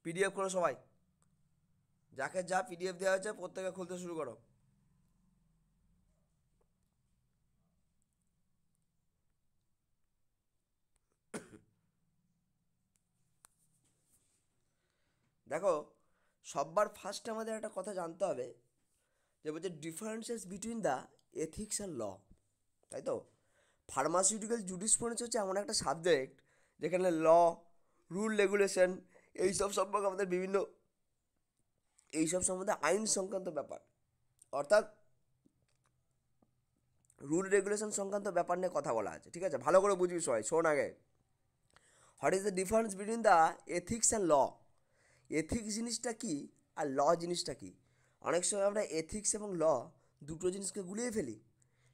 PDF করো সবাই, যাকে যা পিডিএফ দেওয়া হয়েছে প্রত্যেকে খুলতে শুরু করো। দেখো, সববার ফার্স্টে আমাদের একটা কথা জানতে হবে, যে বলছে differences between the ethics and law, তাই তো? ফার্মাসিউটিক্যাল জুডিসপ্রুডেন্স হচ্ছে এমন একটা সাবজেক্ট যেখানে ল, রুল, রেগুলেশন এইসব সম্পর্কে আমাদের বিভিন্ন এইসব সম্বন্ধে আইন সংক্রান্ত ব্যাপার, অর্থাৎ রুল রেগুলেশন সংক্রান্ত ব্যাপার নিয়ে কথা বলা আছে। ঠিক আছে, ভালো করে বুঝবি সবাই, শোন আগে। What is the difference between the ethics and law? Ethics জিনিসটা কি আর ল জিনিসটা কি? অনেক সময় আমরা এথিক্স এবং ল দুটো জিনিসকে গুলিয়ে ফেলি,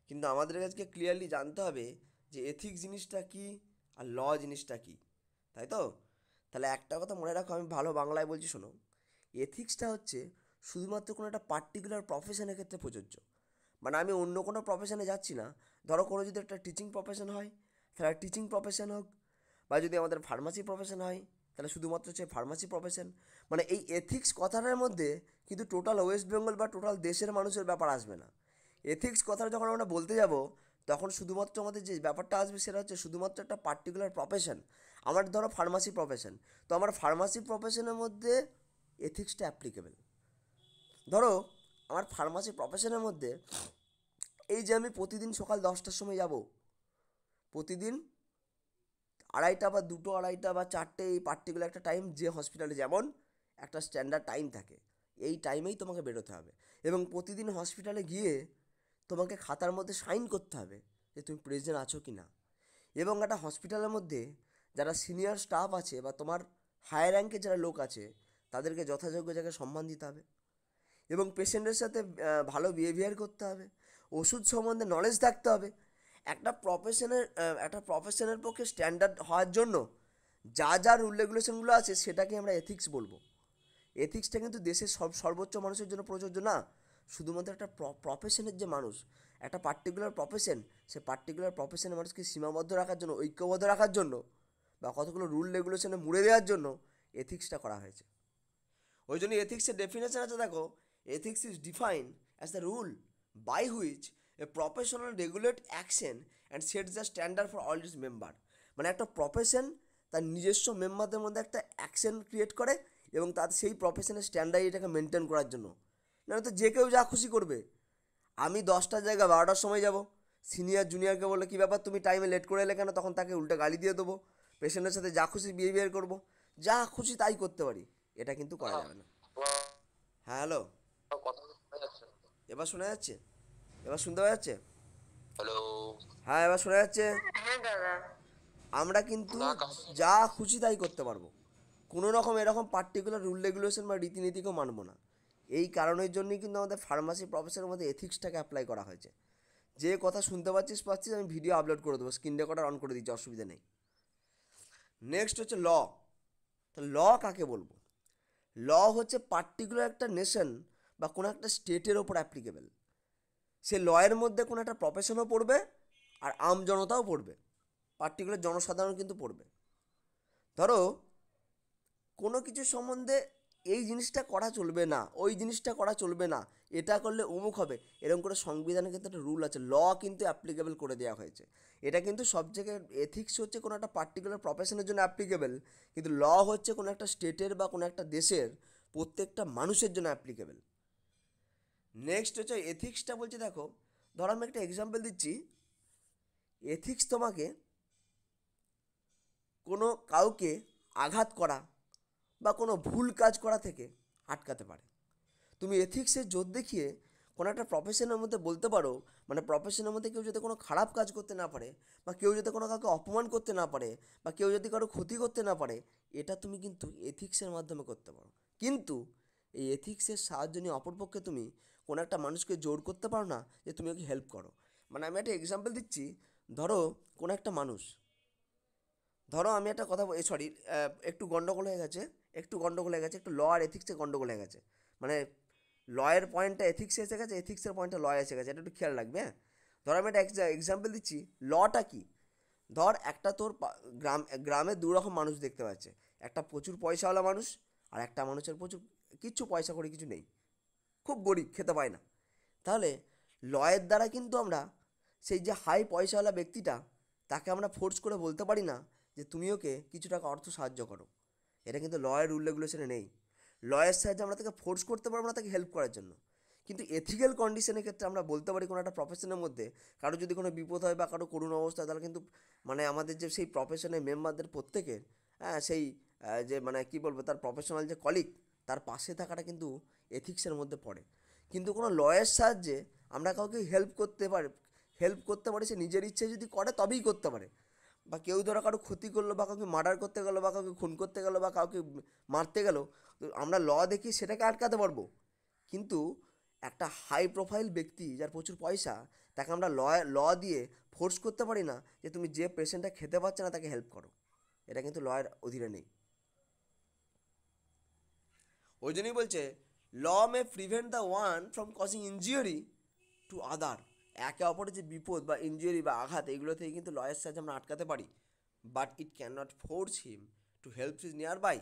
কিন্তু আমাদের কাছে ক্লিয়ারলি জানতে হবে যে এথিক্স জিনিসটা কি আর ল জিনিসটা কি, তাই তো? তাহলে একটা কথা মনে রাখো, আমি ভালো বাংলায় বলছি, শোনো। এথিক্সটা হচ্ছে শুধুমাত্র কোনো একটা পার্টিকুলার প্রফেশনের ক্ষেত্রে প্রযোজ্য। মানে আমি অন্য কোনো প্রফেশনে যাচ্ছি না, ধরো কোনো যদি একটা টিচিং প্রফেশন হয় তাহলে টিচিং প্রফেশন হোক, বা যদি আমাদের ফার্মাসি প্রফেশন হয় তাহলে শুধুমাত্র হচ্ছে ফার্মাসি প্রফেশন। মানে এই এথিক্স কথাটার মধ্যে কিন্তু টোটাল ওয়েস্ট বেঙ্গল বা টোটাল দেশের মানুষের ব্যাপার আসবে না। এথিক্স কথাটা যখন আমরা বলতে যাব তখন শুধুমাত্র আমাদের যে ব্যাপারটা আসবে সেটা হচ্ছে শুধুমাত্র একটা পার্টিকুলার প্রফেশন। আমার ধরো ফার্মাসি প্রফেশন, তো আমার ফার্মাসি প্রফেশনের মধ্যে এথিক্সটা অ্যাপ্লিকেবল। ধরো আমার ফার্মাসি প্রফেশনের মধ্যে এই যে আমি প্রতিদিন সকাল 10টার সময় যাব, প্রতিদিন আড়াইটা বা দুটো, আড়াইটা বা চারটে, এই পার্টিকুলার একটা টাইম, যে হসপিটালে যেমন একটা স্ট্যান্ডার্ড টাইম থাকে, এই টাইমেই তোমাকে বেরোতে হবে। এবং প্রতিদিন হসপিটালে গিয়ে তোমাকে খাতার মধ্যে সাইন করতে হবে যে তুমি প্রেজেন্ট আছো কি না। এবং একটা হসপিটালের মধ্যে যারা সিনিয়র স্টাফ আছে বা তোমার হায়ার র্যাঙ্কের যারা লোক আছে তাদেরকে যথাযোগ্য জায়গায় সম্মান দিতে হবে, এবং পেশেন্টের সাথে ভালো বিহেভিয়ার করতে হবে, ওষুধ সম্বন্ধে নলেজ থাকতে হবে। একটা প্রফেশনের পক্ষে স্ট্যান্ডার্ড হওয়ার জন্য যা যা রুল রেগুলেশনগুলো আছে সেটাকে আমরা এথিক্স বলবো। এথিক্সটা কিন্তু দেশের সর্বোচ্চ মানুষের জন্য প্রযোজ্য না, শুধুমাত্র একটা প্রফেশনের যে মানুষ, একটা পার্টিকুলার প্রফেশন, সে পার্টিকুলার প্রফেশনের মানুষকে সীমাবদ্ধ রাখার জন্য, ঐক্যবদ্ধ রাখার জন্য, বা কতগুলো রুল রেগুলেশনে মুড়ে দেওয়ার জন্য এথিক্সটা করা হয়েছে। ওই জন্য এথিক্সের ডেফিনেশন আছে, দেখো, ethics is defined as the rule by which a professional regulate action and set the standard for all its member. মানে একটা প্রফেশন তার নিজস্ব মেম্বারদের মধ্যে একটা অ্যাকশন ক্রিয়েট করে এবং তার সেই প্রফেশনের স্ট্যান্ডার্ড এটাকে মেনটেন করার জন্য। না তো যে কেউ যা খুশি করবে, আমি 10টার জায়গায় 12টার সময় যাব, সিনিয়র জুনিয়রকে বলে কী ব্যাপার তুমি টাইমে লেট করে এলে কেন, তখন তাকে উল্টে গালি দিয়ে দেবো, পেশেন্টের সাথে যা খুশি বিহেভিয়ার করব, যা খুশি তাই করতে পারি, এটা কিন্তু করা যাবে না। হ্যাঁ, হ্যালো, কথা শোনা যাচ্ছে? এবার শোনা যাচ্ছে? এবার শুনতে পাওয়া যাচ্ছে? হ্যালো। হ্যাঁ, এবার শোনা যাচ্ছে। হ্যাঁ দাদা। আমরা কিন্তু না কাশি। যা খুশি তাই করতে পারবো, কোনো রকম এরকম পার্টিকুলার রুল রেগুলেশন বা রীতিনীতিকেও মানবো না। এই কারণের জন্যই কিন্তু আমাদের ফার্মাসি প্রফেশনের মধ্যে এথিক্সটাকে অ্যাপ্লাই করা হয়েছে। যে কথা শুনতে পাচ্ছিস আমি ভিডিও আপলোড করে দেবো, স্ক্রিন রেকর্ডার অন করে দিচ্ছি, অসুবিধা নেই। নেক্সট হচ্ছে ল। তো ল কাকে বলবো? ল হচ্ছে পার্টিকুলার একটা নেশন বা কোনো একটা স্টেটের ওপর অ্যাপ্লিকেবল। সে লয়ের মধ্যে কোনো একটা প্রফেশনও পড়বে আর আম জনতাও পড়বে, পার্টিকুলার জনসাধারণ কিন্তু পড়বে। ধরো কোনো কিছু সম্বন্ধে এই জিনিসটা করা চলবে না, ওই জিনিসটা করা চলবে না, এটা করলে অমুক হবে, এরকম করে সংবিধানে কিন্তু একটা রুল আছে, ল কিন্তু অ্যাপ্লিকেবল করে দেওয়া হয়েছে। এটা কিন্তু সব জায়গায় এথিক্স হচ্ছে কোনো একটা পার্টিকুলার প্রফেশনের জন্য অ্যাপ্লিকেবল, কিন্তু ল হচ্ছে কোনো একটা স্টেটের বা কোনো একটা দেশের প্রত্যেকটা মানুষের জন্য অ্যাপ্লিকেবল। নেক্সট হচ্ছে এথিক্সটা বলছে, দেখো, ধরো আমি একটা এক্সাম্পল দিচ্ছি। এথিক্স তোমাকে কোনো কাউকে আঘাত করা বা কোনো ভুল কাজ করা থেকে আটকাতে পারে। তুমি এথিক্সের জোর দেখিয়ে কোনো একটা প্রফেশনের মধ্যে বলতে পারো, মানে প্রফেশনের মধ্যে কেউ যাতে কোনো খারাপ কাজ করতে না পারে, বা কেউ যাতে কোনো কাউকে অপমান করতে না পারে, বা কেউ যদি কারো ক্ষতি করতে না পারে, এটা তুমি কিন্তু এথিক্সের মাধ্যমে করতে পারো। কিন্তু এই এথিক্সের সাহায্য নিয়ে অপরপক্ষে তুমি কোনো একটা মানুষকে জোর করতে পারো না যে তুমি ওকে হেল্প করো। মানে আমি একটা এক্সাম্পল দিচ্ছি। ধরো কোনো একটা মানুষ, ধরো আমি একটা কথা সরি, একটু গন্ডগোল হয়ে গেছে, একটু ল আর এথিক্সে গন্ডগোল হয়ে গেছে। মানে লয়ের পয়েন্টটা এথিক্সে এসে গেছে, এথিক্সের পয়েন্টটা লয়ে এসে গেছে, এটা একটু খেয়াল রাখবে, হ্যাঁ। ধর আমি একটা এক্সাম্পল দিচ্ছি, লটা কি। ধর একটা তোর গ্রামে দু রকম মানুষ দেখতে পাচ্ছে, একটা প্রচুর পয়সাওয়ালা মানুষ আর একটা মানুষের প্রচুর কিচ্ছু পয়সা করে কিছু নেই, খুব গরিব, খেতে পায় না। তাহলে লয়ের দ্বারা কিন্তু আমরা সেই যে হাই পয়সাওয়ালা ব্যক্তিটা, তাকে আমরা ফোর্স করে বলতে পারি না যে তুমি ওকে কিছু টাকা অর্থ সাহায্য করো। এটা কিন্তু লয়ের রুল রেগুলেশনে নেই। লয়ের সাহায্যে আমরা তাকে ফোর্স করতে পারবো না তাকে হেল্প করার জন্য। কিন্তু এথিক্যাল কন্ডিশনের ক্ষেত্রে আমরা বলতে পারি কোনো একটা প্রফেশনের মধ্যে কারো যদি কোনো বিপদ হয় বা কারো করুণ অবস্থা হয়, তাহলে কিন্তু মানে আমাদের যে সেই প্রফেশনের মেম্বারদের প্রত্যেকের, হ্যাঁ, সেই যে মানে কী বলবো, তার প্রফেশনাল যে কলিগ, তার পাশে থাকাটা কিন্তু এথিক্সের মধ্যে পড়ে। কিন্তু কোনো লয়ের সাহায্যে আমরা কাউকে হেল্প করতে পারি সে নিজের ইচ্ছে যদি করে তবেই করতে পারে। বা কেউ ধরো কারো ক্ষতি করলো বা কাউকে মার্ডার করতে গেলো বা কাউকে খুন করতে গেলো বা কাউকে মারতে গেলো, তো আমরা ল দেখি সেটাকে আটকাতে পারবো। কিন্তু একটা হাই প্রোফাইল ব্যক্তি যার প্রচুর পয়সা, তাকে আমরা ল দিয়ে ফোর্স করতে পারি না যে তুমি যে পেশেন্টটা খেতে পাচ্ছে না তাকে হেল্প করো। এটা কিন্তু লয়ের অধীনে নেই। ওই জন্যই বলছে law may prevent the one from causing injury to other. একে অপরের যে বিপদ বা ইনজিউরি বা আঘাত, এগুলো থেকে কিন্তু লয়ের সাহায্যে আমরা আটকাতে পারি, but it can not force him to help his nearby.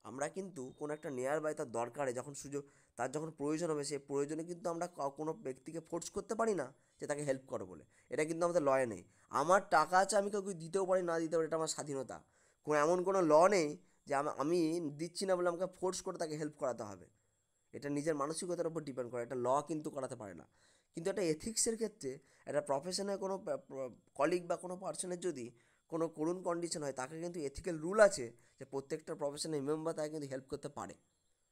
আমরা কিন্তু কোনো একটা নিয়ার বাই তার দরকারে যখন সুযোগ, তার যখন প্রয়োজন হবে, সেই প্রয়োজনে কিন্তু আমরা কোনো ব্যক্তিকে ফোর্স করতে পারি না যে তাকে হেল্প করো বলে। এটা কিন্তু আমাদের লয়ে নেই। আমার টাকা আছে, আমি কাউকে দিতেও পারি না দিতেও পারি, এটা আমার স্বাধীনতা। এমন কোনো ল নেই যে আমি দিচ্ছি না বলে আমাকে ফোর্স করে তাকে হেল্প করাতে হবে। এটা নিজের মানসিকতার উপর ডিপেন্ড করে, এটা ল কিন্তু করাতে পারে না। কিন্তু একটা এথিক্সের ক্ষেত্রে একটা প্রফেশনের কোনো কলিগ বা কোনো পার্সনের যদি কোনো করুণ কন্ডিশন হয়, তাকে কিন্তু এথিক্যাল রুল আছে যে প্রত্যেকটা প্রফেশনের মেম্বার তাকে কিন্তু হেল্প করতে পারে।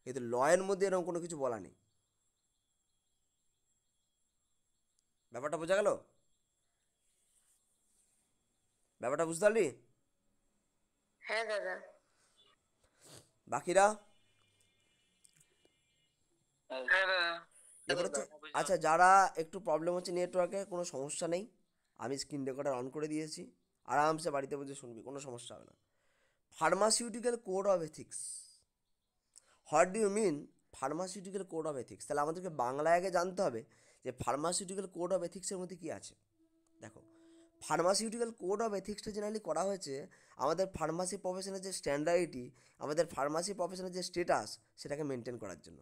কিন্তু লয়ের মধ্যে এরকম কোনো কিছু বলা নেই। ব্যাপারটা বোঝা গেল? ব্যাপারটা বুঝতে পারলি? হ্যাঁ দাদা। বাকিরা হ্যাঁ দাদা। এবার হচ্ছে, আচ্ছা, যারা একটু প্রবলেম হচ্ছে নেটওয়ার্কে, কোনো সমস্যা নেই, আমি স্ক্রিন রেকর্ডার অন করে দিয়েছি, আরামসে বাড়িতে বসে শুনবি, কোনো সমস্যা হবে না। Pharmaceutical code of ethics, what do you mean pharmaceutical code of ethics? তাহলে আমাদেরকে বাংলায় আগে জানতে হবে যে ফার্মাসিউটিক্যাল কোড অফ এথিক্সের মধ্যে কী আছে। দেখো, ফার্মাসিউটিক্যাল কোড অফ এথিক্সটা জেনারেলি করা হয়েছে আমাদের ফার্মাসি প্রফেশনের যে স্ট্যান্ডার্ডিটি, আমাদের ফার্মাসি প্রফেশনের যে স্টেটাস, সেটাকে মেনটেন করার জন্য।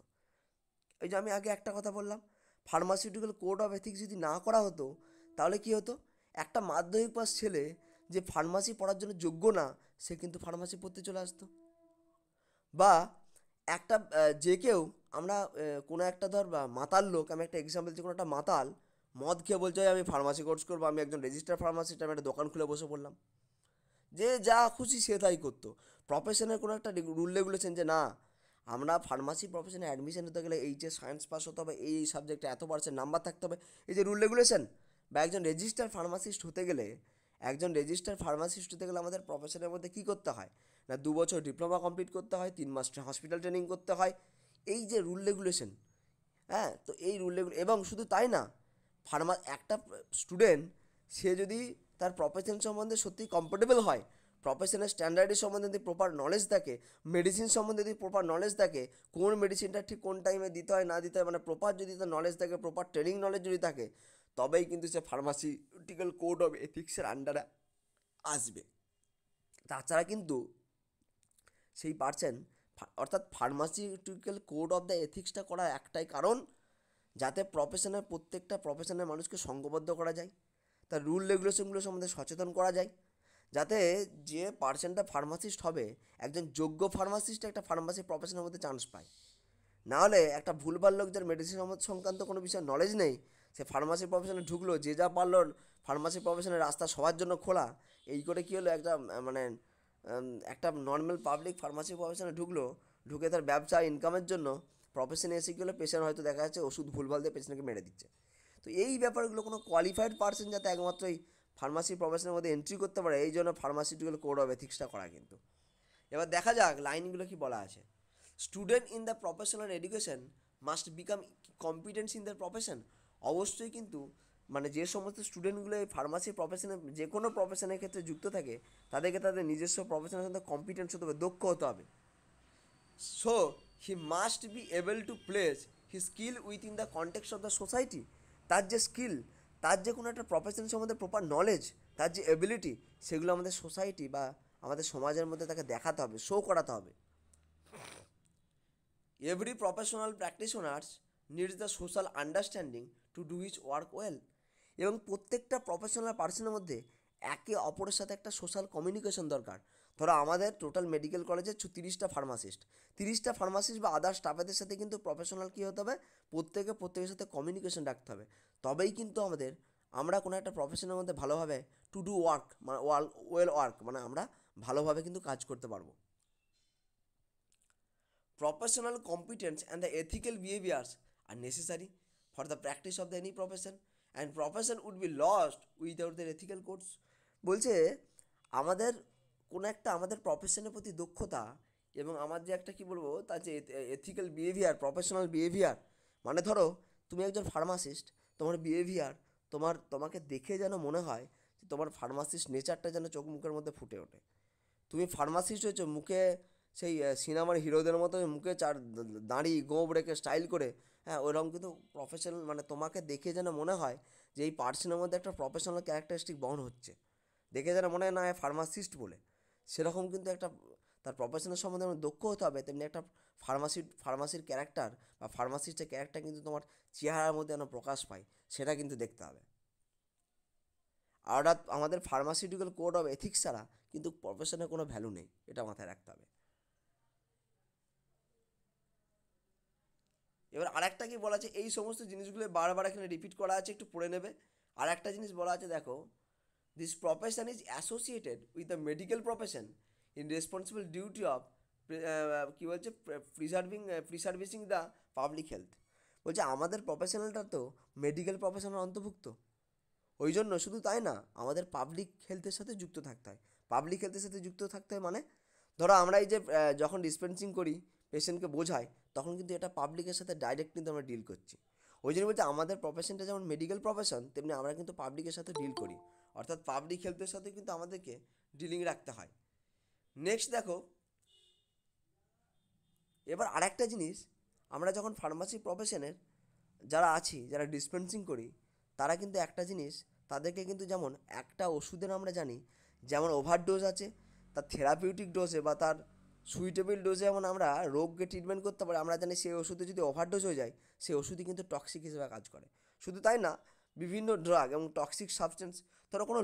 এই যে আমি আগে একটা কথা বললাম, ফার্মাসিউটিক্যাল কোড অফ এথিক্স যদি না করা হতো, তাহলে কি হতো? একটা মাধ্যমিক পাস ছেলে যে ফার্মাসি পড়ার জন্য যোগ্য না, সে কিন্তু ফার্মাসি পড়তে চলে আসতো। বা একটা যে কেউ, আমরা কোনো একটা ধর বা মাতাল লোক, আমি একটা এক্সাম্পল দিচ্ছি, কোনো একটা মাতাল মদ খেয়ে বলছে আমি ফার্মাসি কোর্স করবো, আমি একজন রেজিস্টার ফার্মাসিস্ট, আমি একটা দোকান খুলে বসে পড়লাম, যে যা খুশি সে তাই করতো। প্রফেশনের কোনো একটা রুল রেগুলেশন যে না, আমরা ফার্মাসি প্রফেশনে অ্যাডমিশন হতে গেলে এইচএস সায়েন্স পাস হতে হবে, এই সাবজেক্টে এত পার্সেন্ট নাম্বার থাকতে হবে, এই যে রুল রেগুলেশন। বা একজন রেজিস্টার ফার্মাসিস্ট হতে গেলে, আমাদের প্রফেশনের মধ্যে কী করতে হয় না, 2 বছর ডিপ্লোমা কমপ্লিট করতে হয়, 3 মাস হসপিটাল ট্রেনিং করতে হয়, এই যে রুল রেগুলেশন। হ্যাঁ, তো এই রুল রেগুলেশন, এবং শুধু তাই না, একটা স্টুডেন্ট সে যদি তার প্রফেশন সম্বন্ধে সত্যিই কমফোর্টেবল হয়, প্রফেশনের স্ট্যান্ডার্ডের সম্বন্ধে যদি প্রপার নলেজ থাকে, মেডিসিন সম্বন্ধে যদি প্রপার নলেজ থাকে, কোন মেডিসিনটা ঠিক কোন টাইমে দিতে হয় না দিতে হয়, মানে প্রপার যদি তার নলেজ থাকে, প্রপার ট্রেনিং নলেজ যদি থাকে, তবেই কিন্তু সে ফার্মাসিউটিক্যাল কোড অফ এথিক্সের আন্ডারে আসবে। তাছাড়া কিন্তু সেই পারছেন, অর্থাৎ ফার্মাসিউটিক্যাল কোড অফ দ্য এথিক্সটা করার একটাই কারণ, যাতে প্রত্যেকটা প্রফেশনের মানুষকে সঙ্গবদ্ধ করা যায়, তার রুল রেগুলেশনগুলো সম্বন্ধে সচেতন করা যায়, যাতে যে পার্সনটা ফার্মাসিস্ট হবে, একজন যোগ্য ফার্মাসিস্ট একটা ফার্মাসি প্রফেশনের মধ্যে চান্স পায়। নাহলে একটা ভুলভাল লোক, যার মেডিসিন সংক্রান্ত কোনো বিষয়ে নলেজ নেই, সে ফার্মাসি প্রফেশনে ঢুকলো, যে যা পারলো, ফার্মাসি প্রফেশনের রাস্তা সবার জন্য খোলা, এই করে কী হলো, একটা নর্মাল পাবলিক ফার্মাসি প্রফেশনে ঢুকে তার ব্যবসা ইনকামের জন্য প্রফেশনে এসে গেলে পেশেন্ট হয়তো দেখা যাচ্ছে ওষুধ ভুলভাল দিয়ে পেশেন্টকে মেরে দিচ্ছে। তো এই ব্যাপারগুলো কোনো কোয়ালিফাইড পার্সন যাতে একমাত্র এই ফার্মাসি প্রফেশনের মধ্যে এন্ট্রি করতে পারে, এই জন্য ফার্মাসিউটিক্যাল কোড অফ এথিক্সটা করা। কিন্তু এবার দেখা যাক লাইনগুলো কি বলা আছে। Student in the professional education must become competence in the profession. অবশ্যই কিন্তু মানে যে সমস্ত স্টুডেন্টগুলো এই ফার্মাসি প্রফেশনে, যে কোনো প্রফেশনের ক্ষেত্রে যুক্ত থাকে, তাদেরকে তাদের নিজস্ব প্রফেশনের সাথে কম্পিটেন্স হতে হবে, দক্ষ হতে হবে। So he must be able to place he skill within the context of the society. তার যে স্কিল, তার যে কোনো একটা প্রফেশন সম্বন্ধে প্রপার নলেজ, তার যে এবিলিটি, সেগুলো আমাদের সোসাইটি বা আমাদের সমাজের মধ্যে তাকে দেখাতে হবে, শো করাতে হবে। Every professional practitioners needs the social understanding to do his work well. এবং প্রত্যেকটা প্রফেশনাল পার্সনের মধ্যে একে অপরের সাথে একটা সোশ্যাল কমিউনিকেশন দরকার। ধরো আমাদের টোটাল মেডিকেল কলেজে 30টা ফার্মাসিস্ট বা আদার স্টাফেদের সাথে কিন্তু প্রফেশনাল কী হতে হবে, প্রত্যেকের সাথে কমিউনিকেশন রাখতে হবে। তবেই কিন্তু আমরা কোনো একটা প্রফেশনের মধ্যে ভালোভাবে টু ডু ওয়ার্ক মানে ওয়ার্ক মানে আমরা ভালোভাবে কিন্তু কাজ করতে পারবো। Professional competence and the ethical behaviors are necessary for the practice of the any profession, and profession would be lost without their ethical codes. বলছে আমাদের আমাদের প্রফেশনের প্রতি দক্ষতা এবং আমার যে একটা কি বলবো তার যে এথিক্যাল বিহেভিয়ার, প্রফেশনাল বিহেভিয়ার, মানে ধরো তুমি একজন ফার্মাসিস্ট, তোমার বিহেভিয়ার, তোমাকে দেখে যেন মনে হয় যে তোমার ফার্মাসিস্ট নেচারটা যেন চোখ মুখের মধ্যে ফুটে ওঠে। তুমি ফার্মাসিস্ট হয়েছো, মুখে সেই সিনেমার হিরোদের মতো মুখে দাড়ি গোঁফ রেখে স্টাইল করে, হ্যাঁ ওইরকম কিন্তু প্রফেশনাল মানে তোমাকে দেখে যেন মনে হয় যে এই পার্সনের মধ্যে একটা প্রফেশনাল ক্যারেক্টারিস্টিক বহন হচ্ছে, দেখে যেন মনে হয় না ফার্মাসিস্ট বলে। সেরকম কিন্তু একটা তার প্রফেশনাল সম্বন্ধে যেমন দক্ষ হতে হবে, তেমনি একটা ফার্মাসির ক্যারেক্টার বা ফার্মাসিস্টের ক্যারেক্টার কিন্তু তোমার চেহারার মধ্যে যেন প্রকাশ পায়, সেটা কিন্তু দেখতে হবে। আর আমাদের ফার্মাসিউটিক্যাল কোড অফ এথিক্স ছাড়া কিন্তু প্রফেশনের কোনো ভ্যালু নেই, এটা মাথায় রাখতে হবে। এবার আরেকটা কি বলা আছে, এই সমস্ত জিনিসগুলো বারবার এখানে রিপিট করা আছে, একটু পড়ে নেবে। আর একটা জিনিস বলা আছে, দেখো, this profession is associated with the medical profession in responsible duty of কী বলছে প্রিসার্ভিসিং দ্য পাবলিক হেলথ। বলছে আমাদের প্রফেশনালটা তো মেডিকেল প্রফেশনের অন্তর্ভুক্ত, ওই জন্য শুধু তাই না আমাদের পাবলিক হেলথের সাথে যুক্ত থাকতে হয়। পাবলিক হেলথের সাথে যুক্ত থাকতে হয় মানে ধরো আমরা এই যে যখন ডিসপেন্সিং করি, পেশেন্টকে বোঝাই, তখন কিন্তু এটা পাবলিকের সাথে ডাইরেক্ট কিন্তু আমরা ডিল করছি। ওই জন্য বলতে আমাদের প্রফেশনটা যেমন মেডিকেল প্রফেশন, তেমনি আমরা কিন্তু পাবলিকের সাথে ডিল করি, অর্থাৎ পাবলিক হেলথের সাথে কিন্তু আমাদেরকে ডিলিং রাখতে হয়। নেক্সট দেখো, এবার আরেকটা জিনিস, আমরা যখন ফার্মাসি প্রফেশনের যারা আছি, যারা ডিসপেন্সিং করি, তারা কিন্তু একটা জিনিস, তাদেরকে কিন্তু যেমন একটা ওষুধের আমরা জানি যেমন ওভারডোজ আছে, তার থেরাপিউটিক ডোজে বা তার সুইটেবল ডোজে যেমন আমরা রোগকে ট্রিটমেন্ট করতে পারি, আমরা জানি সেই ওষুধে যদি ওভারডোজ হয়ে যায়, সেই ওষুধই কিন্তু টক্সিক হিসেবে কাজ করে। শুধু তাই না, বিভিন্ন ড্রাগ এবং টক্সিক সাবস্টেন্স, ধরো কোনো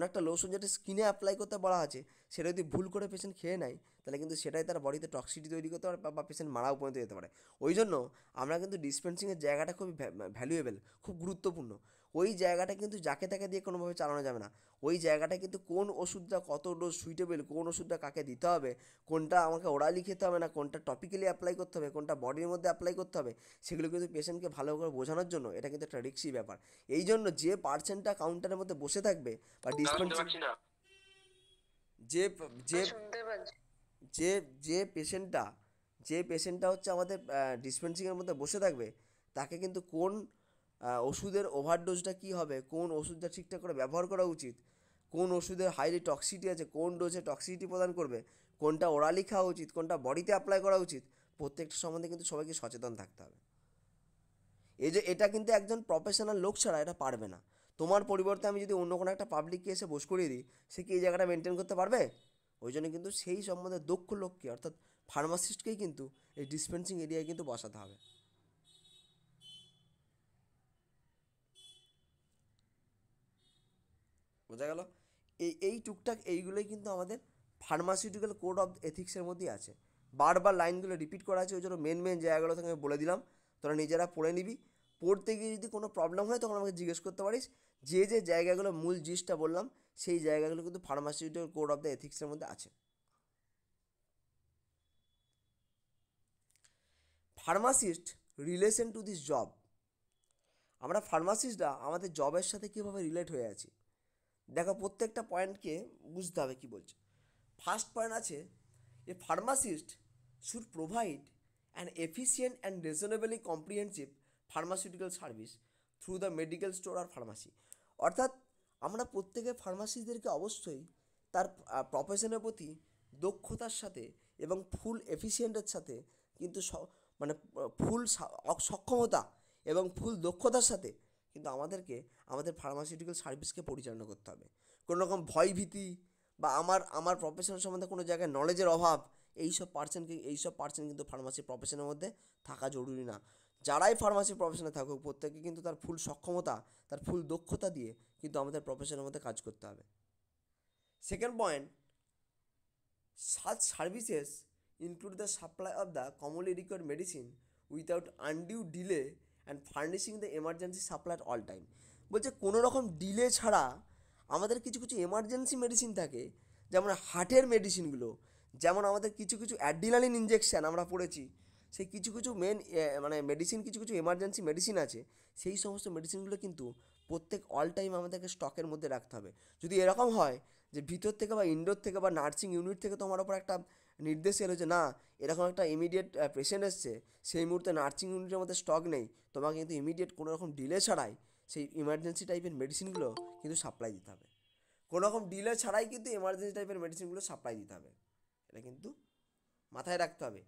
একটা লোশন যেটা স্কিনে অ্যাপ্লাই করতে বলা আছে, সেটা যদি ভুল করে পেশেন্ট খেয়ে নেয়, তাহলে কিন্তু সেটাই তার বডিতে টক্সিটি তৈরি করতে পারে বা পেশেন্ট মারাও পর্যন্ত যেতে পারে। ওই জন্য আমরা কিন্তু ডিসপেন্সিংয়ের জায়গাটা খুবই ভ্যালুয়েবল, খুব গুরুত্বপূর্ণ। ওই জায়গাটা কিন্তু যাকে তাকে দিয়ে কোনোভাবে চালানো যাবে না। ওই জায়গাটা কিন্তু কোন ওষুধটা কত ডোজ সুইটেবল, কোন ওষুধটা কাকে দিতে হবে, কোনটা আমাকে ওরালি খেতে হবে না, কোনটা টপিক্যালি অ্যাপ্লাই করতে হবে, কোনটা বডির মধ্যে অ্যাপ্লাই করতে হবে, সেগুলো কিন্তু পেশেন্টকে ভালো করে বোঝানোর জন্য এটা কিন্তু একটা রিস্কি ব্যাপার। এই জন্য যে পার্সেন্টটা কাউন্টারের মধ্যে বসে থাকবে বা ডিসপেন্সিং, যে যে শুনতে পাচ্ছি। যে যে পেশেন্টটা হচ্ছে আমাদের ডিসপেন্সিংয়ের মধ্যে বসে থাকবে, তাকে কিন্তু কোন ওষুধের ওভারডোজটা কী হবে, কোন ওষুধটা ঠিকঠাক করে ব্যবহার করা উচিত, কোন ওষুধের হাইলি টক্সিটি আছে, কোন ডোজে টক্সিটি প্রদান করবে, কোনটা ওরালি খাওয়া উচিত, কোনটা বডিতে অ্যাপ্লাই করা উচিত, প্রত্যেকটা সম্বন্ধে কিন্তু সবাইকে সচেতন থাকতে হবে। এই যে এটা কিন্তু একজন প্রফেশনাল লোক ছাড়া এটা পারবে না। তোমার পরিবর্তে আমি যদি অন্য কোনো একটা পাবলিককে এসে বস করিয়ে দিই, সে কি এই জায়গাটা মেনটেন করতে পারবে? ওই জন্য কিন্তু সেই সম্বন্ধে দক্ষ লোককে, অর্থাৎ ফার্মাসিস্টকেই কিন্তু এই ডিসপেন্সিং এরিয়ায় কিন্তু বসাতে হবে। বোঝা গেল? এই টুকটাক এইগুলোই কিন্তু আমাদের ফার্মাসিউটিক্যাল কোড অফ এথিক্সের মধ্যেই আছে। বারবার লাইনগুলো রিপিট করা আছে, ওই জন্য মেন জায়গাগুলো থেকে আমি বলে দিলাম, তোরা নিজেরা পড়ে নিবি। পড়তে গিয়ে যদি কোনো প্রবলেম হয় তখন আমাকে জিজ্ঞেস করতে পারিস। যে জায়গাগুলো মূল জিনিসটা বললাম, সেই জায়গাগুলো কিন্তু ফার্মাসিউটিক্যাল কোড অফ দ্য এথিক্সের মধ্যে আছে। Pharmacist relation to this job, আমরা ফার্মাসিস্টরা আমাদের জবের সাথে কীভাবে রিলেট হয়ে আছি, দেখো প্রত্যেকটা পয়েন্টকে বুঝতে হবে কী বলছে। ফার্স্ট পয়েন্ট আছে, a pharmacist should provide an efficient and reasonably comprehensive pharmaceutical service through the medical store or pharmacy. অর্থাৎ আমরা প্রত্যেকে ফার্মাসিস্টদেরকে অবশ্যই তার প্রফেশনের প্রতি দক্ষতার সাথে এবং ফুল এফিসিয়েন্টের সাথে কিন্তু মানে ফুল সক্ষমতা এবং ফুল দক্ষতার সাথে কিন্তু আমাদের ফার্মাসিউটিক্যাল সার্ভিসকে পরিচালনা করতে হবে। কোনো রকম ভয় ভীতি বা আমার প্রফেশন সম্বন্ধে কোনো জায়গায় নলেজের অভাব, এইসব পার্সেন্ট কিন্তু ফার্মাসি প্রফেশনের মধ্যে থাকা জরুরি না। যারাই ফার্মাসি প্রফেশনে থাকুক প্রত্যেকে কিন্তু তার ফুল সক্ষমতা, তার ফুল দক্ষতা দিয়ে কিন্তু আমাদের প্রফেশনের মধ্যে কাজ করতে হবে। Second point, such services include the supply of the commonly required medicine without undue delay and furnishing the emergency supply at all time। বলছে কোনো রকম ডিলে ছাড়া আমাদের কিছু কিছু এমার্জেন্সি মেডিসিন থাকে, যেমন হার্টের মেডিসিনগুলো, যেমন আমাদের কিছু কিছু অ্যাড্রিনালিন ইঞ্জেকশান আমরা পড়েছি, সেই কিছু কিছু মেডিসিন কিছু কিছু এমার্জেন্সি মেডিসিন আছে, সেই সমস্ত মেডিসিনগুলো কিন্তু প্রত্যেক অল টাইম আমাদেরকে স্টকের মধ্যে রাখতে হবে। যদি এরকম হয় যে ভিতর থেকে বা ইনডোর থেকে বা নার্সিং ইউনিট থেকে তোমার ওপর একটা নির্দেশ এলো যে না এরকম একটা ইমিডিয়েট পেশেন্ট এসছে, সেই মুহূর্তে নার্সিং ইউনিটের মধ্যে স্টক নেই, তোমাকে কিন্তু ইমিডিয়েট কোনো রকম ডিলে ছাড়াই সেই ইমার্জেন্সি টাইপের মেডিসিনগুলো কিন্তু সাপ্লাই দিতে হবে। কোনো রকম ডিলে ছাড়াই কিন্তু এমার্জেন্সি টাইপের মেডিসিনগুলো সাপ্লাই দিতে হবে, এটা কিন্তু মাথায় রাখতে হবে।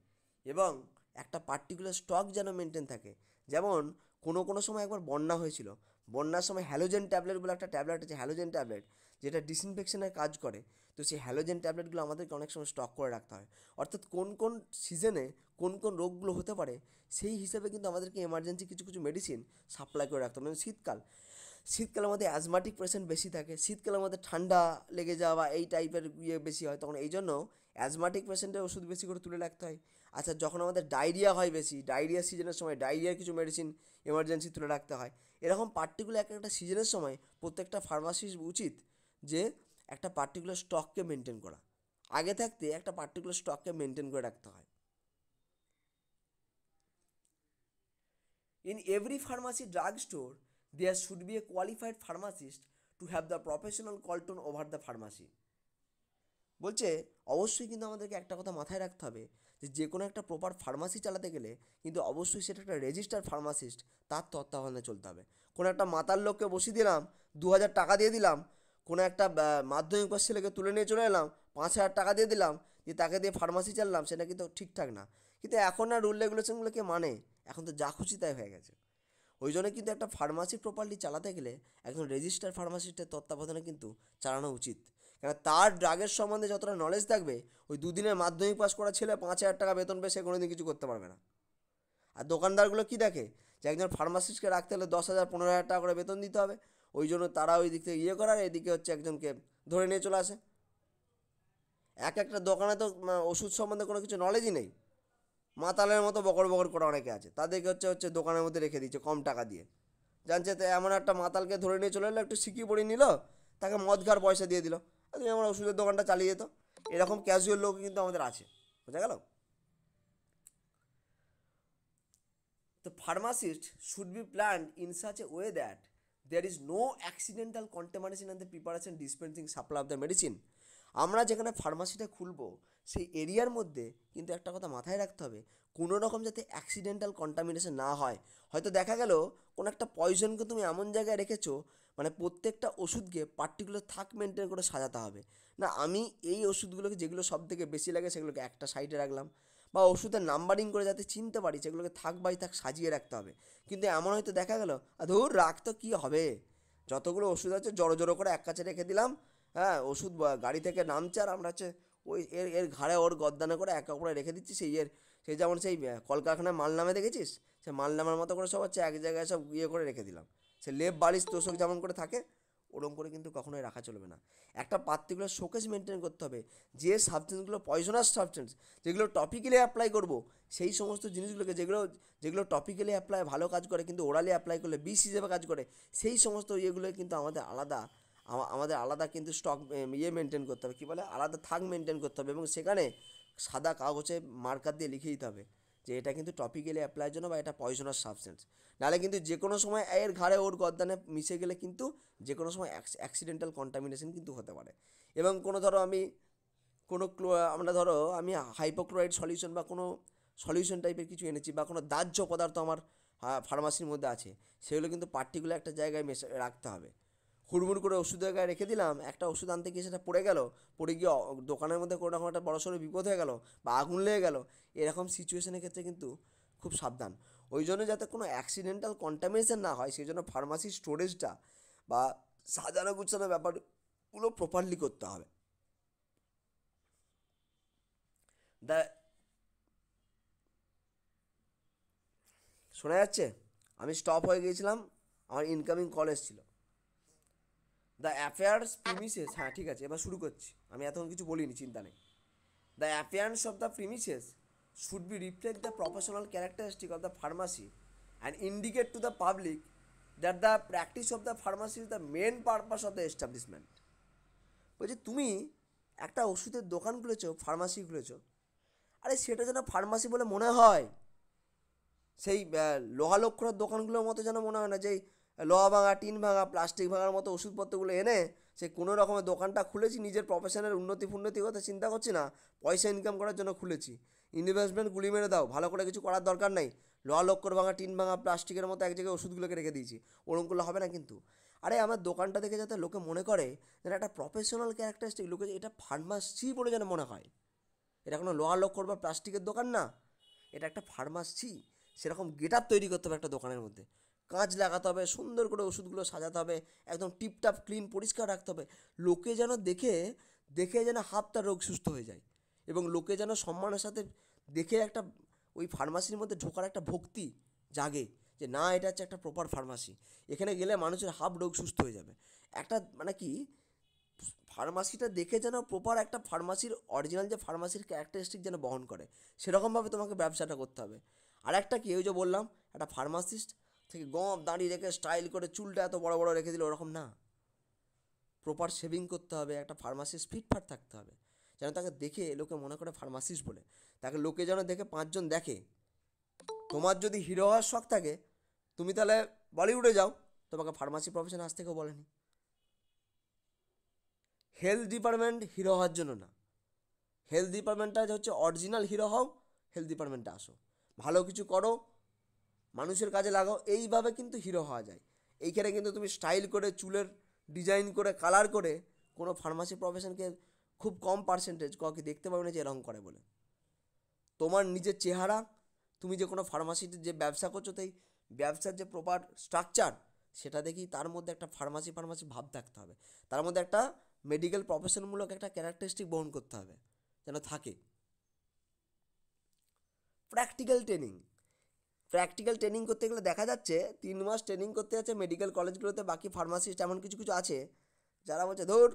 এবং একটা পার্টিকুলার স্টক যেন মেনটেন থাকে। যেমন কোনো সময় একবার বন্যা হয়েছিল, বন্যার সময় হ্যালোজেন ট্যাবলেট বলে একটা ট্যাবলেট আছে, হ্যালোজেন ট্যাবলেট, যেটা ডিসইনফেকশনের কাজ করে। তো সেই হ্যালোজেন ট্যাবলেটগুলো আমাদেরকে অনেক সময় স্টক করে রাখতে হয়। অর্থাৎ কোন সিজনে কোন রোগগুলো হতে পারে সেই হিসাবে কিন্তু আমাদেরকে এমার্জেন্সি কিছু কিছু মেডিসিন সাপ্লাই করে রাখতে হবে। শীতকালের মধ্যে অ্যাজমাটিক পেশেন্ট বেশি থাকে, শীতকালের মধ্যে ঠান্ডা লেগে যাওয়া বা এই টাইপের বেশি হয়, তখন এই জন্য অ্যাজমাটিক পেশেন্টের ওষুধ বেশি করে তুলে রাখতে হয়। আচ্ছা, যখন আমাদের ডায়রিয়া হয় বেশি, ডায়রিয়া সিজনের সময় ডায়রিয়ার কিছু মেডিসিন এমার্জেন্সি তুলে রাখতে হয়। এরকম পার্টিকুলার একটা সিজনের সময় প্রত্যেকটা ফার্মাসির উচিত যে একটা পার্টিকুলার স্টককে মেনটেন করা, আগে থাকতে একটা পার্টিকুলার স্টককে মেনটেন করে রাখতে হয়। In every pharmacy drugstore, there should be a qualified pharmacist to have the professional control over the pharmacy। বলছে অবশ্যই কিন্তু আমাদেরকে একটা কথা মাথায় রাখতে হবে যে কোনো একটা প্রপার ফার্মাসি চালাতে গেলে কিন্তু অবশ্যই সেটা একটা রেজিস্টার্ড ফার্মাসিস্ট, তার তত্ত্বাবধানে চলতে হবে। কোনো একটা মাতাল লোককে বসিয়ে দিলাম, 2000 টাকা দিয়ে দিলাম, কোনো একটা মাধ্যমিক পাস ছেলেকে তুলে নিয়ে চলে এলাম, 5000 টাকা দিয়ে দিলাম, দিয়ে তাকে দিয়ে ফার্মাসি চাললাম, সেটা কিন্তু ঠিকঠাক না। কিন্তু এখন আর রুল রেগুলেশনগুলোকে মানে, এখন তো যা খুশি তাই হয়ে গেছে। ওই জন্য কিন্তু একটা ফার্মাসি প্রপারলি চালাতে গেলে একজন রেজিস্টার্ড ফার্মাসিস্টের তত্ত্বাবধানে কিন্তু চালানো উচিত। কেন তার ড্রাগের সম্বন্ধে যতটা নলেজ থাকবে, ওই দুদিনের মাধ্যমিক পাস করা ছেলে 5000 টাকা বেতন পেয়ে সে কোনোদিন কিছু করতে পারবে না। আর দোকানদারগুলো কী দেখে যে একজন ফার্মাসিস্টকে রাখতে হলে 10,000 15,000 টাকা করে বেতন দিতে হবে, ওই জন্য তারা ওই দিক থেকে করার, এদিকে হচ্ছে একজনকে ধরে নিয়ে চলে আসে। একটা দোকানে তো ওষুধ সম্বন্ধে কোনো কিছু নলেজই নেই, মাতালের মতো বকর বকর করে অনেকে আছে, তাদেরকে হচ্ছে দোকানের মধ্যে রেখে দিচ্ছে কম টাকা দিয়ে। জানছে তো এমন একটা মাতালকে ধরে নিয়ে চলে এলো, একটু শিখিয়ে পড়িয়ে নিল, তাকে মদ খাওয়ার পয়সা দিয়ে দিল, তুমি আমার ওষুধের দোকানটা চালিয়ে যেত। এরকম ক্যাজুয়াল লোক কিন্তু আমাদের আছে, বোঝা গেল? The pharmacist should be planned in such a way that there is no accidental contamination in the preparation, dispensing, supply of the medicine। আমরা যেখানে ফার্মাসিটা খুলবো সেই এরিয়ার মধ্যে কিন্তু একটা কথা মাথায় রাখতে হবে, কোনো রকম যাতে অ্যাক্সিডেন্টাল কন্টামিনেশন না হয়। হয়তো দেখা গেল কোনো একটা পয়জনকে তুমি এমন জায়গায় রেখেছো, মানে প্রত্যেকটা ওষুধকে পার্টিকুলার থাক মেনটেন করে সাজাতে হবে না। আমি এই ওষুধগুলোকে যেগুলো সব থেকে বেশি লাগে সেগুলোকে একটা সাইডে রাখলাম, বা ওষুধের নাম্বারিং করে যাতে চিনতে পারি সেগুলোকে থাক বাই থাক সাজিয়ে রাখতে হবে। কিন্তু এমন হয়তো দেখা গেল ধুর রাখ তো কী হবে, যতগুলো ওষুধ আছে জড়ো জড়ো করে এক কাছে রেখে দিলাম, হ্যাঁ ওষুধ গাড়ি থেকে নামছে আর আমরা হচ্ছে ওই এর ঘাড়ে ওর গদ্দানে করে এক কাপড়ে রেখে দিচ্ছি, সেই যেমন সেই কলকারখানায় মাল নামে দেখেছিস, সে মাল নামার মতো করে সব হচ্ছে এক জায়গায় সব করে রেখে দিলাম, সে লেপ বালিশ তোষক যেমন করে থাকে ওরকম করে কিন্তু কখনোই রাখা চলবে না। একটা পার্টিকুলার শোকেস মেনটেন করতে হবে, যে সাবস্টেন্সগুলো পয়জনাস সাবস্টেন্স, যেগুলো টপিক্যালি অ্যাপ্লাই করব, সেই সমস্ত জিনিসগুলোকে যেগুলো টপিক্যালি অ্যাপ্লাই ভালো কাজ করে কিন্তু ওরালি অ্যাপ্লাই করলে বিষ হিসেবে কাজ করে, সেই সমস্ত ইয়েগুলো কিন্তু আমাদের আলাদা কিন্তু স্টক মেনটেন করতে হবে, কী বলে আলাদা থাক মেনটেন করতে হবে, এবং সেখানে সাদা কাগজে মার্কার দিয়ে লিখে দিতে হবে যে এটা কিন্তু টপিক্যালি অ্যাপ্লাইয়ের জন্য বা এটা পয়জনাস সাবস্টেন্স। নাহলে কিন্তু যে কোনো সময় এর ঘাড়ে ওর গদ্দানে মিশে গেলে কিন্তু যে কোনো সময় অ্যাক্সিডেন্টাল কন্টামিনেশন কিন্তু হতে পারে। এবং আমরা ধরো আমি হাইপোক্লোরাইড সলিউশন বা কোনো সলিউশন টাইপের কিছু এনেছি, বা কোনো দাহ্য পদার্থ আমার ফার্মাসির মধ্যে আছে, সেগুলো কিন্তু পার্টিকুলার একটা জায়গায় রাখতে হবে। হুড়মুড় করে ওষুধের গায়ে রেখে দিলাম, একটা ওষুধ আনতে গিয়ে সেটা পড়ে গিয়ে দোকানের মধ্যে কোনো রকম একটা বড়সড় বিপদ হয়ে গেল বা আগুন লেগে গেল, এরকম সিচুয়েশনের ক্ষেত্রে কিন্তু খুব সাবধান। ওই জন্য যাতে কোনো অ্যাক্সিডেন্টাল কন্টামিনেশন না হয় সেই জন্য ফার্মাসির স্টোরেজটা বা সাজানো গুছানোর ব্যাপারগুলো প্রপারলি করতে হবে। দ্য শোনা যাচ্ছে? আমি স্টপ হয়ে গিয়েছিলাম, আমার ইনকামিং কল এসেছিল। দ্য অ্যাফেয়ার্স প্রিমিসেস, হ্যাঁ ঠিক আছে, এবার শুরু করছি। আমি এতক্ষণ কিছু বলিনি, চিন্তা নেই। The appearance of the premises should be reflect the professional characteristic of the pharmacy and indicate to the public that the practice of the pharmacy is the main purpose of the establishment. বলছি তুমি একটা ওষুধের দোকান খুলেছো, pharmacy খুলেছো, আরে সেটা যেন pharmacy বলে মনে হয়। সেই লোহা লক্ষ্যর দোকানগুলোর মতো যেন মনে হয় না, যে লোহা ভাঙা, টিন ভাঙা, প্লাস্টিক ভাঙার মতো ওষুধপত্রগুলো এনে সে কোনো রকমের দোকানটা খুলেছি, নিজের প্রফেশনের উন্নতি কথা চিন্তা করছি না, পয়সা ইনকাম করার জন্য খুলেছি। ইনভেস্টমেন্ট গুলি মেরে দাও, ভালো করে কিছু করার দরকার নেই। লোহা লক্ষ্যর ভাঙা, টিন ভাঙা, প্লাস্টিকের মতো এক জায়গায় ওষুধগুলোকে রেখে দিয়েছি, ওরকম করলে হবে না কিন্তু। আরে আমার দোকানটা দেখে যাতে লোকে মনে করে যেন একটা প্রফেশনাল ক্যারেক্টারিস্টিক, লোকে এটা ফার্মাসি বলে যেন মনে হয়। এটা কোনো লোহা লক্ষ্যর বা প্লাস্টিকের দোকান না, এটা একটা ফার্মাসি। সেরকম গেট আপ তৈরি করতে হবে একটা দোকানের মধ্যে, কাঁচ লাগাতে হবে, সুন্দর করে ওষুধগুলো সাজাতে হবে, একদম টিপটাপ ক্লিন পরিষ্কার রাখতে হবে। লোকে যেন দেখে দেখে যেন হাফটা রোগ সুস্থ হয়ে যায়, এবং লোকে যেন সম্মানের সাথে দেখে একটা ওই ফার্মাসির মধ্যে ঢোকার একটা ভক্তি জাগে, যে না এটা হচ্ছে একটা প্রপার ফার্মাসি, এখানে গেলে মানুষের হাফ রোগ সুস্থ হয়ে যাবে। একটা মানে কি, ফার্মাসিটা দেখে যেন প্রপার একটা ফার্মাসির অরিজিনাল যে ফার্মাসির ক্যারেক্টারিস্টিক যেন বহন করে, সেরকমভাবে তোমাকে ব্যবসাটা করতে হবে। আর একটা কি, ওই যে বললাম, একটা ফার্মাসিস্ট থেকে গম দাঁড়িয়ে রেখে স্টাইল করে চুলটা এত বড় বড় রেখে দিল, ওরকম না। প্রপার শেভিং করতে হবে, একটা ফার্মাসিস্ট ফিটফাট থাকতে হবে, যেন তাকে দেখে লোকে মনে করে ফার্মাসিস্ট বলে। তাকে লোকে যেন দেখে পাঁচজন দেখে। তোমার যদি হিরো হওয়ার শখ থাকে, তুমি তাহলে বলিউডে যাও, তোমাকে ফার্মাসি প্রফেশন আজ থেকেও বলেনি। হেলথ ডিপার্টমেন্ট হিরো হওয়ার জন্য না, হেলথ ডিপার্টমেন্টটা হচ্ছে অরিজিনাল হিরো হও, হেলথ ডিপার্টমেন্টে আসো, ভালো কিছু করো, মানুষের কাজে লাগাও, এইভাবে কিন্তু হিরো হওয়া যায়। এইখানে কিন্তু তুমি স্টাইল করে চুলের ডিজাইন করে কালার করে কোনো ফার্মাসি প্রফেশনকে খুব কম পার্সেন্টেজ কাউকে দেখতে পাবে না যে এরকম করে বলে। তোমার নিজের চেহারা, তুমি যে কোনো ফার্মাসিতে যে ব্যবসা করছো, তাই ব্যবসার যে প্রপার স্ট্রাকচার, সেটা দেখি তার মধ্যে একটা ফার্মাসি ফার্মাসি ভাব থাকতে হবে, তার মধ্যে একটা মেডিকেল প্রফেশনমূলক একটা ক্যারেক্টারিস্টিক বহন করতে হবে, যেন থাকে। প্র্যাকটিক্যাল ট্রেনিং, প্র্যাকটিক্যাল ট্রেনিং করতে গেলে দেখা যাচ্ছে 3 মাস ট্রেনিং করতে যাচ্ছে মেডিকেল কলেজগুলোতে, বাকি ফার্মাসিস্ট এমন কিছু কিছু আছে যারা বলছে ধর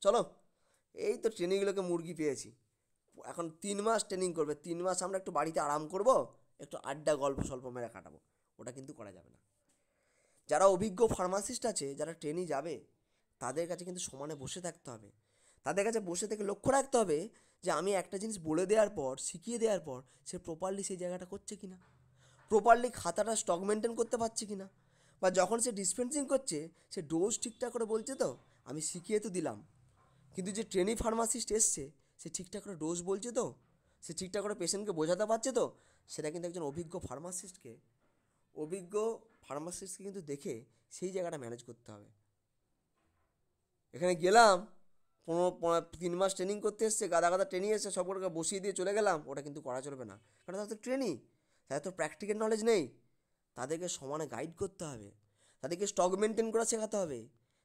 চলো, এই তো ট্রেনিংগুলোকে মুরগি পেয়েছি, এখন 3 মাস ট্রেনিং করবে, 3 মাস আমরা একটু বাড়িতে আরাম করব, একটু আড্ডা গল্প স্বল্প মেরে কাটাবো, ওটা কিন্তু করা যাবে না। যারা অভিজ্ঞ ফার্মাসিস্ট আছে, যারা ট্রেনিং যাবে, তাদের কাছে কিন্তু সমানে বসে থাকতে হবে, তাদের কাছে বসে থেকে লক্ষ্য রাখতে হবে যে আমি একটা জিনিস বলে দেওয়ার পর, শিখিয়ে দেওয়ার পর সে প্রপারলি সেই জায়গাটা করছে কি না, প্রপারলি খাতাটা স্টক মেনটেন করতে পারছে কি না, বা যখন সে ডিসপেন্সিং করছে সে ডোজ ঠিকঠাক করে বলছে তো। আমি শিখিয়ে তো দিলাম, কিন্তু যে ট্রেনি ফার্মাসিস্ট এসছে সে ঠিকঠাক করে ডোজ বলছে তো, সে ঠিকঠাক করে পেশেন্টকে বোঝাতে পারছে তো, সেটা কিন্তু একজন অভিজ্ঞ ফার্মাসিস্টকে কিন্তু দেখে সেই জায়গাটা ম্যানেজ করতে হবে। এখানে গেলাম 3 মাস ট্রেনিং করতে এসছে, গাদা গাদা ট্রেনিং এসছে, সবগুলোকে বসিয়ে দিয়ে চলে গেলাম, ওটা কিন্তু করা চলবে না, কারণ তাদের তো ট্রেনিং, তাদের তো প্র্যাকটিক্যাল নলেজ নেই। তাদেরকে সমানে গাইড করতে হবে, তাদেরকে স্টক মেনটেন করা শেখাতে হবে,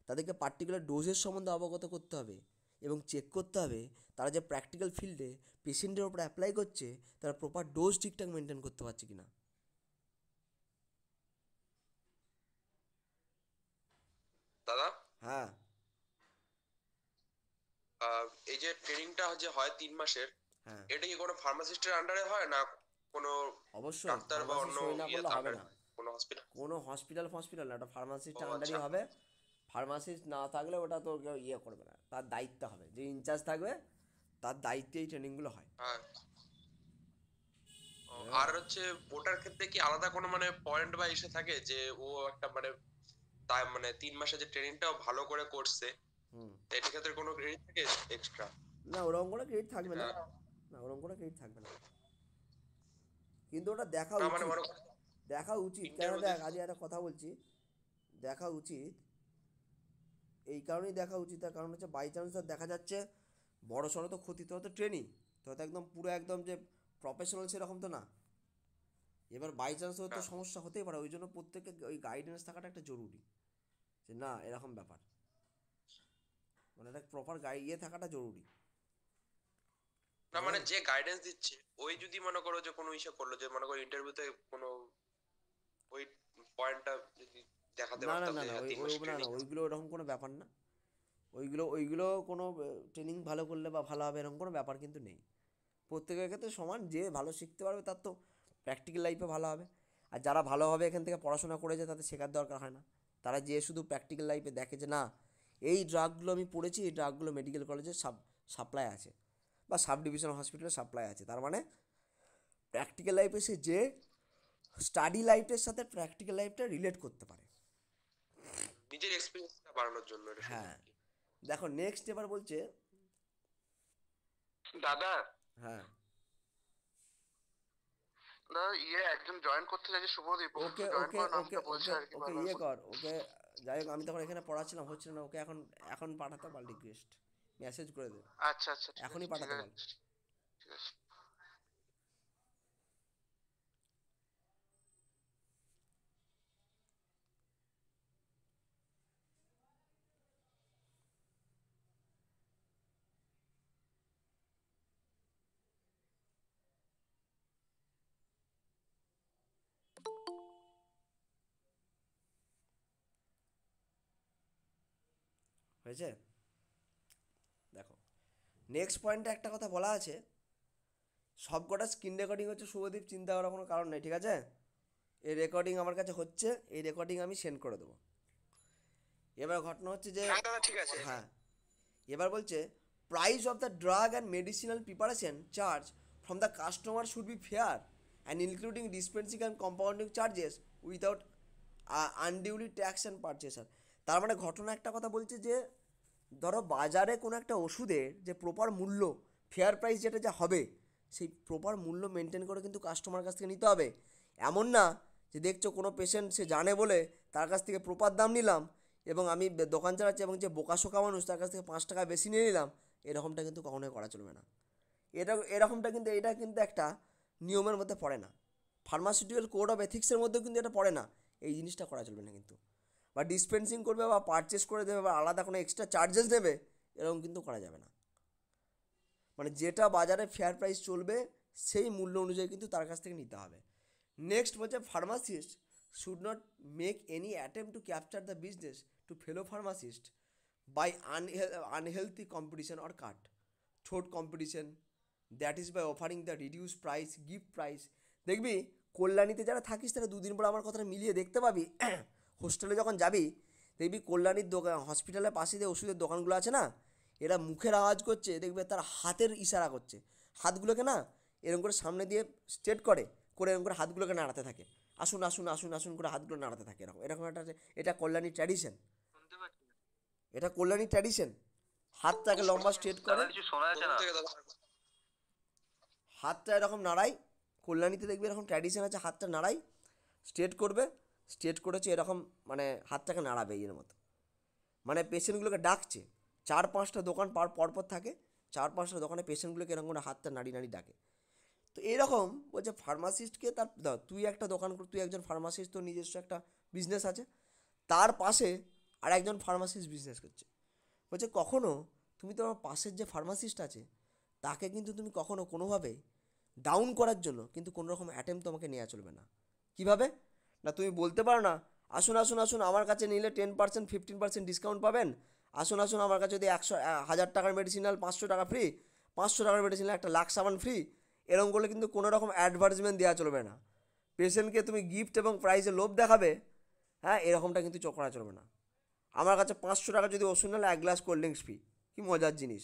তাদেরকে পার্টিকুলার ডোজের সম্বন্ধে অবগত করতে হবে, এবং চেক করতে হবে তারা যে প্র্যাকটিক্যাল ফিল্ডে পেশেন্টের ওপর অ্যাপ্লাই করছে, তারা প্রপার ডোজ ঠিকঠাক মেনটেন করতে পারছে কি না। দাদা, হ্যাঁ এই যে ট্রেনিংটা যে হয় 3 মাসের, হ্যাঁ এটা কি কোনো ফার্মাসিস্টের আন্ডারে হয় না কোনো অবশ্যই, ডাক্তার বা ফার্মাসি অন্য সই না করলে হবে আন্ডারে না। হয়, কোনো হসপিটাল? কোনো হসপিটাল না, ওটা ও ফার্মাসিস্টের আচ্ছা। আন্ডারই হবে। ফার্মাসিস্ট না থাকলে ওটা তো কেউ ইয়ে করবে না, তার দায়িত্ব হবে, যে ইনচার্জ থাকবে তার দায়িত্বে এই ট্রেনিংগুলো হয়। হ্যাঁ। হ্যাঁ। আর হচ্ছে ওটার ক্ষেত্রে কি আলাদা কোনো মানে পয়েন্ট বা ইসে থাকে যে ও একটা মানে তাই মানে 3 মাসে যে ট্রেনিংটাও ভালো করে করছে, হুম। এটার ক্ষেত্রে কোনো ক্রেডিট থাকে এক্সট্রা? না ওরকম করে ক্রেডিট থাকবে না, না ওরকম করে ক্রেডিট থাকবে না, কিন্তু ওটা দেখা না মানে উচিত, মনে দেখা উচিত, কেন তিনটের মধ্যে। দেখ, আজ একটা কথা বলছি, দেখা উচিত, এই কারণেই দেখা উচিত, তার কারণ হচ্ছে বাই চান্স দেখা যাচ্ছে বড় সড়ো তো ক্ষতি, তো হয়তো ট্রেনিং তো হয়তো একদম পুরো একদম যে প্রফেশনাল সেরকম তো না, এবার বাই চান্স হয়তো হ্যাঁ। সমস্যা হতেই পারে, ওই জন্য প্রত্যেকে ওই গাইডেন্স থাকাটা একটা জরুরি, যে না এরকম ব্যাপার, মানে একটা প্রপার থাকাটা জরুরি। না মানে যে গাইডেন্স দিচ্ছে ওই যদি মনে করো যে কোনো ইসে করলো, যে মনে করো ইন্টারভিউতে কোনো ওই পয়েন্টটা যদি দেখাতে না না পারতাম না যে না, হ্যাঁ ওই 3 ওই মাস না না, ট্রেনিং। ওইগুলো ওরকম কোনো ব্যাপার না। ওইগুলো কোনো ট্রেনিং ভালো করলে বা ভালো হবে এরকম কোনো ব্যাপার কিন্তু নেই। প্রত্যেকের ক্ষেত্রে সমান, যে ভালো শিখতে পারবে তার তো প্র্যাকটিক্যাল লাইফে ভালো হবে। আর যারা ভালোভাবে এখান থেকে পড়াশোনা করেছে তাদের শেখার দরকার হয় না। তারা যে শুধু প্র্যাকটিক্যাল লাইফে দেখে যে না এই ড্রাগগুলো আমি পড়েছি, এই ড্রাগগুলো মেডিকেল কলেজে সাপ্লাই আছে বা সাব ডিভিশনাল হসপিটালে সাপ্লাই আছে, তার মানে প্র্যাকটিক্যাল লাইফে সে যে স্টাডি লাইফের সাথে প্র্যাকটিক্যাল লাইফটা রিলেট করতে পারে। নিজের এক্সপেরিয়েন্সটা বাড়ানোর জন্য এটা শুধু হ্যাঁ, আর কি। দেখো নেক্সট এবার বলছে। দাদা, হ্যাঁ, দাদা একজন জয়েন করতে চাইছে, শুভদীপ। ওকে জয়েন ওকে করার ওকে নামটা বলছে ওকে আর কি ওকে বারবার। ইয়ে কর ওকে। যাই হোক, আমি তখন এখানে পড়াচ্ছিলাম, হচ্ছিল না, ওকে এখন এখন পাঠাতে বল, রিকোয়েস্ট মেসেজ করে দে, আচ্ছা আচ্ছা, ঠিক এখনই আছে ঠিক পাঠাতে বল। আছে ঠিক আছে। হয়েছে? দেখো নেক্সট পয়েন্টে একটা কথা বলা আছে, সব কটা স্ক্রিন রেকর্ডিং হচ্ছে শুভদীপ, চিন্তা করার কোনো কারণ নেই, ঠিক আছে? এই রেকর্ডিং আমার কাছে হচ্ছে, এই রেকর্ডিং আমি সেন্ড করে দেবো। এবার ঘটনা হচ্ছে যে, হ্যাঁ দাদা, ঠিক আছে। হ্যাঁ, এবার বলছে price of the drug and medicinal preparation charge from the customer should be fair and including dispensing and compounding charges without আনডিউলি tax and পারচেসার। তার মানে ঘটনা একটা কথা বলছে যে, ধরো বাজারে কোনো একটা ওষুধের যে প্রপার মূল্য, ফেয়ার প্রাইস যেটা যা হবে, সেই প্রপার মূল্য মেনটেন করে কিন্তু কাস্টমার কাছ থেকে নিতে হবে। এমন না যে দেখছো কোনো পেশেন্ট সে জানে বলে তার কাছ থেকে প্রপার দাম নিলাম, এবং আমি দোকান চালাচ্ছি এবং যে বোকাশোকা মানুষ তার কাছ থেকে 5 টাকা বেশি নিয়ে নিলাম, এরকমটা কিন্তু কখনোই করা চলবে না। এরকমটা কিন্তু, এটা কিন্তু একটা নিয়মের মধ্যে পড়ে না, ফার্মাসিউটিক্যাল কোড অফ এথিক্সের মধ্যেও কিন্তু এটা পড়ে না। এই জিনিসটা করা চলবে না কিন্তু। বা ডিসপেন্সিং করবে বা পারচেস করে দেবে বা আলাদা কোনো এক্সট্রা চার্জেস দেবে, এরকম কিন্তু করা যাবে না। মানে যেটা বাজারে ফেয়ার প্রাইস চলবে সেই মূল্য অনুযায়ী কিন্তু তার কাছ থেকে নিতে হবে। নেক্সট বলছে pharmacist should not make any attempt to capture the business to fellow pharmacist by unhealthy competition or cut throat competition, that is by offering the reduce price, gift price. দেখবি কল্যাণীতে যারা থাকিস তারা দুদিন পর আমার কথাটা মিলিয়ে দেখতে পাবি। হোস্টেলে যখন যাবি দেখবি কল্যাণীর দোকান, হসপিটালের পাশে যে ওষুধের দোকানগুলো আছে না, এরা মুখের আওয়াজ করছে, দেখবে তার হাতের ইশারা করছে, হাতগুলোকে না এরকম করে সামনে দিয়ে স্ট্রেট করে করে এরকম করে হাতগুলোকে নাড়াতে থাকে, আসুন আসুন আসুন আসুন করে হাতগুলো নাড়াতে থাকে, এরকম এরকম একটা, এটা কল্যাণী ট্র্যাডিশন, শুনতে পাচ্ছি না। এটা কল্যাণী ট্র্যাডিশন। হাতটাকে লম্বা স্ট্রেট করে, দাদা, কিছু শোনা যাচ্ছে কোথা না। থেকে দাদা? হাতটা এরকম নাড়াই, কল্যাণীতে দেখবি এরকম ট্র্যাডিশন আছে, হাতটা নাড়াই, স্ট্রেট করবে, স্ট্রেট করেছে এরকম, মানে হাতটাকে নাড়াবে এর মতো, মানে পেশেন্টগুলোকে ডাকছে। 4-5টা দোকান পরপর থাকে, 4-5টা দোকানে পেশেন্টগুলোকে এরকম করে হাতটা নাড়ি নাড়ি ডাকে। তো এরকম বলছে ফার্মাসিস্টকে, তার তুই একটা দোকান, তুই একজন ফার্মাসিস্ট, তোর নিজস্ব একটা বিজনেস আছে, তার পাশে আর একজন ফার্মাসিস্ট বিজনেস করছে। বলছে কখনো তুমি তোমার পাশের যে ফার্মাসিস্ট আছে তাকে কিন্তু তুমি কখনো কোনোভাবে ডাউন করার জন্য কিন্তু কোনো রকম অ্যাটেম্প তোমাকে নেওয়া চলবে না। কীভাবে না, তুমি বলতে পারো না আসুন আসুন আসুন আমার কাছে নিলে 10% 15% ডিসকাউন্ট পাবেন, আসুন আসুন আমার কাছে যদি 1000 টাকার মেডিসিনাল 500 টাকা ফ্রি, 500 টাকার মেডিসিনাল 1 লাখ সাবান ফ্রি, এরকম করলে কিন্তু কোনো রকম অ্যাডভার্টাইজমেন্ট দেওয়া চলবে না। পেশেন্টকে তুমি গিফট এবং প্রাইজে লোভ দেখাবে, হ্যাঁ, এরকমটা কিন্তু করা চলবে না। আমার কাছে 500 টাকা যদি ওষুধ নিলে 1 গ্লাস কোল্ড ড্রিঙ্কস ফ্রি, কী মজার জিনিস।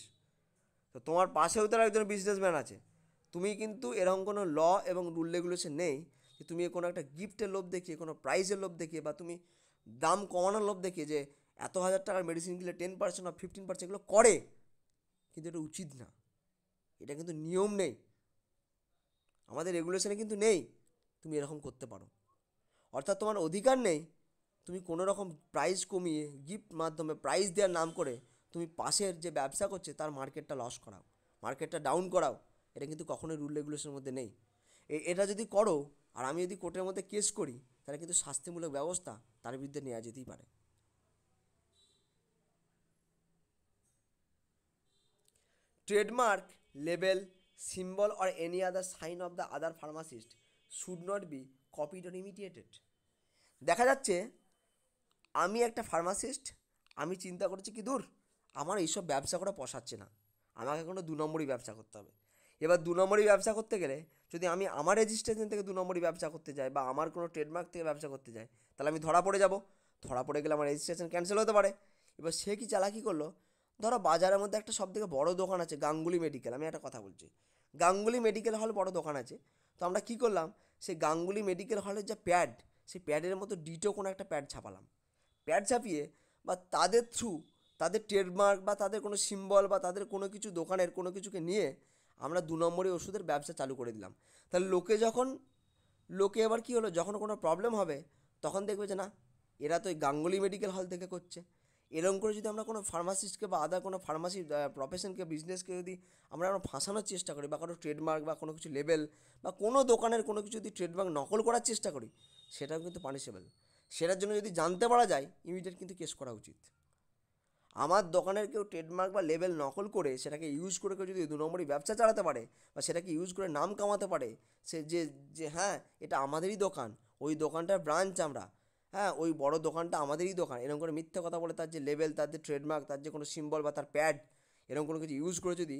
তো তোমার পাশেও তার একজন বিজনেসম্যান আছে, তুমি কিন্তু এরকম কোনো ল এবং রুল রেগুলেশন নেই যে তুমি কোনো একটা গিফটের লোভ দেখিয়ে, কোনো প্রাইজের লোভ দেখিয়ে, বা তুমি দাম কমানোর লোভ দেখিয়ে যে এত 1000 টাকার মেডিসিন কিনলে 10% বা 15% এগুলো করে, কিন্তু এটা উচিত না, এটা কিন্তু নিয়ম নেই, আমাদের রেগুলেশনে কিন্তু নেই তুমি এরকম করতে পারো। অর্থাৎ তোমার অধিকার নেই তুমি কোনো রকম প্রাইস কমিয়ে গিফট মাধ্যমে প্রাইস দেওয়ার নাম করে তুমি পাশের যে ব্যবসা করছে তার মার্কেটটা লস করাও, মার্কেটটা ডাউন করাও, এটা কিন্তু কখনোই রুল রেগুলেশনের মধ্যে নেই। এটা যদি করো আর আমি যদি কোর্টের মধ্যে কেস করি, তাহলে কিন্তু শাস্তিমূলক ব্যবস্থা তার বিরুদ্ধে নেওয়া যেতেই পারে। Trademark label symbol or any other sign of the other pharmacist should not be copied or imitated. দেখা যাচ্ছে আমি একটা ফার্মাসিস্ট, আমি চিন্তা করছি কি দূর আমার এইসব ব্যবসা করে পোষাচ্ছে না, আমাকে কোনো 2 নম্বরই ব্যবসা করতে হবে। এবার 2 নম্বরই ব্যবসা করতে গেলে যদি আমি আমার রেজিস্ট্রেশন থেকে 2 নম্বরই ব্যবসা করতে যাই বা আমার কোনো ট্রেডমার্ক থেকে ব্যবসা করতে যাই, তাহলে আমি ধরা পড়ে যাব, ধরা পড়ে গেলে আমার রেজিস্ট্রেশন ক্যান্সেল হতে পারে। এবার সে কি চালাকি করলো, ধরো বাজারের মধ্যে একটা সবথেকে বড় দোকান আছে গাঙ্গুলি মেডিকেল, আমি একটা কথা বলছি, গাঙ্গুলি মেডিকেল হল বড় দোকান আছে। তো আমরা কী করলাম, সেই গাঙ্গুলি মেডিকেল হলের যে প্যাড, সেই প্যাডের মতো ডিটো কোনো একটা প্যাড ছাপালাম, প্যাড ছাপিয়ে বা তাদের থ্রু তাদের ট্রেডমার্ক বা তাদের কোনো সিম্বল বা তাদের কোনো কিছু দোকানের কোনো কিছুকে নিয়ে আমরা 2 নম্বরই ওষুধের ব্যবসা চালু করে দিলাম। তাহলে লোকে এবার কী হলো, যখন কোনো প্রবলেম হবে তখন দেখবে যে না এরা তো এই গাঙ্গুলি মেডিকেল হল থেকে করছে। এরকম করে যদি আমরা কোনো ফার্মাসিস্টকে বা আদার কোনো ফার্মাসি প্রফেশনকে বিজনেসকে যদি আমরা ফাঁসানোর চেষ্টা করি বা কোনো ট্রেডমার্ক বা কোনো কিছু লেবেল বা কোনো দোকানের কোনো কিছু যদি ট্রেডমার্ক নকল করার চেষ্টা করি, সেটাও কিন্তু পানিশেবল। সেটার জন্য যদি জানতে পারা যায় ইমিডিয়েট কিন্তু কেস করা উচিত। আমার দোকানের কেউ ট্রেডমার্ক বা লেবেল নকল করে সেটাকে ইউজ করে কেউ যদি 2 নম্বরই ব্যবসা চালাতে পারে বা সেটাকে ইউজ করে নাম কামাতে পারে, সে যে হ্যাঁ এটা আমাদেরই দোকান, ওই দোকানটার ব্রাঞ্চ আমরা, হ্যাঁ ওই বড় দোকানটা আমাদেরই দোকান, এরকম করে মিথ্যে কথা বলে তার যে লেবেল, তার যে ট্রেডমার্ক, তার যে কোনো সিম্বল বা তার প্যাড এরকম কোনো কিছু ইউজ করে যদি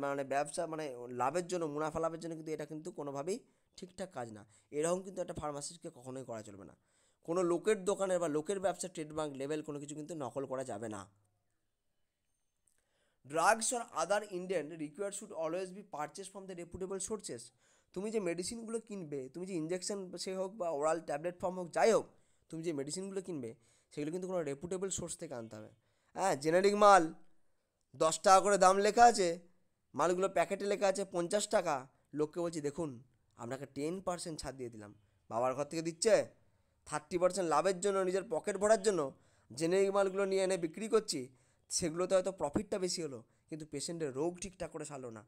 মানে ব্যবসা মানে লাভের জন্য, মুনাফা লাভের জন্য, কিন্তু এটা কিন্তু কোনোভাবেই ঠিকঠাক কাজ না। এরকম কিন্তু একটা ফার্মাসিস্টকে কখনোই করা চলবে না। কোনো লোকের দোকানের বা লোকের ব্যবসার ট্রেডমার্ক লেবেল কোনো কিছু কিন্তু নকল করা যাবে না। Drugs or other ingredient required should always be purchased from the reputable sources. তুমি যে মেডিসিনগুলো কিনবে, তুমি যে ইঞ্জেকশন সে হোক বা ওরাল ট্যাবলেট ফর্ম হোক, যাই হোক, তুমি যে মেডিসিনগুলো কিনবে সেগুলো কিন্তু কোনো রেপুটেবল সোর্স থেকে আনতে হবে। হ্যাঁ জেনারিক মাল 10 টাকা করে দাম লেখা আছে, মালগুলো প্যাকেটে লেখা আছে 50 টাকা, লোককে বলছি দেখুন আপনাকে 10% ছাড় দিয়ে দিলাম, বাবার ঘর থেকে দিচ্ছে 30% লাভের জন্য, নিজের পকেট ভরার জন্য জেনারিক মালগুলো নিয়ে এনে বিক্রি করছি। সেগুলোতে হয়তো প্রফিটটা বেশি হলো কিন্তু পেশেন্টের রোগ ঠিকঠাক করে সারলো না,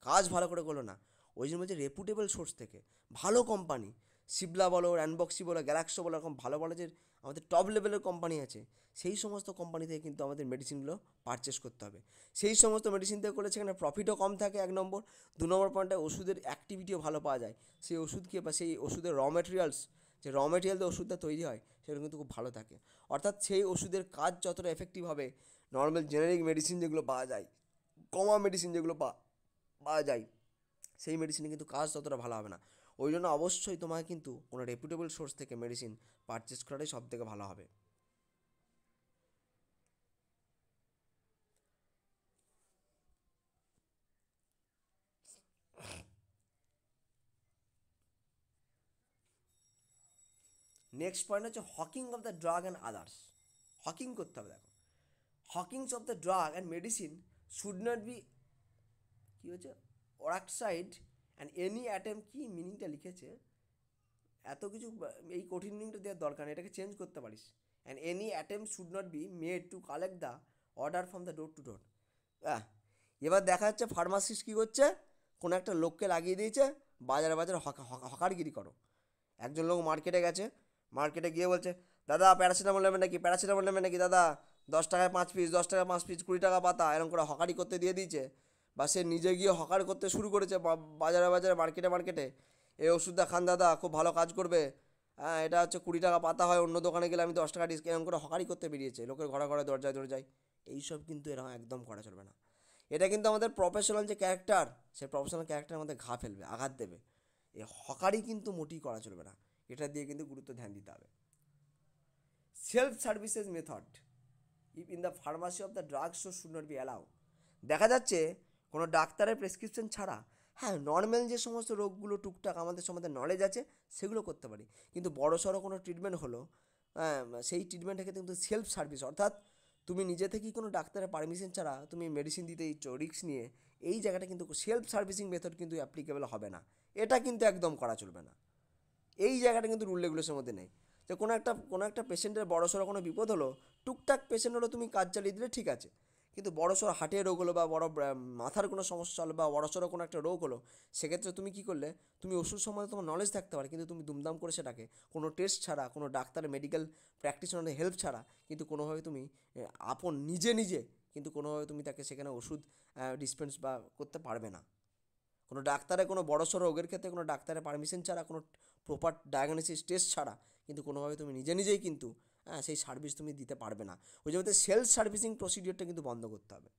কাজ ভালো করে করলো না। ওই জন্য বলছে রেপুটেবল সোর্স থেকে, ভালো কোম্পানি, সিবলা বলো, র্যানবক্সি বলো, গ্যালাক্সো বলো, এরকম ভালো ভালো যে আমাদের টপ লেভেলের কোম্পানি আছে, সেই সমস্ত কোম্পানি থেকে কিন্তু আমাদের মেডিসিনগুলো পারচেস করতে হবে। সেই সমস্ত মেডিসিন থেকে করলে সেখানে প্রফিটও কম থাকে 1 নম্বর, 2 নম্বর পয়েন্টে ওষুধের অ্যাক্টিভিটিও ভালো পাওয়া যায়। সেই ওষুধকে বা সেই ওষুধের র মেটেরিয়ালস, যে র মেটেরিয়াল দিয়ে ওষুধটা তৈরি হয় সেগুলো কিন্তু খুব ভালো থাকে। অর্থাৎ সেই ওষুধের কাজ যতটা এফেক্টিভ হবে, নর্মাল জেনারিক মেডিসিন যেগুলো পাওয়া যায়, কমা মেডিসিন যেগুলো পাওয়া যায়, সেই মেডিসিনে কিন্তু কাজ ততটা ভালো হবে না। ওই জন্য অবশ্যই তোমাকে কিন্তু কোনো রেপুটেবল সোর্স থেকে মেডিসিন পারচেস করাটাই সব থেকে ভালো হবে। নেক্সট পয়েন্ট হচ্ছে hawking of the drug and others. Hawking করতে হবে। দেখো hawkings of the drug and medicine should not be কী হচ্ছে অরাক্সাইড অ্যান্ড এনি অ্যাটেম, কি মিনিংটা লিখেছে, এত কিছু এই কঠিন মিনিংটা দেওয়ার দরকার নেই, এটাকে চেঞ্জ করতে পারিস। And any attempt should not be made to collect the order from the door to door. এবার দেখা যাচ্ছে ফার্মাসিস্ট কী করছে, কোনো একটা লোককে লাগিয়ে দিয়েছে বাজারে বাজারে হকারগিরি করো। একজন লোক মার্কেটে গেছে, মার্কেটে গিয়ে বলছে দাদা প্যারাসিটামল নেবেন নাকি, প্যারাসিটামল নেবেন নাকি দাদা, 10 টাকায় 5 পিস, 10 টাকায় 5 পিস, 20 টাকা পাতা, এরকম করে হকারি করতে দিয়ে দিয়েছে। বা সে নিজে গিয়ে হকার করতে শুরু করেছে বাজারে বাজারে, মার্কেটে, এই ওষুধটা খান দাদা খুব ভালো কাজ করবে, হ্যাঁ এটা হচ্ছে 20 টাকা পাতা হয়, অন্য দোকানে গেলে আমি 10 টাকা ডিসকাউন্ট, এরকম করে হকারি করতে বেরিয়েছে লোকের ঘরে ঘরে, দরজায়। এইসব কিন্তু এরকম একদম করা চলবে না। এটা কিন্তু আমাদের প্রফেশনাল যে ক্যারেক্টার, সেই প্রফেশনাল ক্যারেক্টার আমাদের ঘা ফেলবে, আঘাত দেবে। এই হকারি কিন্তু মোটেই করা চলবে না, এটা দিয়ে কিন্তু গুরুত্ব ধ্যান দিতে হবে। Self services method if in the pharmacy of the drug store should not B allow. দেখা যাচ্ছে কোনো ডাক্তারের প্রেসক্রিপশন ছাড়া, হ্যাঁ নর্মাল যে সমস্ত রোগগুলো টুকটাক আমাদের সম্বন্ধে নলেজ আছে সেগুলো করতে পারি, কিন্তু বড় সড়ো কোনো ট্রিটমেন্ট হলো, সেই ট্রিটমেন্টটাকে কিন্তু সেলফ সার্ভিস, অর্থাৎ তুমি নিজে থেকেই কোনো ডাক্তারের পারমিশন ছাড়া তুমি মেডিসিন দিতে ইচ্ছো রিস্ক নিয়ে, এই জায়গাটা কিন্তু সেলফ সার্ভিসিং মেথড কিন্তু অ্যাপ্লিকেবল হবে না, এটা কিন্তু একদম করা চলবে না। এই জায়গাটা কিন্তু রুল রেগুলেশনের মধ্যে নেই। যে কোনো একটা পেশেন্টের বড়সড় কোনো বিপদ হলো, টুকটাক পেশেন্ট হলো তুমি কাজ চালিয়ে দিলে ঠিক আছে, কিন্তু বড়সড় হার্টের রোগ হলো বা মাথার কোনো সমস্যা হলো বা বড়সড় কোনো একটা রোগ হলো, সেক্ষেত্রে তুমি কী করলে, তুমি ওষুধ সম্বন্ধে তোমার নলেজ থাকতে পারে কিন্তু তুমি দুমদাম করে সেটাকে কোনো টেস্ট ছাড়া, কোনো ডাক্তারের মেডিকেল প্র্যাকটিশনারের হেল্প ছাড়া কিন্তু কোনোভাবে তুমি আপন নিজে কিন্তু কোনোভাবে তুমি তাকে সেখানে ওষুধ ডিসপেন্স বা করতে পারবে না, কোনো ডাক্তারের কোনো বড়সড় রোগের ক্ষেত্রে কোনো ডাক্তারের পারমিশন ছাড়া, কোনো প্রপার ডায়াগনোসিস টেস্ট ছাড়া কিন্তু কোনোভাবে তুমি নিজেই কিন্তু সেই সার্ভিস তুমি দিতে পারবে না। ওই জন্য সেলফ সার্ভিসিং প্রসিডিওরটা কিন্তু বন্ধ করতে হবে।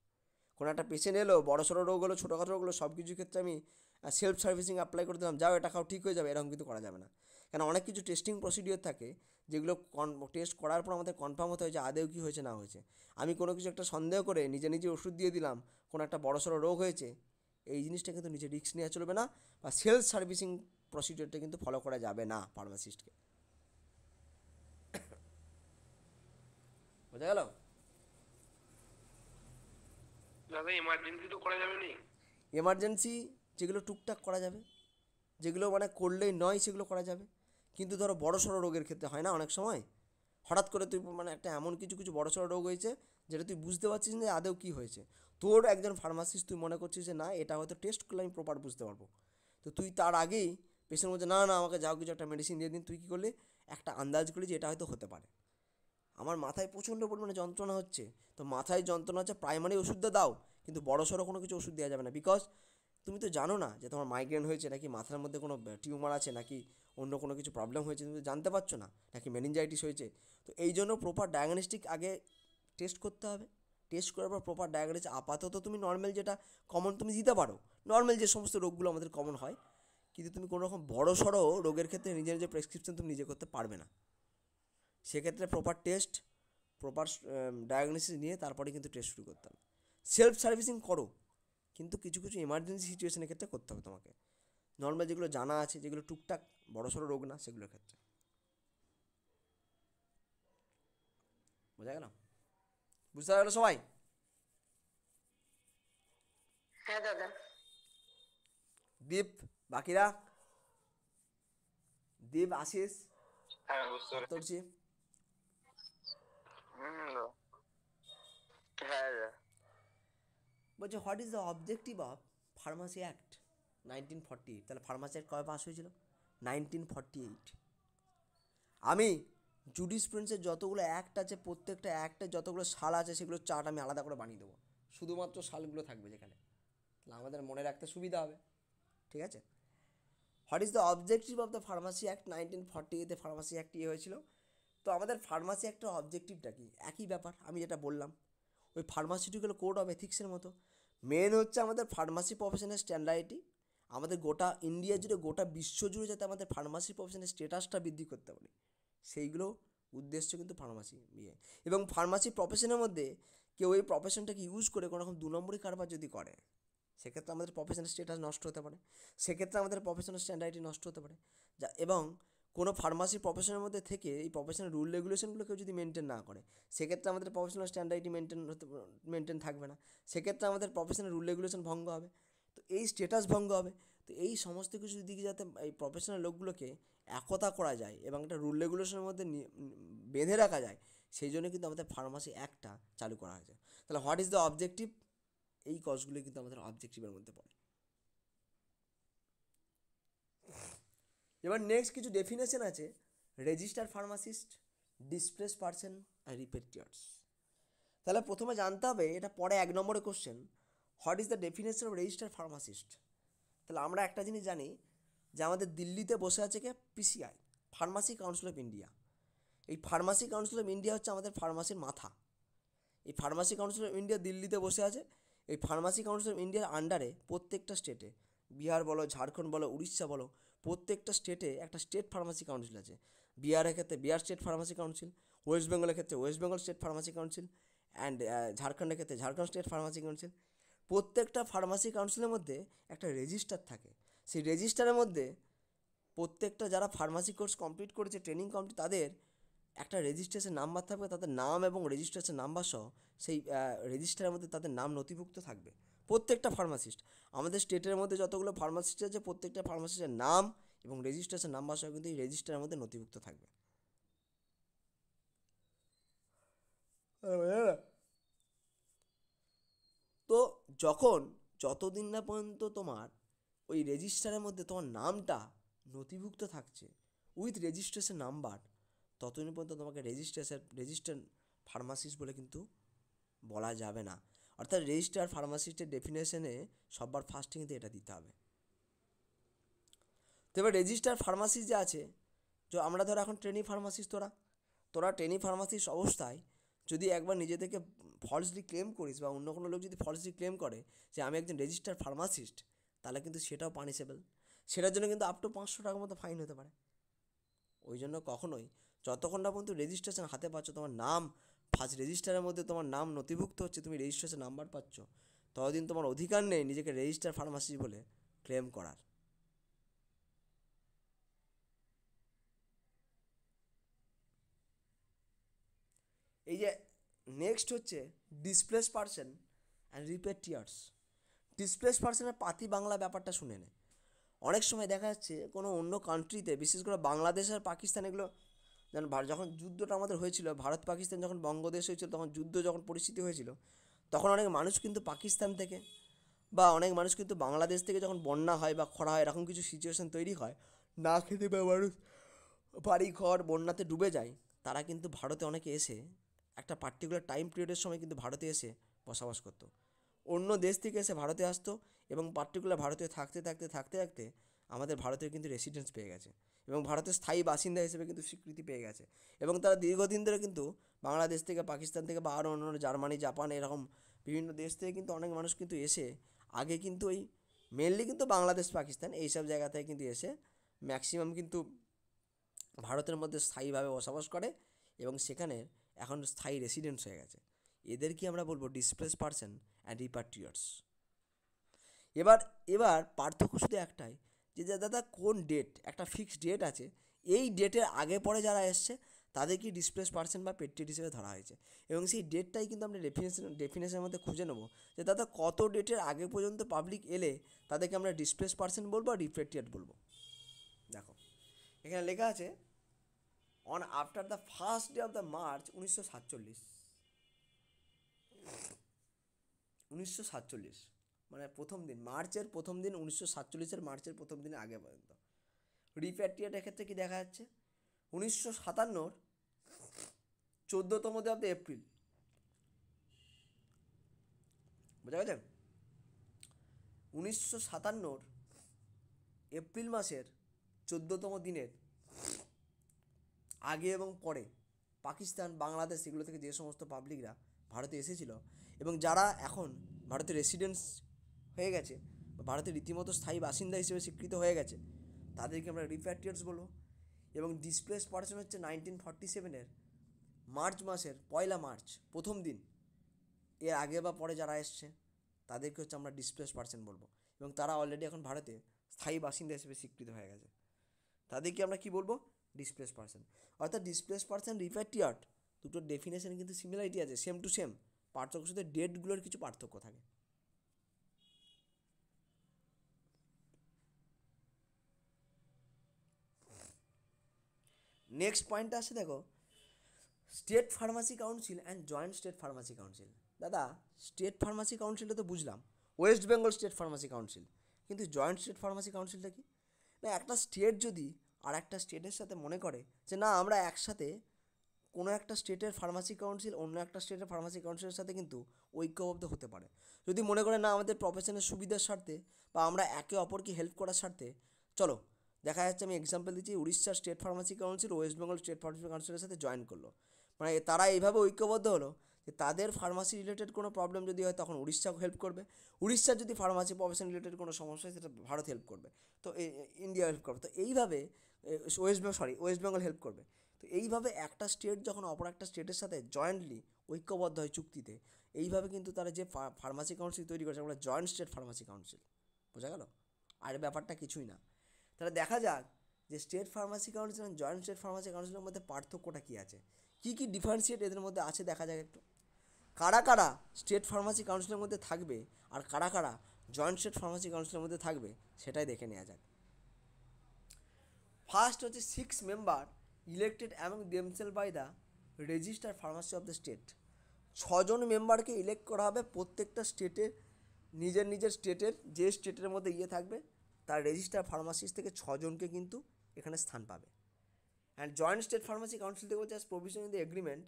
কোনো একটা পেশেন্ট এলো, বড়সড় রোগ হলো, ছোটোখাটো রোগ হলো, সব কিছুর ক্ষেত্রে আমি সেলফ সার্ভিসিং অ্যাপ্লাই করে দিলাম, যাও এটা খাও ঠিক হয়ে যাবে, এরকম কিন্তু করা যাবে না। কেন অনেক কিছু টেস্টিং প্রসিডিওর থাকে যেগুলো টেস্ট করার পর আমাদের কনফার্ম হতে হয় যে আদেও কী হয়েছে না হয়েছে। আমি কোনো কিছু একটা সন্দেহ করে নিজে ওষুধ দিয়ে দিলাম, কোনো একটা বড়সড় রোগ হয়েছে, এই জিনিসটা কিন্তু নিজে রিস্ক নেওয়া চলবে না, বা সেলফ সার্ভিসিং প্রসিডিওরটা কিন্তু ফলো করা যাবে না ফার্মাসিস্টকে। বোঝা গেল? দাদা এমার্জেন্সি তো করা যাবে না? এমার্জেন্সি যেগুলো টুকটাক করা যাবে, যেগুলো মানে করলেই নয় সেগুলো করা যাবে, কিন্তু ধরো বড়সড় রোগের ক্ষেত্রে হয় না অনেক সময়, হঠাৎ করে তুই মানে একটা এমন কিছু বড়সড় রোগ হয়েছে যেটা তুই বুঝতে পারছিস না আদৌ কী হয়েছে, তোর একজন ফার্মাসিস্ট তুই মনে করছিস যে না এটা হয়তো টেস্ট করলে আমি প্রপার বুঝতে পারবো, তো তুই তার আগেই পেশেন্ট বলছে না আমাকে যাও কিছু একটা মেডিসিন দিয়ে দিন, তুই কী করলি একটা আন্দাজ করলি যে এটা হয়তো হতে পারে, আমার মাথায় প্রচণ্ড পরিমাণে যন্ত্রণা হচ্ছে, তো মাথায় যন্ত্রণা হচ্ছে প্রাইমারি ওষুধটা দাও, কিন্তু বড়সড় কোনো কিছু ওষুধ দেওয়া যাবে না, বিকজ তুমি তো জানো না যে তোমার মাইগ্রেন হয়েছে নাকি মাথার মধ্যে কোনো টিউমার আছে নাকি অন্য কোনো কিছু প্রবলেম হয়েছে, তুমি তো জানতে পারছো না, নাকি মেনিনজাইটিস হয়েছে। তো এই জন্য প্রপার ডায়াগনস্টিক আগে টেস্ট করতে হবে, টেস্ট করার পর প্রপার ডায়াগনোসিস। আপাতত তুমি নর্মাল যেটা কমন তুমি দিতে পারো, নর্মাল যে সমস্ত রোগগুলো আমাদের কমন হয়, কিন্তু তুমি কোনো রকম বড়সড় রোগের ক্ষেত্রে নিজের প্রেসক্রিপশন তুমি নিজে করতে পারবে না। সেক্ষেত্রে প্রপার টেস্ট, প্রপার ডায়াগনোসিস নিয়ে তারপরে কিন্তু টেস্ট শুরু করতে হবে। সেলফ সার্ভিসিং করো, কিন্তু কিছু এমার্জেন্সি সিচুয়েশনের ক্ষেত্রে করতে হবে তোমাকে, নর্মাল যেগুলো জানা আছে, যেগুলো টুকটাক বড়সড় রোগ না সেগুলোর ক্ষেত্রে। বোঝা গেল? বুঝতে পারলো সবাই? হ্যাঁ দাদা। দীপ, বাকিরা, দীপ, আশিস, হ্যাঁ বুঝতে পারছি। তোরছি হ্যাঁ দাদা। বলছে what is the objective of pharmacy act 1948? তাহলে ফার্মাসি অ্যাক্ট কবে পাস হয়েছিল? 1948। আমি জুডিসপ্রুডেন্সের যতগুলো অ্যাক্ট আছে প্রত্যেকটা অ্যাক্টের যতগুলো সাল আছে সেগুলো চার্ট আমি আলাদা করে বানিয়ে দেবো, শুধুমাত্র সালগুলো থাকবে যেখানে, তাহলে আমাদের মনে রাখতে সুবিধা হবে। ঠিক আছে? What is the objective of the pharmacy act 1948-এ ফার্মাসি অ্যাক্ট ইয়ে হয়েছিল। তো আমাদের ফার্মাসি অ্যাক্টের অবজেক্টিভটা কি? একই ব্যাপার, আমি যেটা বললাম ওই ফার্মাসিউটিক্যাল কোড অফ এথিক্সের মতো। মেন হচ্ছে আমাদের ফার্মাসি প্রফেশনের স্ট্যান্ডার্ডটি, আমাদের গোটা ইন্ডিয়া জুড়ে গোটা বিশ্ব জুড়ে যাতে আমাদের ফার্মাসি প্রফেশনের স্ট্যাটাসটা বৃদ্ধি করতে পারি, সেইগুলো উদ্দেশ্য কিন্তু ফার্মাসি ইয়ে। এবং ফার্মাসি প্রফেশনের মধ্যে কেউ এই প্রফেশনটাকে ইউজ করে কোনো রকম 2 নম্বরই কারবার যদি করে, সেক্ষেত্রে আমাদের প্রফেশনাল স্ট্যাটাস নষ্ট হতে পারে, সেক্ষেত্রে আমাদের প্রফেশনাল স্ট্যান্ডার্ডটি নষ্ট হতে পারে। এবং কোনো ফার্মাসি প্রফেশনের মধ্যে থেকে এই প্রফেশনাল রুল রেগুলেশনগুলো কেউ যদি মেনটেন না করে, সেক্ষেত্রে আমাদের প্রফেশনাল স্ট্যান্ডার্ডটি মেনটেন থাকবে না, সেক্ষেত্রে আমাদের প্রফেশনাল রুল রেগুলেশন ভঙ্গ হবে, তো এই স্ট্যাটাস ভঙ্গ হবে। তো এই সমস্ত কিছু দিকে যাতে এই প্রফেশনাল লোকগুলোকে একতা করা যায় এবং একটা রুল রেগুলেশনের মধ্যে বেঁধে রাখা যায়, সেই জন্য কিন্তু আমাদের ফার্মাসি অ্যাক্টটা চালু করা হয়েছে। তাহলে হোয়াট ইজ দ্য অবজেক্টিভ? এই কজগুলো কিন্তু আমাদের অবজেক্টিভের মধ্যে পড়ে। এবার নেক্সট কিছু ডেফিনেশন আছে, রেজিস্টার ফার্মাসিস্ট, ডিসপ্লেস পারসন আর রিপেটিয়ার্স। তাহলে প্রথমে জানতে হবে, এটা পরে 1 নম্বরে question, what is the definition of register pharmacist. তাহলে আমরা একটা জিনিস জানি যে আমাদের দিল্লিতে বসে আছে কে? PCI, pharmacy council of India. এই ফার্মাসি কাউন্সিল অফ ইন্ডিয়া হচ্ছে আমাদের ফার্মাসির মাথা। এই ফার্মাসি কাউন্সিল অফ ইন্ডিয়া দিল্লিতে বসে আছে। এই ফার্মাসি কাউন্সিল অফ ইন্ডিয়ার আন্ডারে প্রত্যেকটা স্টেটে, বিহার বলো, ঝাড়খণ্ড বলো, উড়িষ্যা বলো, প্রত্যেকটা স্টেটে একটা স্টেট ফার্মাসি কাউন্সিল আছে। বিহারের ক্ষেত্রে Bihar state pharmacy council, West বেঙ্গলের ক্ষেত্রে West Bengal state pharmacy council, and ঝাড়খণ্ডের ক্ষেত্রে ঝাড়খণ্ড স্টেট ফার্মাসি কাউন্সিল। প্রত্যেকটা ফার্মাসি কাউন্সিলের মধ্যে একটা রেজিস্টার থাকে। সেই রেজিস্টারের মধ্যে প্রত্যেকটা যারা ফার্মাসি কোর্স কমপ্লিট করেছে, ট্রেনিং কমপ্লিট, তাদের একটা রেজিস্ট্রেশন নাম্বার থাকবে, তাদের নাম এবং রেজিস্ট্রেশন নাম্বার সহ সেই রেজিস্টারের মধ্যে তাদের নাম নথিভুক্ত থাকবে। প্রত্যেকটা ফার্মাসিস্ট, আমাদের স্টেটের মধ্যে যতগুলো ফার্মাসিস্ট আছে প্রত্যেকটা ফার্মাসিস্টের নাম এবং রেজিস্ট্রেশন নাম্বার সহ কিন্তু এই রেজিস্টারের মধ্যে নথিভুক্ত থাকবে। তো যতদিন না পর্যন্ত তোমার ওই রেজিস্টারের মধ্যে তোমার নামটা নথিভুক্ত থাকছে উইথ রেজিস্ট্রেশন নাম্বার, ততদিন পর্যন্ত তোমাকে রেজিস্টার ফার্মাসিস্ট বলে কিন্তু বলা যাবে না। অর্থাৎ রেজিস্টার ফার্মাসিস্টের ডেফিনেশনে সবার ফার্স্টে কিন্তু এটা দিতে হবে, তো এবার রেজিস্টার ফার্মাসিস্ট যে আছে, তো আমরা ধরো এখন ট্রেনি ফার্মাসিস্ট, তোরা ট্রেনি ফার্মাসিস্ট অবস্থায় যদি একবার নিজে থেকে ফলসলি ক্লেম করিস বা অন্য কোনো লোক যদি ফলসলি ক্লেম করে যে আমি একজন রেজিস্টার ফার্মাসিস্ট, তাহলে কিন্তু সেটাও পানিশেবল। সেটার জন্য কিন্তু আপ টু 500 টাকার মতো ফাইন হতে পারে। ওই জন্য কখনোই যতক্ষণ না পর্যন্ত রেজিস্ট্রেশন হাতে পাচ্ছ, তোমার নাম ফার্স্ট রেজিস্টারের মধ্যে তোমার নাম নথিভুক্ত হচ্ছে, তুমি রেজিস্ট্রেশন নাম্বার পাচ্ছ, ততদিন তোমার অধিকার নেই নিজেকে রেজিস্টার ফার্মাসিস্ট বলে ক্লেম করার। এই যে নেক্সট হচ্ছে ডিসপ্লেস পার্সন অ্যান্ড রিপেটিয়ার্স। ডিসপ্লেস পার্সনের পাতি বাংলা ব্যাপারটা শুনে নে। অনেক সময় দেখা যাচ্ছে কোনো অন্য কান্ট্রিতে, বিশেষ করে বাংলাদেশ আর পাকিস্তান, এগুলো যেন যখন যুদ্ধটা আমাদের হয়েছিল, ভারত পাকিস্তান যখন বঙ্গদেশ হয়েছিল, তখন যুদ্ধ যখন পরিস্থিতি হয়েছিল, তখন অনেক মানুষ কিন্তু পাকিস্তান থেকে বা অনেক মানুষ কিন্তু বাংলাদেশ থেকে যখন বন্যা হয় বা খরা হয়, এরকম কিছু সিচুয়েশান তৈরি হয়, না খেতে পায় মানুষ, বাড়ি ঘর বন্যাতে ডুবে যায়, তারা কিন্তু ভারতে অনেকে এসে একটা পার্টিকুলার টাইম পিরিয়ডের সময় কিন্তু ভারতে এসে বসবাস করতো। অন্য দেশ থেকে এসে ভারতে আসতো এবং পার্টিকুলার ভারতে থাকতে থাকতে থাকতে থাকতে আমাদের ভারতের কিন্তু রেসিডেন্স পেয়ে গেছে এবং ভারতের স্থায়ী বাসিন্দা হিসেবে কিন্তু স্বীকৃতি পেয়ে গেছে। এবং তারা দীর্ঘদিন ধরে কিন্তু বাংলাদেশ থেকে, পাকিস্তান থেকে বা আরও অন্য জার্মানি, জাপান, এরকম বিভিন্ন দেশ থেকে কিন্তু অনেক মানুষ কিন্তু এসে আগে কিন্তু ওই মেনলি কিন্তু বাংলাদেশ, পাকিস্তান এইসব জায়গা থেকে কিন্তু এসে ম্যাক্সিমাম কিন্তু ভারতের মধ্যে স্থায়ীভাবে বসবাস করে এবং সেখানে এখন স্থায়ী রেসিডেন্স হয়ে গেছে। এদেরকে আমরা বলবো ডিসপ্লেস পার্সন অ্যান্ড রিপাট্রিয়ার্স। এবার এবার পার্থক্য শুধু একটাই, যে দাদা কোন ডেট, একটা ফিক্সড ডেট আছে, এই ডেটের আগে পরে যারা এসছে তাদেরকে ডিসপ্লেস পার্সন বা পেট্রিয়ট হিসেবে ধরা হয়েছে এবং সেই ডেটটাই কিন্তু আমরা ডেফিনেশনের মধ্যে খুঁজে নেবো যে দাদা কত ডেটের আগে পর্যন্ত পাবলিক এলে তাদেরকে আমরা ডিসপ্লেস পার্সন বলবো আর রিপেট্রিয়েট বলবো। দেখো এখানে লেখা আছে on after the first day of the March 1947 মানে প্রথম দিন, মার্চের প্রথম দিন, 1947 মার্চের প্রথম দিনের আগে পর্যন্ত। রিপ্যাট্রিয়েটের ক্ষেত্রে কি দেখা যাচ্ছে, 1957 14তম ডে অফ দ্য এপ্রিল, বোঝা গেছে? 1957 এপ্রিল মাসের 14তম দিনের আগে এবং পরে পাকিস্তান, বাংলাদেশ, এগুলো থেকে যে সমস্ত পাবলিকরা ভারতে এসেছিল এবং যারা এখন ভারতের রেসিডেন্স হয়ে গেছে বা ভারতের রীতিমতো স্থায়ী বাসিন্দা হিসেবে স্বীকৃত হয়ে গেছে, তাদেরকে আমরা রিপ্যাট্রিয়েটস বলবো। এবং ডিসপ্লেস পার্সন হচ্ছে 1947 মার্চ মাসের 1 মার্চ প্রথম দিন এর আগে বা পরে যারা এসছে তাদেরকে হচ্ছে আমরা ডিসপ্লেস পার্সন বলবো এবং তারা অলরেডি এখন ভারতে স্থায়ী বাসিন্দা হিসেবে স্বীকৃত হয়ে গেছে, তাদেরকে আমরা কি বলবো, ডিসপ্লেস পার্সন। অর্থাৎ ডিসপ্লেস পার্সন, রিপ্যাট্রিয়েট, দুটোর ডেফিনেশন কিন্তু সিমিলারিটি আছে, সেম টু সেম, পার্থক্য শুধু ডেটগুলোর কিছু পার্থক্য থাকে। নেক্সট পয়েন্টটা আসছে, দেখো state pharmacy council and joint state pharmacy council. দাদা স্টেট ফার্মাসি কাউন্সিলটা তো বুঝলাম, West Bengal state pharmacy council, কিন্তু জয়েন্ট স্টেট ফার্মাসি কাউন্সিলটা কি? না, একটা স্টেট যদি আর একটা স্টেটের সাথে মনে করে যে না আমরা একসাথে কোনো একটা স্টেটের ফার্মাসি কাউন্সিল অন্য একটা স্টেটের ফার্মাসি কাউন্সিলের সাথে কিন্তু ঐক্যবদ্ধ হতে পারে, যদি মনে করে না আমাদের প্রফেশনের সুবিধার স্বার্থে বা আমরা একে অপরকে হেল্প করার স্বার্থে, চলো দেখা যাচ্ছে আমি এক্সাম্পল দিচ্ছি, উড়িষ্যার state pharmacy council West Bengal state pharmacy কাউন্সিলের সাথে জয়েন করলো, মানে তারা এইভাবে ঐক্যবদ্ধ হলো যে তাদের ফার্মাসি রিলেটেড কোনো প্রবলেম যদি হয় তখন উড়িষ্যাও হেল্প করবে, উড়িষ্যার যদি ফার্মাসি প্রফেশন রিলেটেড কোনো সমস্যা হয় সেটা ভারত হেল্প করবে, তো ইন্ডিয়া হেল্প করবে, তো এইভাবে ওয়েস্ট বেঙ্গল হেল্প করবে। তো এইভাবে একটা স্টেট যখন অপর একটা স্টেটের সাথে জয়েন্টলি ঐক্যবদ্ধ হয় চুক্তিতে, এইভাবে কিন্তু তারা যে ফার্মাসি কাউন্সিল তৈরি করেছে আমরা জয়েন্ট স্টেট ফার্মাসি কাউন্সিল, বোঝা গেল? আর ব্যাপারটা কিছুই না। তাহলে দেখা যাক যে স্টেট ফার্মাসি কাউন্সিল এবং জয়েন্ট স্টেট ফার্মাসি কাউন্সিলের মধ্যে পার্থক্যটা কী আছে, কী কী ডিফারেন্সিয়েট এদের মধ্যে আছে দেখা যাক একটু। কারা কারা স্টেট ফার্মাসি কাউন্সিলের মধ্যে থাকবে আর কারা কারা জয়েন্ট স্টেট ফার্মাসি কাউন্সিলের মধ্যে থাকবে সেটাই দেখে নেওয়া যাক। ফার্স্ট হচ্ছে 6 member elected among themselves by the register pharmacy of the state. 6জন মেম্বারকে ইলেক্ট করা হবে প্রত্যেকটা স্টেটের, নিজের নিজের স্টেটের যে স্টেটের মধ্যে থাকবে তার রেজিস্টার ফার্মাসিস্ট থেকে 6জনকে কিন্তু এখানে স্থান পাবে। And joint state pharmacy council থেকে বলছে as provision in the agreement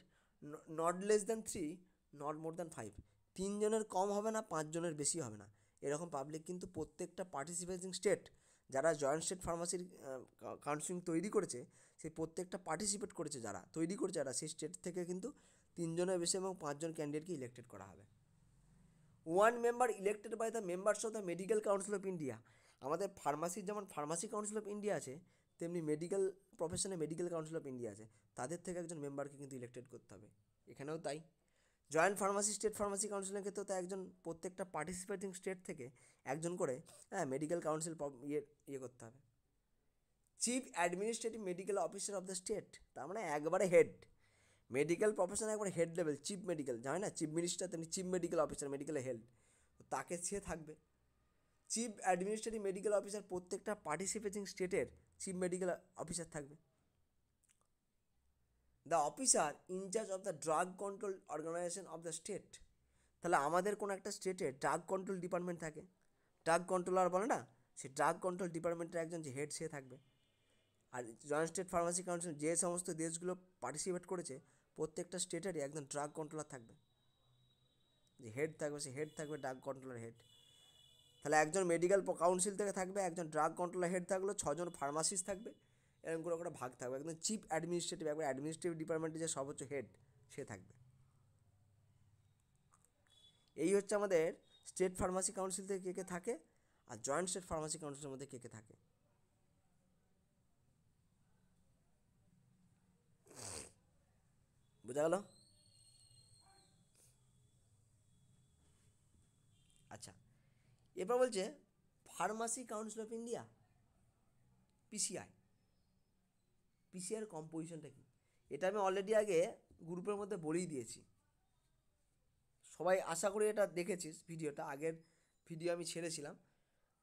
not less than 3 not more than 5, 3 জনের কম হবে না 5 জনের বেশি হবে না, এরকম পাবলিক কিন্তু প্রত্যেকটা পার্টিসিপেটিং স্টেট যারা জয়েন্ট স্টেট ফার্মাসির কাউন্সিলিং তৈরি করেছে সেই প্রত্যেকটা পার্টিসিপেট করেছে, যারা তৈরি করেছে যারা, সেই স্টেট থেকে কিন্তু 3 জনের বেশি এবং 5 জন ক্যান্ডিডেটকে ইলেক্টেড করা হবে। 1 member elected by the members of the medical council of India. আমাদের ফার্মাসির যেমন ফার্মাসি কাউন্সিল অফ ইন্ডিয়া আছে, তেমনি মেডিকেল প্রফেশনে মেডিকেল কাউন্সিল অফ ইন্ডিয়া আছে, তাদের থেকে একজন মেম্বারকে কিন্তু ইলেক্টেড করতে হবে। এখানেও তাই। জয়েন্ট ফার্মাসি স্টেট ফার্মাসি কাউন্সিলের ক্ষেত্রেও তাই একজন প্রত্যেকটা পার্টিসিপেটিং স্টেট থেকে একজন করে মেডিকেল কাউন্সিল ইয়ে করতে হবে। Chief administrative medical officer of the state, তার মানে একবারে হেড, মেডিকেল প্রফেশনে একবারে হেড লেভেল, চিফ মেডিকেল, জানে না চিফ মিনিস্টার তেমনি চিফ মেডিকেল অফিসার, মেডিকেলের হেড, তাকে সে থাকবে। চিফ অ্যাডমিনিস্ট্রেটিভ মেডিকেল অফিসার প্রত্যেকটা পার্টিসিপেটিং স্টেটের চিফ মেডিকেল অফিসার থাকবে। The officer in charge of the drug control organisation of the state, তাহলে আমাদের কোনো একটা স্টেটে ড্রাগ কন্ট্রোল ডিপার্টমেন্ট থাকে, ড্রাগ কন্ট্রোলার বলে না, সেই ড্রাগ কন্ট্রোল ডিপার্টমেন্টের একজন যে হেড সে থাকবে। আর জয়েন্ট স্টেট ফার্মাসি কাউন্সিল যে সমস্ত দেশগুলো পার্টিসিপেট করেছে প্রত্যেকটা স্টেটেরই একজন ড্রাগ কন্ট্রোলার থাকবে, যে হেড থাকবে, সে হেড থাকবে ড্রাগ কন্ট্রোলার হেড। তাহলে একজন মেডিকেল কাউন্সিল থেকে থাকবে, একজন ড্রাগ কন্ট্রোলার হেড থাকলো, 6 জন ফার্মাসিস্ট থাকবে, এরকম করে করে ভাগ থাকবে। একদম চিফ অ্যাডমিনিস্ট্রেটিভ, একবার অ্যাডমিনিস্ট্রেটিভ ডিপার্টমেন্টের যে সর্বোচ্চ হেড সে থাকবে। এই হচ্ছে আমাদের স্টেট ফার্মাসি কাউন্সিল থেকে কে কে থাকে আর জয়েন্ট স্টেট ফার্মাসি কাউন্সিলের মধ্যে কে কে থাকে। বোঝা গেল? আচ্ছা, এবার বলছে pharmacy council of India, PCI. পিসিআইয়ের কম্পোজিশনটা কি? এটা আমি অলরেডি আগে গ্রুপের মধ্যে বলেই দিয়েছি, সবাই আশা করি এটা দেখেছিস ভিডিওটা, আগের ভিডিও আমি ছেড়েছিলাম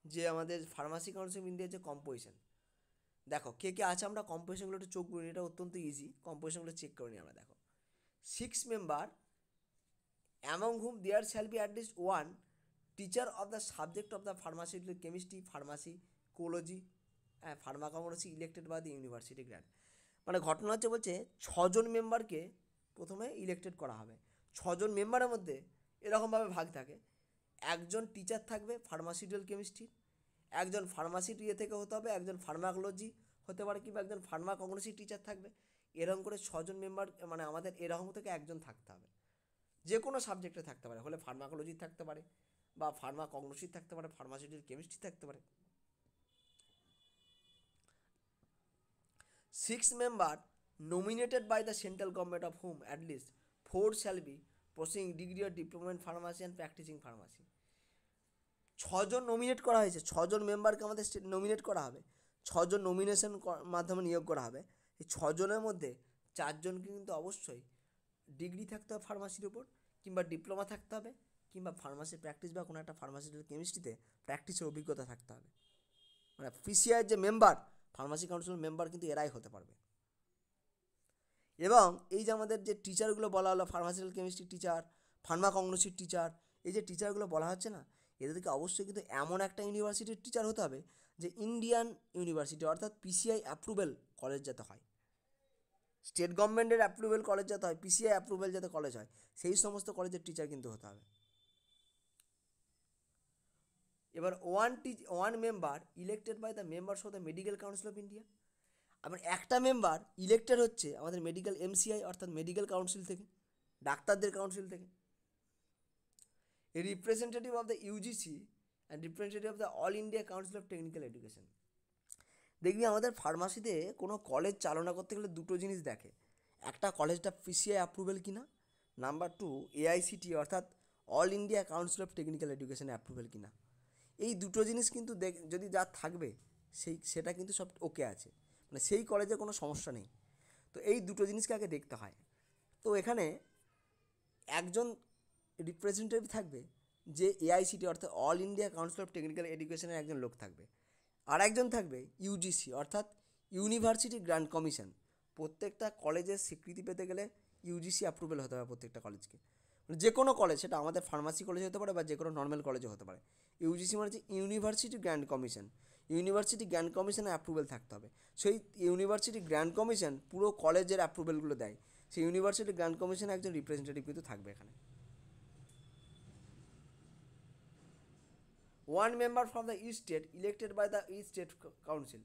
যে আমাদের ফার্মাসি কাউন্সিল অফ ইন্ডিয়ার যে কম্পোজিশন, দেখো কে কে আছে, আমরা কম্পোজিশনগুলো একটু চোখ করি, এটা অত্যন্ত ইজি, কম্পোজিশনগুলো চেক করে নিই আমরা। দেখো 6 member among whom there shall be at least 1 teacher of the subject of the pharmaceutical chemistry, pharmacology, pharmacology elected by the university grant. মানে ঘটনা হচ্ছে, বলছে 6 জন মেম্বারকে প্রথমে ইলেক্টেড করা হবে। 6 জন মেম্বারের মধ্যে এরকমভাবে ভাগ থাকে, একজন টিচার থাকবে ফার্মাসিউটিক্যাল কেমিস্ট্রি, একজন ফার্মাসি ইয়ে থেকে হতে হবে, একজন ফার্মাকোলজি হতে পারে, কিংবা একজন ফার্মাকগনোসি টিচার থাকবে। এরকম করে 6 জন মেম্বার, মানে আমাদের এরকম থেকে একজন থাকতে হবে, যে কোনো সাবজেক্টে থাকতে পারে, হলে ফার্মাকোলজি থাকতে পারে বা ফার্মাকগনোসি থাকতে পারে, ফার্মাসিউটিক্যাল কেমিস্ট্রি থাকতে পারে। 6 member nominated by the central government of whom at least 4 shall be pursuing degree or diploma in pharmacy and practicing pharmacy। 6 জন নমিনেট করা হয়েছে, 6 জন মেম্বারকে আমাদের নমিনেট করা হবে, 6 জন নমিনেশন মাধ্যমে নিয়োগ করা হবে। এই 6 জনের মধ্যে 4 জনকে কিন্তু অবশ্যই ডিগ্রি থাকতে হবে ফার্মাসির উপর, কিংবা ডিপ্লোমা থাকতে হবে, কিংবা ফার্মাসি প্র্যাকটিস বা কোনো একটা ফার্মাসিউটিক্যাল কেমিস্ট্রিতে প্র্যাকটিসের অভিজ্ঞতা থাকতে হবে। মানে পিসিআইয়ের যে মেম্বার, ফার্মাসি কাউন্সিল মেম্বার কিন্তু এরাই হতে পারবে। এবং এই যে আমাদের যে টিচারগুলো বলা হলো, ফার্মাসিউটিক্যাল কেমিস্ট্রি টিচার, ফার্মাকগনোসির টিচার, এই যে টিচারগুলো বলা হচ্ছে না, এদেরকে অবশ্যই কিন্তু এমন একটা ইউনিভার্সিটির টিচার হতে হবে যে ইন্ডিয়ান ইউনিভার্সিটি, অর্থাৎ পিসিআই অ্যাপ্রুভেল কলেজ যাতে হয়, স্টেট গভর্নমেন্টের অ্যাপ্রুভেল কলেজ যাতে হয়, পিসিআই অ্যাপ্রুভেল যাতে কলেজ হয়, সেই সমস্ত কলেজের টিচার কিন্তু হতে হবে। এবার 1 member elected by the members of the medical council of India. আবার একটা মেম্বার ইলেক্টেড হচ্ছে আমাদের মেডিকেল এমসিআই, অর্থাৎ মেডিকেল কাউন্সিল থেকে, ডাক্তারদের কাউন্সিল থেকে। A representative of the UGC and representative of the all India council of technical education. দেখবি আমাদের ফার্মাসিতে কোনো কলেজ চালনা করতে গেলে দুটো জিনিস দেখে, একটা কলেজটা পিসিআই অ্যাপ্রুভেল কিনা, নাম্বার 2 এআইসিটি অর্থাৎ all India council of technical education approval কিনা। এই দুটো জিনিস কিন্তু যদি যা থাকবে সেটা কিন্তু সব ওকে আছে, মানে সেই কলেজে কোনো সমস্যা নেই। তো এই দুটো জিনিসকে আগে দেখতে হয়। তো এখানে একজন রিপ্রেজেন্টেটিভ থাকবে যে এআইসিটি অর্থাৎ all India council of technical এডুকেশনের একজন লোক থাকবে, আর একজন থাকবে ইউজিসি অর্থাৎ ইউনিভার্সিটি গ্র্যান্ট কমিশন। প্রত্যেকটা কলেজের স্বীকৃতি পেতে গেলে ইউজিসি অ্যাপ্রুভেল হতে হবে প্রত্যেকটা কলেজকে, মানে যে কোনো কলেজ, সেটা আমাদের ফার্মাসি কলেজ হতে পারে বা যে কোনো নর্মাল কলেজে হতে পারে। ইউজিসি মানে হচ্ছে university grant commission, university grant কমিশনের অ্যাপ্রুভেল থাকতে হবে। সেই ইউনিভার্সিটি গ্র্যান্ট কমিশন পুরো কলেজের অ্যাপ্রুভেলগুলো দেয়, সেই ইউনিভার্সিটি গ্র্যান্ট কমিশনে একজন রিপ্রেজেন্টেটিভ কিন্তু থাকবে এখানে। 1 member from the each state elected by the each state council.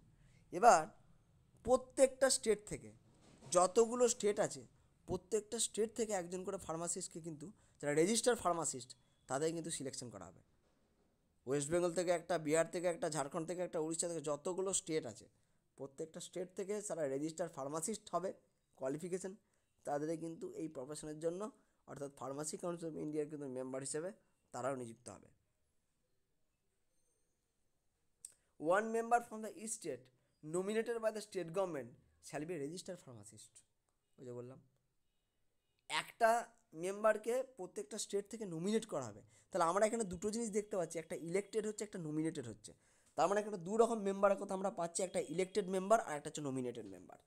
এবার প্রত্যেকটা স্টেট থেকে, যতগুলো স্টেট আছে প্রত্যেকটা স্টেট থেকে একজন করে ফার্মাসিস্টকে কিন্তু, যারা রেজিস্টার ফার্মাসিস্ট তাদের কিন্তু সিলেকশন করা হবে। ওয়েস্ট বেঙ্গল থেকে একটা, বিহার থেকে একটা, ঝাড়খণ্ড থেকে একটা, উড়িষ্যা থেকে, যতগুলো স্টেট আছে প্রত্যেকটা স্টেট থেকে যারা রেজিস্টার ফার্মাসিস্ট হবে কোয়ালিফিকেশান, তাদের কিন্তু এই প্রফেশনের জন্য অর্থাৎ ফার্মাসি কাউন্সিল অফ ইন্ডিয়ার কিন্তু মেম্বার হিসেবে তারাও নিযুক্ত হবে। 1 member from the each state nominated by the state government shall be a registered pharmacist. ওই যে বললাম একটা মেম্বারকে প্রত্যেকটা স্টেট থেকে নমিনেট করা হবে। তাহলে আমরা এখানে দুটো জিনিস দেখতে পাচ্ছি, একটা ইলেক্টেড হচ্ছে, একটা নমিনেটেড হচ্ছে। তার মানে এখানে দু রকম মেম্বারের কথা আমরা পাচ্ছি, একটা ইলেক্টেড মেম্বার আর একটা হচ্ছে নমিনেটেড মেম্বার।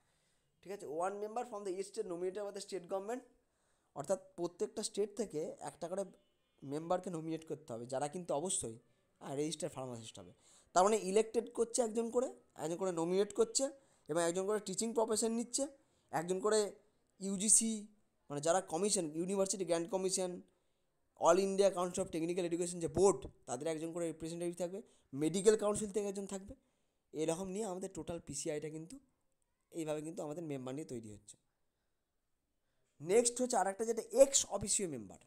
ঠিক আছে, 1 member from the each state nominated by the state government, অর্থাৎ প্রত্যেকটা স্টেট থেকে একটা করে মেম্বারকে নমিনেট করতে হবে, যারা কিন্তু অবশ্যই রেজিস্টার ফার্মাসিস্ট হবে। তার মানে ইলেক্টেড করছে একজন করে নমিনেট করছে, এবং একজন করে টিচিং প্রফেশন নিচ্ছে, একজন করে ইউজিসি মানে যারা commission, university grand commission, all India council of technical education যে বোর্ড, তাদের একজন করে রিপ্রেজেন্টেটিভ থাকবে, মেডিকেল কাউন্সিল থেকে একজন থাকবে। এরকম নিয়ে আমাদের টোটাল পিসিআইটা কিন্তু এইভাবে কিন্তু আমাদের মেম্বার নিয়ে তৈরি হচ্ছে। নেক্সট হচ্ছে আরেকটা, যেটা x officio member.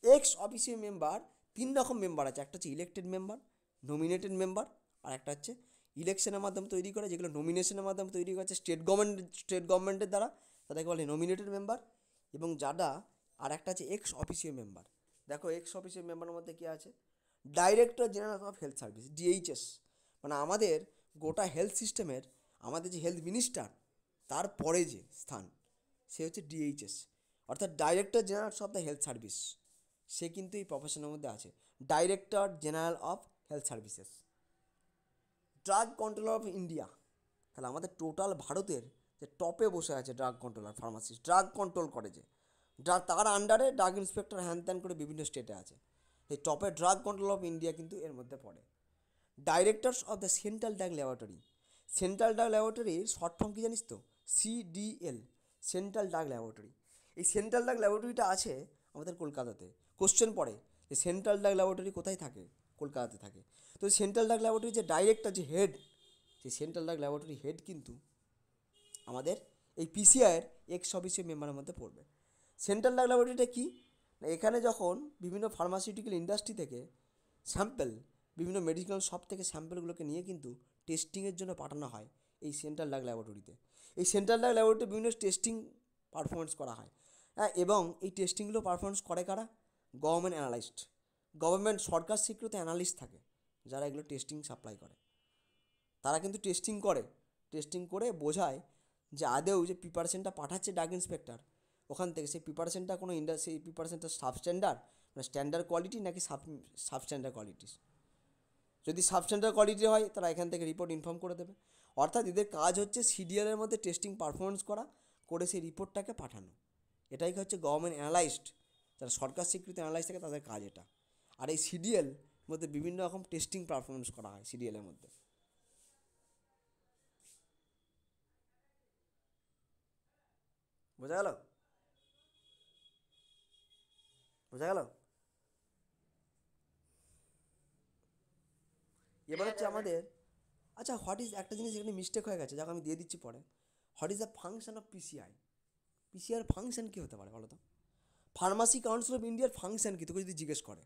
X officio member 3 রকম মেম্বার আছে, একটা হচ্ছে ইলেক্টেড মেম্বার, নমিনেটেড মেম্বার, আর একটা হচ্ছে ইলেকশনের মাধ্যমে তৈরি করে, যেগুলো নমিনেশনের মাধ্যমে তৈরি করেছে স্টেট গভর্নমেন্টের দ্বারা, তাদেরকে বলে নমিনেটেড মেম্বার। এবং যারা আর একটা আছে এক্স অফিসিও মেম্বার। দেখো এক্স অফিসিও মেম্বারের মধ্যে কী আছে, director general of health service, DHS, মানে আমাদের গোটা হেলথ সিস্টেমের, আমাদের যে হেলথ মিনিস্টার তারপরে যে স্থান সে হচ্ছে ডিএইচএস, অর্থাৎ director general of the health service. সে কিন্তু এই প্রফেশনের মধ্যে আছে, director general of health services. Drug controller of India, তাহলে আমাদের টোটাল ভারতের যে টপে বসে আছে drug controller pharmacist, drug control করে যে তার আন্ডারে ড্রাগ ইন্সপেক্টর হ্যান ত্যান করে বিভিন্ন স্টেটে আছে, এই টপে ড্রাগ কন্ট্রোল অফ ইন্ডিয়া কিন্তু এর মধ্যে পড়ে। Directors of the central drug laboratory, central drug ল্যাবরেটরির শর্ট ফর্ম কী জানিস তো, সিডিএল, সেন্ট্রাল ড্রাগ ল্যাবরেটরি। এই সেন্ট্রাল ড্রাগ ল্যাবরেটরিটা আছে আমাদের কলকাতাতে। কোশ্চেন পড়ে যে সেন্ট্রাল ড্রাগ ল্যাবরেটরি কোথায় থাকে, কলকাতাতে থাকে। তো সেন্ট্রাল ড্রাগ ল্যাবরেটরি যে ডাইরেক্টর, যে হেড, সেই সেন্ট্রাল ড্রাগ ল্যাবরেটরি হেড কিন্তু আমাদের এই পিসিআইয়ের এক্স অফিসিও মেম্বারের মধ্যে পড়বে। সেন্ট্রাল ড্রাগ ল্যাবরেটরিটা কী, এখানে যখন বিভিন্ন ফার্মাসিউটিক্যাল ইন্ডাস্ট্রি থেকে স্যাম্পেল, বিভিন্ন মেডিকেল শপ থেকে স্যাম্পেলগুলোকে নিয়ে কিন্তু টেস্টিংয়ের জন্য পাঠানো হয় এই সেন্ট্রাল ড্রাগ ল্যাবরেটরিতে। এই সেন্ট্রাল ড্রাগ ল্যাবরেটরিতে বিভিন্ন টেস্টিং পারফরমেন্স করা হয়, হ্যাঁ, এবং এই টেস্টিংগুলো পারফরমেন্স করে কারা, গভর্নমেন্ট অ্যানালাইস্ট, গভর্নমেন্ট সরকার স্বীকৃত অ্যানালিস্ট থাকে যারা এগুলো টেস্টিং সাপ্লাই করে। তারা কিন্তু টেস্টিং করে বোঝায় যে আদেও যে প্রিপারেশনটা পাঠাচ্ছে ড্রাগ ইন্সপেক্টর ওখান থেকে, সেই প্রিপারেশনটা কোনো সেই প্রিপারেশনটা সাবস্ট্যান্ডার্ড মানে স্ট্যান্ডার্ড কোয়ালিটি নাকি সাবস্ট্যান্ডার্ড কোয়ালিটি। যদি সাবস্ট্যান্ডার্ড কোয়ালিটি হয় তারা এখান থেকে রিপোর্ট ইনফর্ম করে দেবে। অর্থাৎ এদের কাজ হচ্ছে সিডিএলের মধ্যে টেস্টিং পারফরমেন্স করে সেই রিপোর্টটাকে পাঠানো। এটাই হচ্ছে গভর্নমেন্ট অ্যানালাইজড, যারা সরকার স্বীকৃত অ্যানালাইজ থাকে তাদের কাজ এটা। আর এই সিডিএল মধ্যে বিভিন্ন রকম টেস্টিং পারফরমেন্স করা হয় সিডিএলের মধ্যে। বোঝা গেল? এবার হচ্ছে আমাদের, আচ্ছা হোয়াট ইজ, একটা জিনিস এখানে মিস্টেক হয়ে গেছে, যাকে আমি দিয়ে দিচ্ছি পরে। What is the function of PCI? পিসিআইয়ের ফাংশন কী হতে পারে বলো তো? ফার্মাসি কাউন্সিল অফ ইন্ডিয়ার ফাংশন কী, তোকে যদি জিজ্ঞেস করে,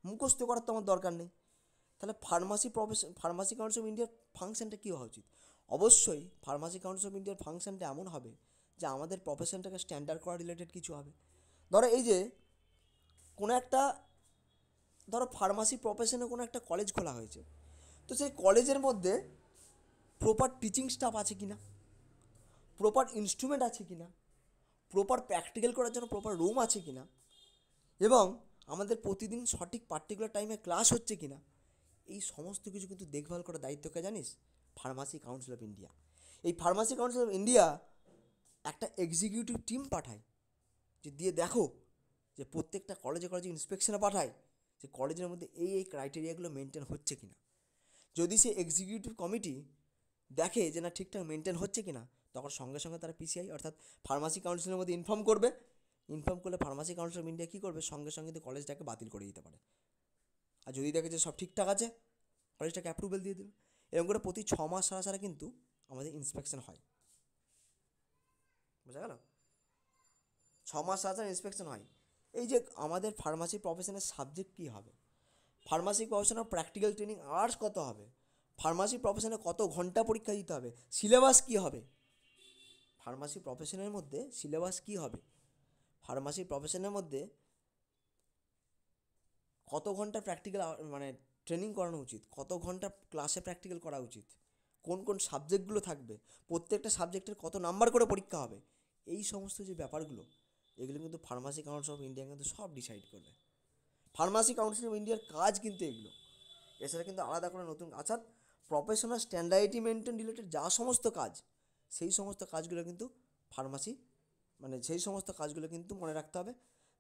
মুখস্থ করার তো আমার দরকার নেই, তাহলে ফার্মাসি কাউন্সিল অফ ইন্ডিয়ার ফাংশনটা কী হওয়া উচিত? অবশ্যই ফার্মাসি কাউন্সিল অফ ইন্ডিয়ার ফাংশনটা এমন হবে যে আমাদের প্রফেশনটাকে স্ট্যান্ডার্ড করা রিলেটেড কিছু হবে। ধরো এই যে কোনো একটা, ধরো ফার্মাসি প্রফেশনে কোনো একটা কলেজ খোলা হয়েছে, তো সেই কলেজের মধ্যে প্রপার টিচিং স্টাফ আছে কি না, প্রপার ইনস্ট্রুমেন্ট আছে কি না, প্রপার প্র্যাকটিক্যাল করার জন্য প্রপার রুম আছে কি না, এবং আমাদের প্রতিদিন সঠিক পার্টিকুলার টাইমে ক্লাস হচ্ছে কি না, এই সমস্ত কিছু কিন্তু দেখভাল করার দায়িত্ব কে জানিস? Pharmacy council of India. এই ফার্মাসি কাউন্সিল অফ ইন্ডিয়া একটা এক্সিকিউটিভ টিম পাঠায়, যে দিয়ে দেখো যে প্রত্যেকটা কলেজে ইন্সপেকশনে পাঠায় যে কলেজের মধ্যে এই ক্রাইটেরিয়াগুলো মেনটেন হচ্ছে কি না। যদি সে এক্সিকিউটিভ কমিটি দেখে যে না ঠিকঠাক মেনটেন হচ্ছে কি না, তখন সঙ্গে সঙ্গে তারা পিসিআই অর্থাৎ ফার্মাসি কাউন্সিলের মধ্যে ইনফর্ম করলে ফার্মাসি কাউন্সিল অফ ইন্ডিয়া কী করবে, সঙ্গে সঙ্গে কিন্তু কলেজটাকে বাতিল করে দিতে পারে। আর যদি দেখে যে সব ঠিকঠাক আছে, কলেজটাকে অ্যাপ্রুভেল দিয়ে দেবে। এরকম করে প্রতি 6 মাস ছাড়া ছাড়া কিন্তু আমাদের ইন্সপেকশন হয়। বোঝা গেল? 6 মাস ছাড়া ছাড়া ইন্সপেকশন হয়। এই যে আমাদের ফার্মাসি প্রফেশনের সাবজেক্ট কী হবে, ফার্মাসি প্রফেশনের প্র্যাকটিক্যাল ট্রেনিং আওয়ার্স কত হবে, ফার্মাসি প্রফেশনে কত ঘন্টা পরীক্ষা দিতে হবে, সিলেবাস কী হবে, ফার্মাসি প্রফেশনের মধ্যে সিলেবাস কী হবে, ফার্মাসি প্রফেশনের মধ্যে কত ঘন্টা প্র্যাকটিক্যাল মানে ট্রেনিং করানো উচিত, কত ঘন্টা ক্লাসে প্র্যাকটিক্যাল করা উচিত, কোন কোন সাবজেক্টগুলো থাকবে, প্রত্যেকটা সাবজেক্টের কত নাম্বার করে পরীক্ষা হবে, এই সমস্ত যে ব্যাপারগুলো, এগুলো কিন্তু ফার্মাসি কাউন্সিল অফ ইন্ডিয়া কিন্তু সব ডিসাইড করবে। ফার্মাসি কাউন্সিল অফ ইন্ডিয়ার কাজ কিন্তু এগুলো। এছাড়া কিন্তু আলাদা করে নতুন অর্থাৎ প্রফেশনাল স্ট্যান্ডার্ডিটি মেনটেন রিলেটেড যা সমস্ত কাজ, সেই সমস্ত কাজগুলো কিন্তু ফার্মাসি মানে সেই সমস্ত কাজগুলো কিন্তু মনে রাখতে হবে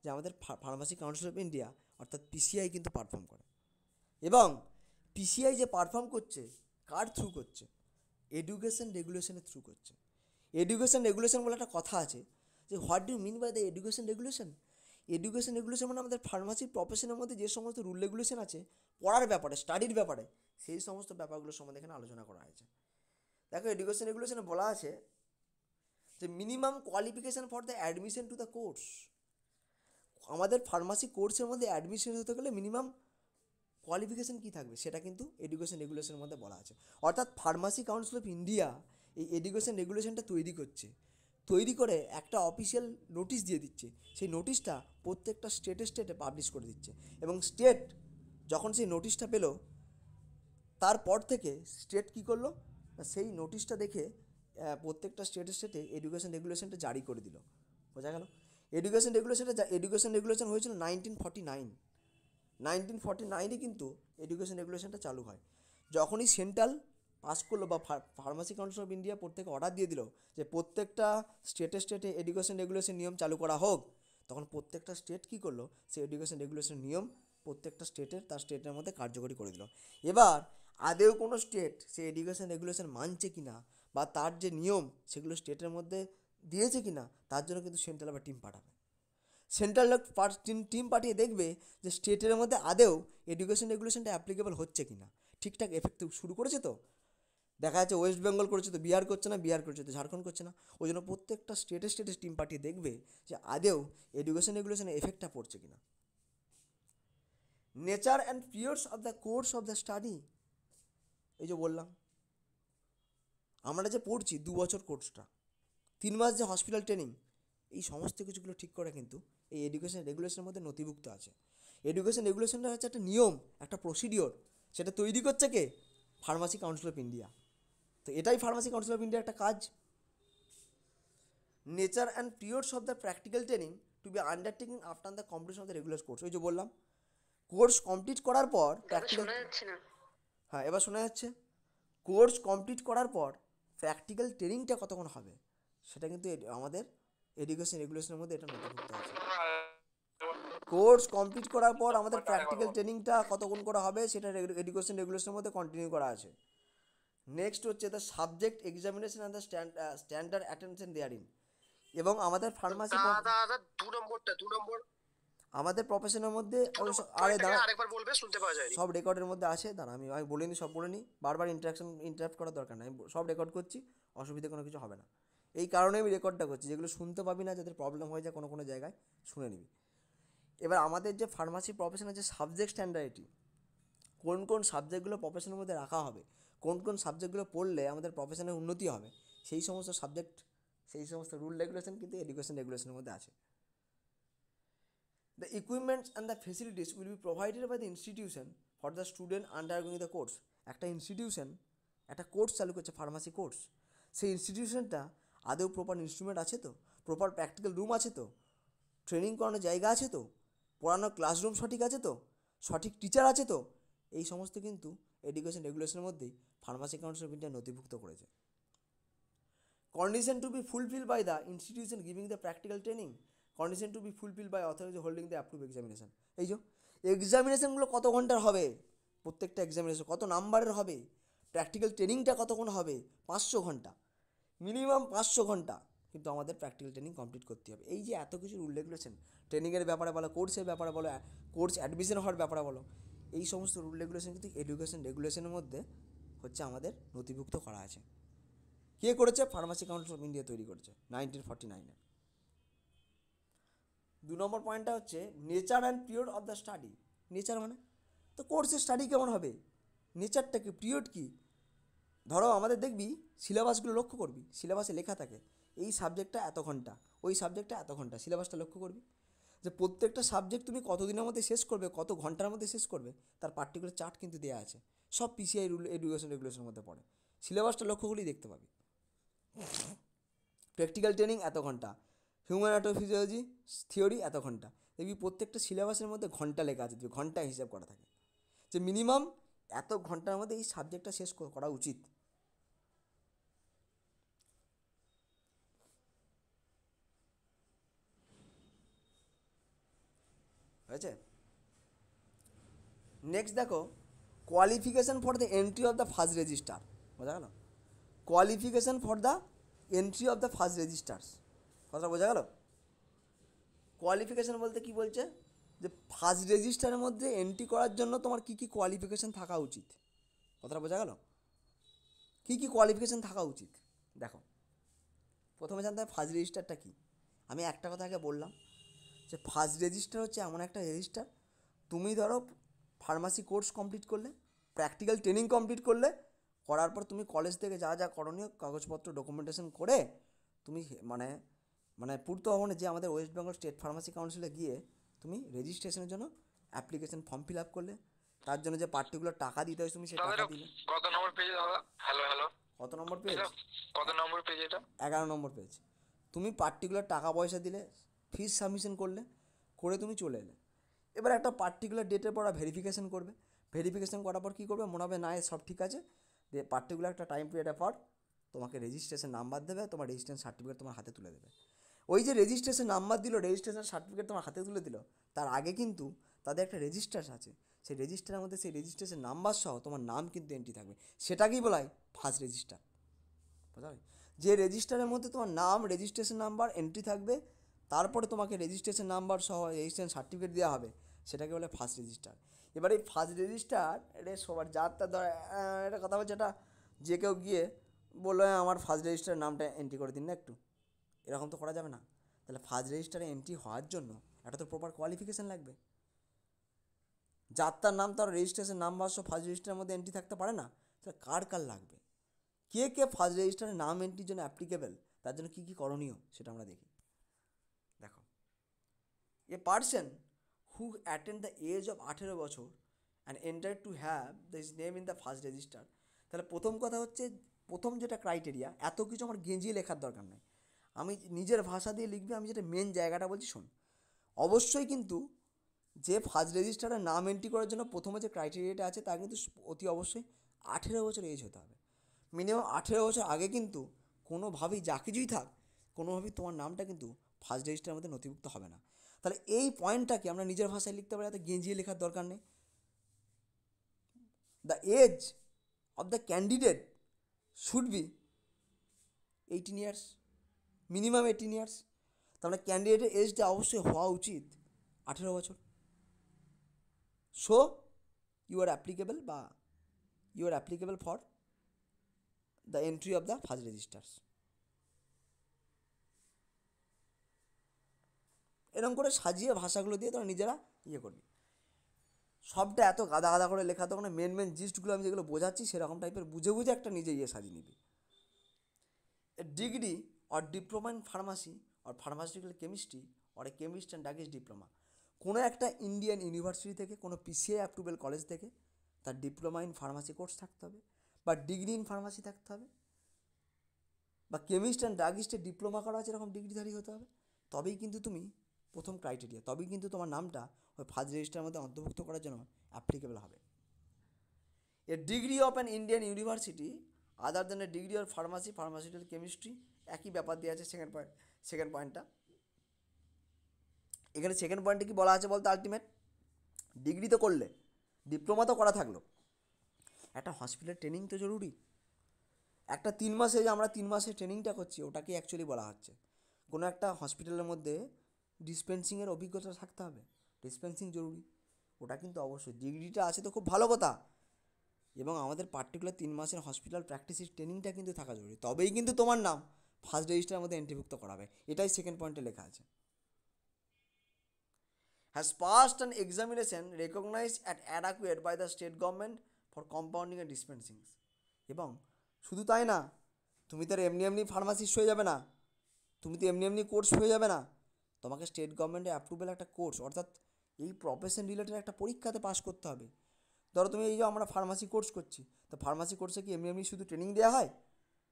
যে আমাদের ফার্মাসি কাউন্সিল অফ ইন্ডিয়া অর্থাৎ পিসিআই কিন্তু পারফর্ম করে। এবং পিসিআই যে পারফর্ম করছে কার থ্রু করছে, এডুকেশন রেগুলেশনের থ্রু করছে। এডুকেশন রেগুলেশন বলে একটা কথা আছে, যে what do mean by the education regulation. Education regulation মানে আমাদের ফার্মাসি প্রফেশনের মধ্যে যে সমস্ত রুল রেগুলেশন আছে পড়ার ব্যাপারে, স্টাডির ব্যাপারে, সেই সমস্ত ব্যাপারগুলো সম্বন্ধে এখানে আলোচনা করা হয়েছে। দেখো এডুকেশন রেগুলেশনে বলা আছে যে minimum qualification for the admission to the course. আমাদের ফার্মাসি কোর্সের মধ্যে অ্যাডমিশন হতে গেলে মিনিমাম কোয়ালিফিকেশান কী থাকবে সেটা কিন্তু এডুকেশন রেগুলেশনের মধ্যে বলা আছে। অর্থাৎ ফার্মাসি কাউন্সিল অফ ইন্ডিয়া এই এডুকেশন রেগুলেশনটা তৈরি করছে, তৈরি করে একটা অফিসিয়াল নোটিশ দিয়ে দিচ্ছে। সেই নোটিশটা প্রত্যেকটা স্টেটে পাবলিশ করে দিচ্ছে, এবং স্টেট যখন সেই নোটিশটা পেলো তারপর থেকে স্টেট কী করলো না, সেই নোটিশটা দেখে প্রত্যেকটা স্টেটে এডুকেশন রেগুলেশনটা জারি করে দিল। বোঝা গেল? এডুকেশন রেগুলেশন হয়েছিল 1949 কিন্তু এডুকেশন রেগুলেশনটা চালু হয়। যখনই সেন্ট্রাল পাস করলো বা ফার্মাসি কাউন্সিল অফ ইন্ডিয়া প্রত্যেকে অর্ডার দিয়ে দিল যে প্রত্যেকটা স্টেটে এডুকেশন রেগুলেশন নিয়ম চালু করা হোক, তখন প্রত্যেকটা স্টেট কী করলো, সেই এডুকেশন রেগুলেশন নিয়ম প্রত্যেকটা তার স্টেটের মধ্যে কার্যকরী করে দিল। এবার আদেও কোনো স্টেট সেই এডুকেশন রেগুলেশন মানছে কি না বা তার যে নিয়ম সেগুলো স্টেটের মধ্যে দিয়েছে কি না, তার জন্য কিন্তু সেন্ট্রাল আবার টিম পাঠাবে। সেন্ট্রাল টিম পাঠিয়ে দেখবে যে স্টেটের মধ্যে আদেও এডুকেশন রেগুলেশনটা অ্যাপ্লিকেবল হচ্ছে কি না, ঠিকঠাক এফেক্ট শুরু করেছে তো। দেখা যাচ্ছে ওয়েস্ট বেঙ্গল করছে তো বিহার করছে না, বিহার করছে তো ঝাড়খণ্ড করছে না। ওই জন্য প্রত্যেকটা স্টেটে টিম পাঠিয়ে দেখবে যে আদেও এডুকেশন রেগুলেশনের এফেক্টটা পড়ছে কি না। Nature and periods of the course of the study, এই যে বললাম আমরা যে পড়ছি 2 বছর কোর্সটা, 3 মাস যে হসপিটাল ট্রেনিং, এই সমস্ত কিছুগুলো ঠিক করে কিন্তু এই এডুকেশন রেগুলেশনের মধ্যে নথিভুক্ত আছে। এডুকেশন রেগুলেশনটা হচ্ছে একটা নিয়ম, একটা প্রসিডিওর, সেটা তৈরি করছে কে? Pharmacy council of India. তো এটাই ফার্মাসি কাউন্সিল অফ ইন্ডিয়ার একটা কাজ। Nature and periods of the practical training to be undertaking after the completion of the regular course. ওই যে বললাম কোর্স কমপ্লিট করার পর প্র্যাকটিক্যাল, শোনা যাচ্ছে না? হ্যাঁ এবার শোনা যাচ্ছে। কোর্স কমপ্লিট করার পর প্র্যাকটিক্যাল ট্রেনিংটা কতক্ষণ হবে সেটা কিন্তু আমাদের এডুকেশন রেগুলেশনের মধ্যে এটা নথিভুক্ত আছে। কোর্স কমপ্লিট করার পর আমাদের প্র্যাকটিক্যাল ট্রেনিংটা কতক্ষণ করে হবে সেটা এডুকেশন রেগুলেশনের মধ্যে কন্টিনিউ করা আছে। নেক্সট হচ্ছে the subject examination and the standard attention therein. এবং আমাদের ফার্মাসি দাদা 2 নম্বর আমাদের প্রফেশনের মধ্যে আরে দাঁড়া আরেকবার বলবে, শুনতে পাওয়া যায়নি। সব রেকর্ডের মধ্যে আছে, দাঁড়া আমি বলিনি, সব বলে নিই, বারবার ইন্টারাপ্ট করার দরকার নেই, সব রেকর্ড করছি, অসুবিধা কোনো কিছু হবে না। এই কারণে আমি রেকর্ডটা করছি, যেগুলো শুনতে পাবি না, যাদের প্রবলেম হয়ে যায় কোনো জায়গায়, শুনে নিবি। এবার আমাদের যে ফার্মাসি প্রফেশনের যে সাবজেক্ট স্ট্যান্ডার্ডটি, কোন কোন সাবজেক্টগুলো প্রফেশনের মধ্যে রাখা হবে, কোন কোন সাবজেক্টগুলো পড়লে আমাদের প্রফেশনের উন্নতি হবে, সেই সমস্ত সাবজেক্ট, সেই সমস্ত রুল রেগুলেশন কিন্তু এডুকেশন রেগুলেশনের মধ্যে আছে। The equipments and the facilities will be provided by the institution for the student undergoing the course. একটা ইনস্টিটিউশন একটা কোর্স চালু করছে, ফার্মাসি কোর্স, সেই ইনস্টিটিউশনটা আদৌ প্রপার ইনস্ট্রুমেন্ট আছে তো, প্রপার প্র্যাকটিক্যাল রুম আছে তো, ট্রেনিং করানোর জায়গা আছে তো, পড়ানোর ক্লাসরুম সঠিক আছে তো, সঠিক টিচার আছে তো, এই সমস্ত কিন্তু এডুকেশন রেগুলেশনের মধ্যেই ফার্মাসি কাউন্সিল অফ ইন্ডিয়া নথিভুক্ত করেছে। Condition to be fulfil by the institution giving the practical training, condition to be fulfil by authority holding the approve examination. এই যে এক্সামিনেশনগুলো কত ঘন্টার হবে, প্রত্যেকটা এক্সামিনেশন কত নাম্বারের হবে, প্র্যাকটিক্যাল ট্রেনিংটা কতক্ষণ হবে, 500 ঘন্টা, মিনিমাম 500 ঘন্টা কিন্তু আমাদের প্র্যাকটিক্যাল ট্রেনিং কমপ্লিট করতে হবে। এই যে এত কিছু রুল রেগুলেশন, ট্রেনিংয়ের ব্যাপারে বলো, কোর্সের ব্যাপারে বলো, কোর্স অ্যাডমিশন হওয়ার ব্যাপারে বলো, এই সমস্ত রুল রেগুলেশন কিন্তু এডুকেশন রেগুলেশনের মধ্যে হচ্ছে আমাদের নথিভুক্ত করা আছে। কে করেছে? ফার্মাসি কাউন্সিল অফ ইন্ডিয়া তৈরি করেছে 1949-এ। 2 নম্বর পয়েন্টটা হচ্ছে nature and period of the study. Nature মানে তো কোর্সের স্টাডি কেমন হবে, নেচারটা কি, পিরিয়ড কি। ধরো আমাদের দেখবি সিলেবাসগুলো লক্ষ্য করবি, সিলেবাসে লেখা থাকে এই সাবজেক্টটা এত ঘন্টা, ওই সাবজেক্টটা এত ঘন্টা। সিলেবাসটা লক্ষ্য করবি যে প্রত্যেকটা সাবজেক্ট তুমি কত দিনের মধ্যে শেষ করবে, কত ঘন্টার মধ্যে শেষ করবে, তার পার্টিকুলার চার্ট কিন্তু দেওয়া আছে। সব পিসিআই রুল এডুকেশন রেগুলেশনের মধ্যে পড়ে। সিলেবাসটা লক্ষ্য করলেই দেখতে পাবি। প্র্যাকটিক্যাল ট্রেনিং এত ঘন্টা, হিউম্যান অ্যাটোফিজিওলজি থিওরি এত ঘন্টা। দেখবি প্রত্যেকটা সিলেবাসের মধ্যে ঘন্টা লেখা আছে, ঘন্টায় হিসাব করা থাকে যে মিনিমাম এত ঘন্টার মধ্যে এই সাবজেক্টটা শেষ করা উচিত। হয়েছে? নেক্সট দেখো qualification for the entry of the first register. বোঝা গেল? Qualification for the entry of the first registers. কথা বোঝা গেল? কোয়ালিফিকেশান বলতে কি বলছে যে ফার্স্ট রেজিস্টারের মধ্যে এন্ট্রি করার জন্য তোমার কী কী কোয়ালিফিকেশান থাকা উচিত। কথাটা বোঝা গেল? কী কী কোয়ালিফিকেশান থাকা উচিত দেখো। প্রথমে জানতে হবে ফার্স্ট রেজিস্টারটা কী। আমি একটা কথা আগে বললাম যে ফার্স্ট রেজিস্টার হচ্ছে এমন একটা রেজিস্টার, তুমি ধরো ফার্মাসি কোর্স কমপ্লিট করলে, প্র্যাকটিক্যাল ট্রেনিং কমপ্লিট করলে, করার পর তুমি কলেজ থেকে যা যা করণীয় কাগজপত্র ডকুমেন্টেশন করে তুমি পূর্ত ভবনে যে আমাদের ওয়েস্ট বেঙ্গল স্টেট ফার্মাসি কাউন্সিলে গিয়ে তুমি রেজিস্ট্রেশনের জন্য অ্যাপ্লিকেশন ফর্ম ফিল আপ করলে, তার জন্য যে পার্টিকুলার টাকা দিতে হয় তুমি সে টাকা দিলে। কত নম্বর পেজ দাদা? হ্যালো হ্যালো, কত নম্বর পেজ? কত নম্বর পেজ এটা? 11 নম্বর পেজ। তুমি পার্টিকুলার টাকা পয়সা দিলে, ফিস সাবমিশন করলে, করে তুমি চলে এলে। এবার একটা পার্টিকুলার ডেটের পর ভেরিফিকেশন করবে। ভেরিফিকেশন করার পর কী করবে, মনে হবে না সব ঠিক আছে, পার্টিকুলার একটা টাইম পিরিয়ডের পর তোমাকে রেজিস্ট্রেশন নাম্বার দেবে, তোমার রেজিস্ট্রেশন সার্টিফিকেট তোমার হাতে তুলে দেবে। ওই যে রেজিস্ট্রেশন নাম্বার দিল, রেজিস্ট্রেশন সার্টিফিকেট তোমার হাতে তুলে দিল, তার আগে কিন্তু তাদের একটা রেজিস্টার আছে। সেই রেজিস্টারের মধ্যে সেই রেজিস্ট্রেশন নাম্বার সহ তোমার নাম কিন্তু এন্ট্রি থাকবে। সেটাকেই বলা হয় ফার্স্ট রেজিস্টার। বুঝতে পারলে? যে রেজিস্টারের মধ্যে তোমার নাম, রেজিস্ট্রেশন নাম্বার এন্ট্রি থাকবে, তারপরে তোমাকে রেজিস্ট্রেশন নাম্বার সহ রেজিস্ট্রেশন সার্টিফিকেট দেওয়া হবে, সেটাকে বলে ফার্স্ট রেজিস্টার। এবার এই ফার্স্ট রেজিস্টার এটা সবার যারটা এটা কথা বলছে, এটা যে কেউ গিয়ে বললো আমার ফার্স্ট রেজিস্টারের নামটা এন্ট্রি করে দিন না একটু, এরকম তো করা যাবে না। তাহলে ফার্স্ট রেজিস্টারে এন্ট্রি হওয়ার জন্য একটা তো প্রপার কোয়ালিফিকেশান লাগবে। যার তার নাম তার রেজিস্ট্রেশন নাম্বার সব ফার্স্ট রেজিস্টারের মধ্যে এন্ট্রি থাকতে পারে না। তাহলে কার কার লাগবে, কে কে ফার্স্ট রেজিস্টারে নাম এন্ট্রির জন্য অ্যাপ্লিকেবল, তার জন্য কী কী করণীয় সেটা আমরা দেখি। দেখো, a person who attend the age of 18 বছর and enter to have this name in the first register. তাহলে প্রথম কথা হচ্ছে, প্রথম যেটা ক্রাইটেরিয়া, এত কিছু আমার গেঁজিয়ে লেখার দরকার নেই, আমি নিজের ভাষা দিয়ে লিখবি। আমি যেটা মেন জায়গাটা বলছি শোন। অবশ্যই কিন্তু যে ফার্স্ট রেজিস্টারে নাম এন্ট্রি করার জন্য প্রথমে যে ক্রাইটেরিয়াটা আছে, তা কিন্তু অতি অবশ্যই 18 বছর এজ হতে হবে। মিনিমাম 18 বছর আগে কিন্তু কোনোভাবেই যা কিছুই থাক, কোনোভাবেই তোমার নামটা কিন্তু ফার্স্ট রেজিস্টারের মধ্যে নথিভুক্ত হবে না। তাহলে এই পয়েন্টটাকে আমরা নিজের ভাষায় লিখতে পারি, এত গেঁজিয়ে লেখার দরকার নেই। The age of the candidate should be 18 years, minimum 18 years. তাহলে ক্যান্ডিডেটের এজটা অবশ্যই হওয়া উচিত 18 বছর। So you are applicable for the entry of the first registers. এরকম করে সাজিয়ে ভাষাগুলো দিয়ে তোরা নিজেরা করবি। সবটা এত গাদা গাদা করে লেখা তো, মেন জিস্টগুলো আমি যেগুলো বোঝাচ্ছি সেরকম টাইপের বুঝে একটা নিজে সাজিয়ে নিবি। A degree or diploma in pharmacy or pharmaceutical chemistry or a chemist and druggist diploma. কোনো একটা ইন্ডিয়ান ইউনিভার্সিটি থেকে, কোনো পিসিআই অ্যাপ্রুভেল কলেজ থেকে তার ডিপ্লোমা ইন ফার্মাসি কোর্স থাকতে হবে, বা ডিগ্রি ইন ফার্মাসি থাকতে হবে, বা কেমিস্ট অ্যান্ড ড্রাগিস্টের ডিপ্লোমা করা আছে এরকম ডিগ্রিধারী হতে হবে। তবেই কিন্তু তুমি প্রথম ক্রাইটেরিয়া, তবেই কিন্তু তোমার নামটা ওই ফার্স্ট রেজিস্টারের মধ্যে অন্তর্ভুক্ত করার জন্য অ্যাপ্লিকেবল হবে। A degree of an Indian university other than a degree of pharmacy, pharmaceutical chemistry, একই ব্যাপার দেওয়া আছে সেকেন্ড পয়েন্টটা। এখানে সেকেন্ড পয়েন্টে কি বলা আছে বলতে, আলটিমেট ডিগ্রি তো করলে, ডিপ্লোমা তো করা থাকলো, একটা হসপিটাল ট্রেনিং তো জরুরি। একটা 3 মাসে যে আমরা 3 মাসে ট্রেনিংটা করছি, ওটাকে অ্যাকচুয়ালি বলা হচ্ছে কোনো একটা হসপিটালের মধ্যে ডিসপেন্সিংয়ের অভিজ্ঞতা থাকতে হবে। ডিসপেন্সিং জরুরি, ওটা কিন্তু অবশ্যই ডিগ্রিটা আছে তো খুব ভালো কথা, এবং আমাদের পার্টিকুলার 3 মাসের হসপিটাল প্র্যাকটিসের ট্রেনিংটা কিন্তু থাকা জরুরি, তবেই কিন্তু তোমার নাম ফার্স্ট রেজিস্টারের মধ্যে এন্ট্রিভুক্ত করাবে। এটাই সেকেন্ড পয়েন্টে লেখা আছে। Has passed an examination recognized at adequate by the state government for compounding and dispensing. এবং শুধু তাই না, তুমি তো আর এমনি এমনি ফার্মাসিস্ট হয়ে যাবে না, তুমি তো এমনি এমনি কোর্স হয়ে যাবে না, তোমাকে স্টেট গভর্নমেন্টের অ্যাপ্রুভেল একটা কোর্স, অর্থাৎ এই প্রফেশন রিলেটেড একটা পরীক্ষাতে পাস করতে হবে। ধরো তুমি এই যে আমরা ফার্মাসি কোর্স করছি, তো ফার্মাসি কোর্সে কি এমনি এমনি শুধু ট্রেনিং দেওয়া হয়?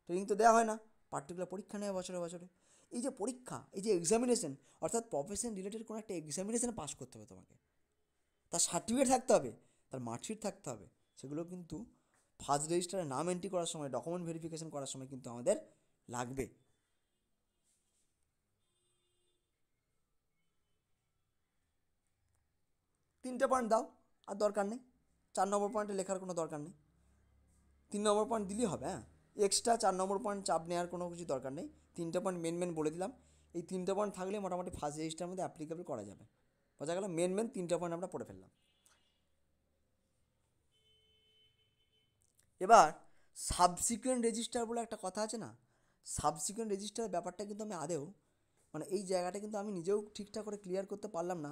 ট্রেনিং তো দেওয়া হয় না, পার্টিকুলার পরীক্ষা নেওয়া বছরে বছরে। এই যে পরীক্ষা, এই যে এক্সামিনেশন, অর্থাৎ প্রফেশন রিলেটেড কোনো একটা এক্সামিনেশানে পাস করতে হবে তোমাকে, তার সার্টিফিকেট থাকতে হবে, তার মার্কশিট থাকতে হবে, সেগুলো কিন্তু ফার্স্ট রেজিস্টারে নাম এন্ট্রি করার সময়, ডকুমেন্ট ভেরিফিকেশন করার সময় কিন্তু আমাদের লাগবে। তিনটে পয়েন্ট দাও, আর দরকার নেই 4 নম্বর পয়েন্টে লেখার কোনো দরকার নেই, 3 নম্বর পয়েন্ট দিলেই হবে। হ্যাঁ, এক্সট্রা 4 নম্বর পয়েন্ট চাপ নেওয়ার কোনো কিছু দরকার নেই। 3টে পয়েন্ট মেন বলে দিলাম, এই 3টে পয়েন্ট থাকলে মোটামুটি ফার্স্ট রেজিস্টারের মধ্যে অ্যাপ্লিকেবল করা যাবে। বোঝা গেল? মেন 3টে পয়েন্ট আমরা পড়ে ফেললাম। এবার সাবসিকুয়েন্ট রেজিস্টার বলে একটা কথা আছে না, সাবসিকুয়েন্ট রেজিস্টারের ব্যাপারটা কিন্তু আমি আদেও মানে এই জায়গাটা কিন্তু আমি নিজেও ঠিকঠাক করে ক্লিয়ার করতে পারলাম না।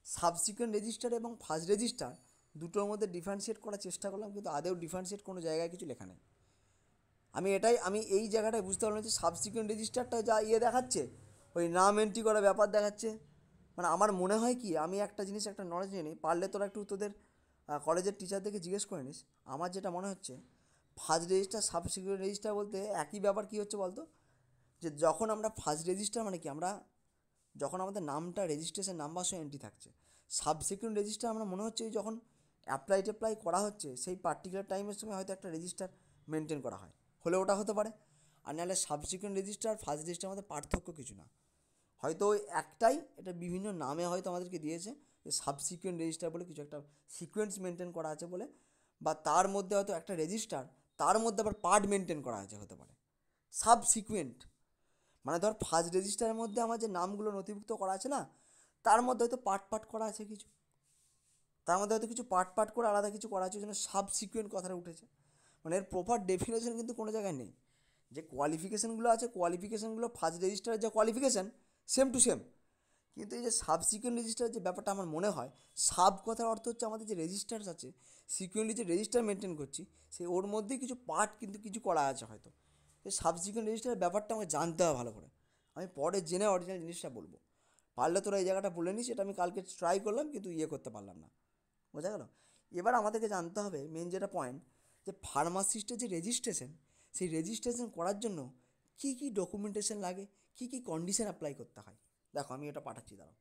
সাবসিকুয়েন্ট রেজিস্টার এবং ফার্স্ট রেজিস্টার দুটোর মধ্যে ডিফারেন্সিয়েট করার চেষ্টা করলাম, কিন্তু আদেও ডিফারেন্সিয়েট কোনো জায়গায় কিছু লেখা নেই। আমি এই জায়গাটায় বুঝতে পারলাম যে সাবসিকুয়েন্ট রেজিস্টারটা যা দেখাচ্ছে, ওই নাম এন্ট্রি করা ব্যাপার দেখাচ্ছে। মানে আমার মনে হয় কি, আমি একটা জিনিস একটা নলেজ নিয়ে নিই, পারলে তোরা একটু তোদের কলেজের টিচারদেরকে জিজ্ঞেস করে নিস। আমার যেটা মনে হচ্ছে, ফার্স্ট রেজিস্টার সাবসিকুয়েন্ট রেজিস্টার বলতে একই ব্যাপার। কী হচ্ছে বলতো, যে যখন আমরা ফার্স্ট রেজিস্টার মানে কি, আমরা যখন আমাদের নামটা রেজিস্ট্রেশন নাম্বার সহ এন্ট্রি থাকছে, সাবসিকুয়েন্ট রেজিস্টার আমরা মনে হচ্ছে যখন অ্যাপ্লাই করা হচ্ছে সেই পার্টিকুলার টাইমের সময় হয়তো একটা রেজিস্টার মেনটেন করা হয়, হলে ওটা হতে পারে। আর নাহলে সাবসিকুয়েন্ট রেজিস্টার ফার্স্ট রেজিস্টার মধ্যে পার্থক্য কিছু না, হয়তো ওই একটাই, এটা বিভিন্ন নামে হয়তো আমাদেরকে দিয়েছে, যে সাবসিকুয়েন্ট রেজিস্টার বলে কিছু একটা সিকোয়েন্স মেনটেন করা আছে বলে, বা তার মধ্যে হয়তো একটা রেজিস্টার, তার মধ্যে আবার পার্ট মেনটেন করা আছে হতে পারে। সাবসিকুয়েন্ট মানে ধর ফার্স্ট রেজিস্টারের মধ্যে আমার যে নামগুলো নথিভুক্ত করা আছে না, তার মধ্যে হয়তো পার্ট করা আছে কিছু, তার মধ্যে হয়তো কিছু পার্ট করে আলাদা কিছু করা আছে, ওই জন্য সাবসিকুয়েন্ট কথাটা উঠেছে। মানে এর প্রপার ডেফিনেশন কিন্তু কোনো জায়গায় নেই। যে কোয়ালিফিকেশানগুলো আছে, কোয়ালিফিকেশানগুলো ফার্স্ট রেজিস্টারের যে কোয়ালিফিকেশান সেম টু সেম, কিন্তু এই যে সাবসিকুয়েন্ট রেজিস্টারের যে ব্যাপারটা আমার মনে হয়, সাব কথার অর্থ হচ্ছে আমাদের যে রেজিস্টার্স আছে, সিকুয়েন্টলি যে রেজিস্টার মেনটেন করছি, সেই ওর মধ্যেই কিছু পার্ট কিন্তু কিছু করা আছে হয়তো। এই সাবসিকুয়েন্ট রেজিস্টারের ব্যাপারটা আমাকে জানতে হবে ভালো করে, আমি পরে জেনে অরিজিনাল জিনিসটা বলবো। পারলে তোরা এই জায়গাটা বলে নিস, এটা আমি কালকে ট্রাই করলাম কিন্তু করতে পারলাম না। বোঝা গেল? এবার আমাদেরকে জানতে হবে মেন যেটা পয়েন্ট, যে ফার্মাসিস্টের যে রেজিস্ট্রেশন, সেই রেজিস্ট্রেশন করার জন্য কী কী ডকুমেন্টেশন লাগে, কী কী কন্ডিশন অ্যাপ্লাই করতে হয়। দেখো আমি এটা পাঠাচ্ছি, দাঁড়াও।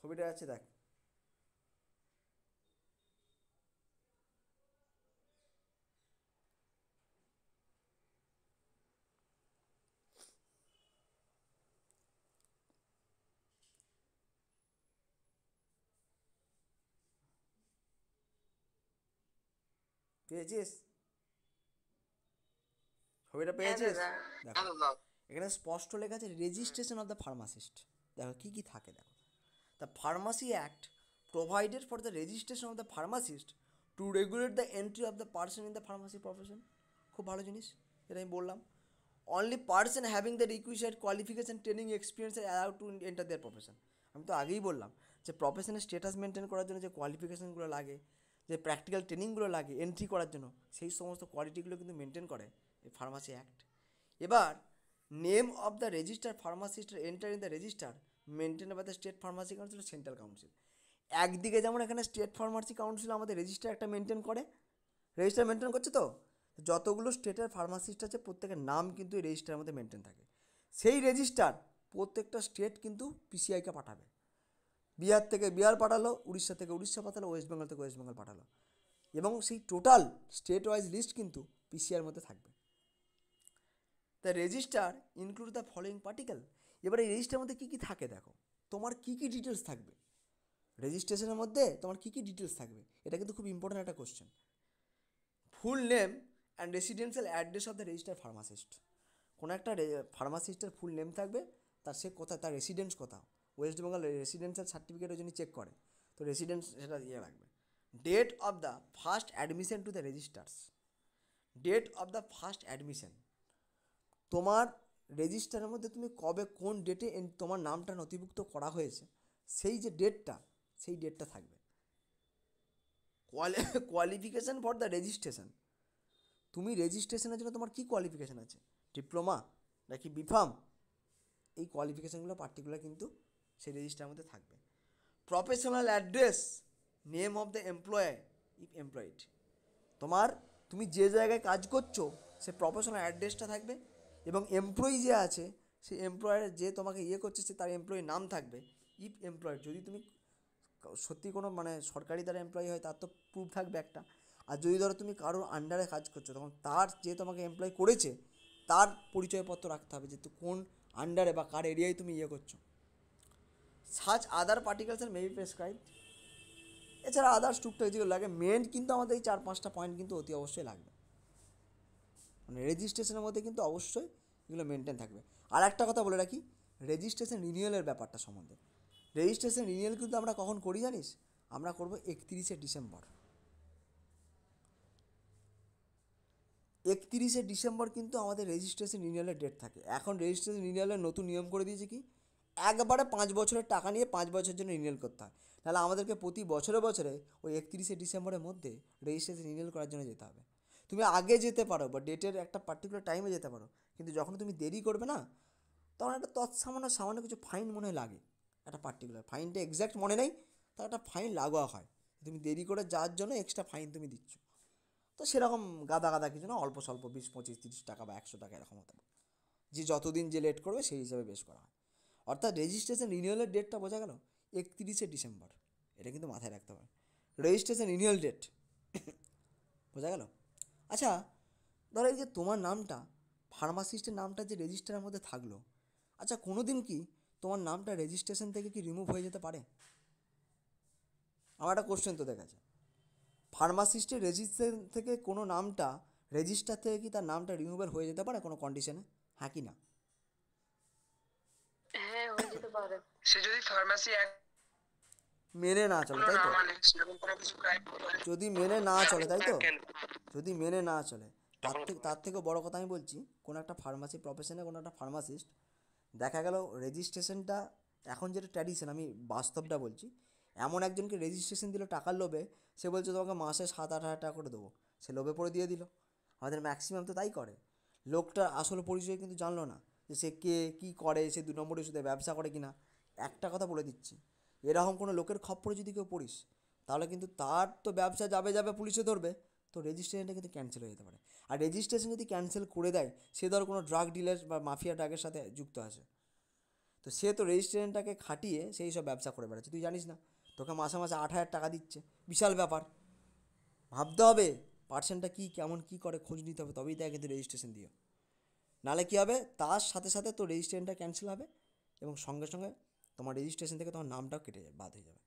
ছবিটা আছে দেখ। পেয়েছিস? ছবিটা হ্যাঁ পেয়েছিস? দাদা। দেখো এখানে স্পষ্ট লেখা আছে রেজিস্ট্রেশন অফ দ্য ফার্মাসিস্ট। দেখো কী কী থাকে, দেখো। The pharmacy act provided for the registration of the pharmacist to regulate the entry of the person in the pharmacy profession. খুব ভালো জিনিস, এটা আমি বললাম। Only person having the requisite qualification training experience are allowed to enter their profession. আমি তো আগেই বললাম যে প্রফেশনের স্ট্যাটাস মেনটেন করার জন্য যে কোয়ালিফিকেশনগুলো লাগে, যে প্র্যাকটিক্যাল ট্রেনিংগুলো লাগে এন্ট্রি করার জন্য, সেই সমস্ত কোয়ালিটিগুলো কিন্তু মেনটেন করে এই ফার্মাসি অ্যাক্ট। এবার name of the register pharmacist enter in the register maintain by the state pharmacy council central council. একদিকে যেমন এখানে স্টেট ফার্মাসি কাউন্সিল আমাদের রেজিস্টার একটা মেনটেন করে, রেজিস্টার মেনটেন করছে, তো যতগুলো স্টেটের ফার্মাসিস্ট আছে প্রত্যেকের নাম কিন্তু এই রেজিস্টারের মধ্যে মেনটেন থাকে। সেই রেজিস্টার প্রত্যেকটা স্টেট কিন্তু পিসিআইকে পাঠাবে। বিহার থেকে বিহার পাঠালো, উড়িষ্যা থেকে উড়িষ্যা পাঠালো, ওয়েস্ট বেঙ্গল থেকে ওয়েস্ট বেঙ্গল পাঠালো, এবং সেই টোটাল স্টেট ওয়াইজ লিস্ট কিন্তু পিসিআইয়ের মধ্যে থাকবে। The register include the following particle. এবার এই রেজিস্টারের মধ্যে কী কী থাকে দেখো, তোমার কী কী ডিটেলস থাকবে রেজিস্ট্রেশনের মধ্যে, তোমার কী কী ডিটেলস থাকবে, এটা কিন্তু খুব ইম্পর্ট্যান্ট একটা question. Full name and residential address of the register pharmacist. কোনো একটা ফার্মাসিস্টের ফুল নেম থাকবে, তার সে কোথায়, তার রেসিডেন্স কোথাও, ওয়েস্ট বেঙ্গল রেসিডেন্সিয়াল সার্টিফিকেটের জন্য চেক করে, তো রেসিডেন্স সেটা ইয়ে রাখবে। Date of the first admission to the registers, date of the first admission, তোমার রেজিস্টারের মধ্যে তুমি কবে কোন ডেটে তোমার নামটা নথিভুক্ত করা হয়েছে, সেই যে ডেটটা, সেই ডেটটা থাকবে। কোয়ালিফিকেশান ফর দ্য রেজিস্ট্রেশন, তুমি রেজিস্ট্রেশনের জন্য তোমার কী কোয়ালিফিকেশান আছে, ডিপ্লোমা নাকি বিফার্ম, এই কোয়ালিফিকেশানগুলো পার্টিকুলার কিন্তু সেই রেজিস্টারের মধ্যে থাকবে। Professional address, name of the employer if employed, তোমার তুমি যে জায়গায় কাজ করছো সে প্রফেশনাল অ্যাড্রেসটা থাকবে, এবং এমপ্লয়ি যে আছে সেই এমপ্লয়ারের যে তোমাকে ইয়ে করছে সে তার এমপ্লয়ির নাম থাকবে। ইফ এমপ্লয়েড, যদি তুমি সত্যি কোনো মানে সরকারি দ্বারা এমপ্লয়ি হয় তার তো প্রুফ থাকবে একটা, আর যদি ধরো তুমি কারোর আন্ডারে কাজ করছো তখন তার যে তোমাকে এমপ্লয় করেছে তার পরিচয়পত্র রাখতে হবে যে তুই কোন আন্ডারে বা কার এরিয়ায় তুমি ইয়ে করছো। সাচ আদার পার্টিকেলস আর মেবি প্রেসক্রাইব, এছাড়া আদার্স টুকটাক যেগুলো লাগে, মেন কিন্তু আমাদের এই 4-5টা পয়েন্ট কিন্তু অতি অবশ্যই লাগবে, মানে রেজিস্ট্রেশনের মধ্যে কিন্তু অবশ্যই এগুলো মেনটেন থাকবে। আর একটা কথা বলে রাখি রেজিস্ট্রেশন রিনিউয়ালের ব্যাপারটা সম্বন্ধে, রেজিস্ট্রেশন রিনিউয়াল কিন্তু আমরা কখন করি জানিস, আমরা করব 31শে ডিসেম্বর। 31শে ডিসেম্বর কিন্তু আমাদের রেজিস্ট্রেশন রিনিউয়ালের ডেট থাকে। এখন রেজিস্ট্রেশন রিনিউয়ালের নতুন নিয়ম করে দিয়েছে কি, একবারে 5 বছরের টাকা নিয়ে 5 বছরের জন্য রিনিউয়াল করতে হয়, তাহলে আমাদেরকে প্রতি বছরে বছরে ওই 31শে ডিসেম্বরের মধ্যে রেজিস্ট্রেশন রিনিউয়াল করার জন্য যেতে হবে। তুমি আগে যেতে পারো বা ডেটের একটা পার্টিকুলার টাইমে যেতে পারো, কিন্তু যখন তুমি দেরি করবে না তখন একটা তৎসামান্য সামান্য কিছু ফাইন মনে হয় লাগে, একটা পার্টিকুলার ফাইনটা এক্স্যাক্ট মনে নেই, তার একটা ফাইন লাগোয়া হয়, তুমি দেরি করে যাওয়ার জন্য এক্সট্রা ফাইন তুমি দিচ্ছ। তো সেরকম গাদা গাদা কিছু না, অল্প স্বল্প 20, 25, 30 টাকা বা 100 টাকা এরকম হতে পারে, যে যতদিন যে লেট করবে সেই হিসাবে বেশ করা হয়। অর্থাৎ রেজিস্ট্রেশন রিনিউয়ালের ডেটটা বোঝা গেল 31শে ডিসেম্বর, এটা কিন্তু মাথায় রাখতে হবে, রেজিস্ট্রেশন রিনিউয়াল ডেট বোঝা গেল। আচ্ছা ধরো এই যে তোমার নামটা, ফার্মাসিস্টের নামটা যে রেজিস্টারের মধ্যে থাকলো, আচ্ছা কোনো দিন কি তোমার নামটা রেজিস্ট্রেশন থেকে কি রিমুভ হয়ে যেতে পারে? আমার একটা কোশ্চেন তো দেখাচ্ছে, ফার্মাসিস্টের রেজিস্ট্রেশন থেকে কোনো নামটা রেজিস্টার থেকে কি তার নামটা রিমুভের হয়ে যেতে পারে কোনো কন্ডিশনে, হ্যাঁ কি না? হ্যাঁ, হয়ে যেতে পারে। সে যদি ফার্মাসি মেনে না চলে তাই তো, মানে সেরকম কোনো কিছু ক্রাইম করে, যদি মেনে না চলে তাই তো, যদি মেনে না চলে, তার থেকে বড় কথা আমি বলছি, কোনো একটা ফার্মাসি প্রফেশনে কোনো একটা ফার্মাসিস্ট দেখা গেল রেজিস্ট্রেশনটা, এখন যেটা ট্র্যাডিশন আমি বাস্তবটা বলছি, এমন একজনকে রেজিস্ট্রেশন দিল টাকার লোভে, সে বলছে তোমাকে মাসে 7-8 হাজার টাকা করে দেবো, সে লোভে পড়ে দিয়ে দিল। আমাদের ম্যাক্সিমাম তো তাই করে, লোকটার আসল পরিচয় কিন্তু জানলো না যে সে কে কী করে, সে 2 নম্বরের সুদে ব্যবসা করে কিনা। একটা কথা বলে দিচ্ছি, এরকম কোনো লোকের খপ্পরে যদি কেউ পড়িস তাহলে কিন্তু তার তো ব্যবসা যাবে যাবে, পুলিশে ধরবে, তো রেজিস্ট্রেশনটা কিন্তু ক্যান্সেল হয়ে যেতে পারে। আর রেজিস্ট্রেশন যদি ক্যান্সেল করে দেয়, সে ধর কোনো ড্রাগ ডিলার বা মাফিয়া ড্রাগের সাথে যুক্ত আছে, তো সে তো রেজিস্ট্রেশনটাকে খাটিয়ে সেই সব ব্যবসা করে বেড়াচ্ছে, তুই জানিস না, তোকে মাসে মাসে 8 হাজার টাকা দিচ্ছে, বিশাল ব্যাপার, ভাবতে হবে পার্সেন্টটা কী কেমন কী করে, খোঁজ নিতে হবে, তবেই তাই কিন্তু রেজিস্ট্রেশন দিও, নাহলে কী হবে তার সাথে সাথে তো রেজিস্ট্রেশনটা ক্যান্সেল হবে এবং সঙ্গে সঙ্গে তোমার রেজিস্ট্রেশন থেকে তোমার নামটাও কেটে যাবে, বাদ হয়ে যাবে,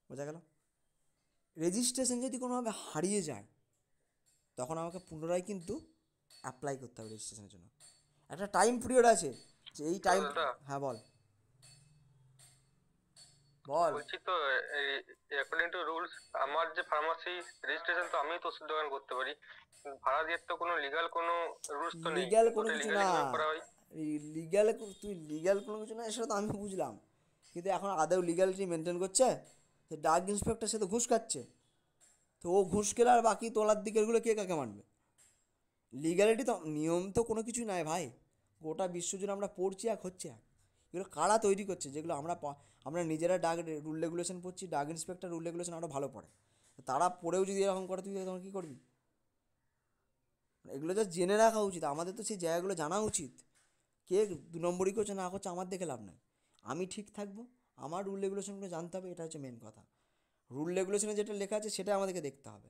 বোঝা গেল। রেজিস্ট্রেশন যদি কোনোভাবে হারিয়ে যায় তখন আমাকে পুনরায় কিন্তু অ্যাপ্লাই করতে হবে রেজিস্ট্রেশনের জন্য, একটা টাইম পিরিয়ড আছে যে এই টাইম, হ্যাঁ বল বল। বলছি তো অ্যাকর্ডিং টু রুলস আমার যে ফার্মাসি রেজিস্ট্রেশন তো আমি তো ওষুধ দোকান করতে পারি, ভাড়া দিয়ে তো কোনো লিগ্যাল কোনো রুলস তো নেই, লিগ্যাল কোনো ওটা কিছু লিগ্যালি না, কিভাবে করা হয়? লিগ্যাল তুই লিগ্যাল কোনো কিছু না সেটা তো আমি বুঝলাম, কিন্তু এখন আদৌ লিগ্যালিটি মেনটেন করছে? যে ড্রাগ ইন্সপেক্টর সে তো ঘুষ খাচ্ছে, তো ও ঘুষ খেলে আর বাকি তোলার দিকেরগুলো কে কাকে মানবে? লিগ্যালিটি তো নিয়ম তো কোনো কিছুই নাই ভাই, গোটা বিশ্বজুড়ে আমরা পড়ছি এক হচ্ছে এক, এগুলো কারা তৈরি করছে, যেগুলো আমরা নিজেরা ড্রাগ রুল রেগুলেশন পড়ছি, ড্রাগ ইন্সপেক্টর রুল রেগুলেশন আরও ভালো পড়ে, তারা পড়েও যদি এরকম করে তুই তখন কী করবি? এগুলো যা জেনে রাখা উচিত, আমাদের তো সেই জায়গাগুলো জানা উচিত, কে 2 নম্বরই করছে না করছে আমার দেখে লাভ নাই, আমি ঠিক থাকবো, আমার রুল রেগুলেশনগুলো জানতে হবে, এটা হচ্ছে মেন কথা, রুল রেগুলেশনে যেটা লেখা আছে সেটা আমাদেরকে দেখতে হবে,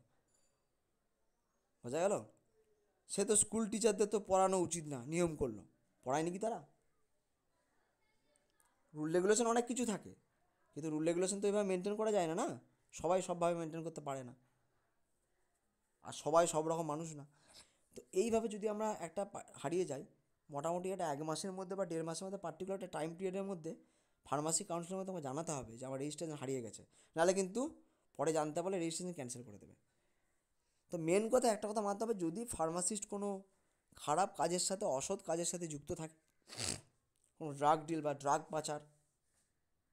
বোঝা গেল। সে তো স্কুল টিচারদের তো পড়ানো উচিত না, নিয়ম করলো, পড়ায়নি কি তারা? রুল রেগুলেশন অনেক কিছু থাকে, কিন্তু রুল রেগুলেশন তো এভাবে মেনটেন করা যায় না, না সবাই সবভাবে মেনটেন করতে পারে না, আর সবাই সব রকম মানুষ না। তো এইভাবে যদি আমরা একটা হারিয়ে যাই, মোটামুটি একটা 1 মাসের মধ্যে বা 1.5 মাসের মধ্যে পার্টিকুলার একটা টাইম পিরিয়ডের মধ্যে ফার্মাসি কাউন্সিলের মধ্যে আমাকে জানাতে হবে যে আমার রেজিস্ট্রেশন হারিয়ে গেছে, নাহলে কিন্তু পরে জানতে পারলে রেজিস্ট্রেশন ক্যান্সেল করে দেবে। তো মেন কথা একটা কথা মানতে হবে, যদি ফার্মাসিস্ট কোনো খারাপ কাজের সাথে, অসৎ কাজের সাথে যুক্ত থাকে, কোনো ড্রাগ ডিল বা ড্রাগ পাচার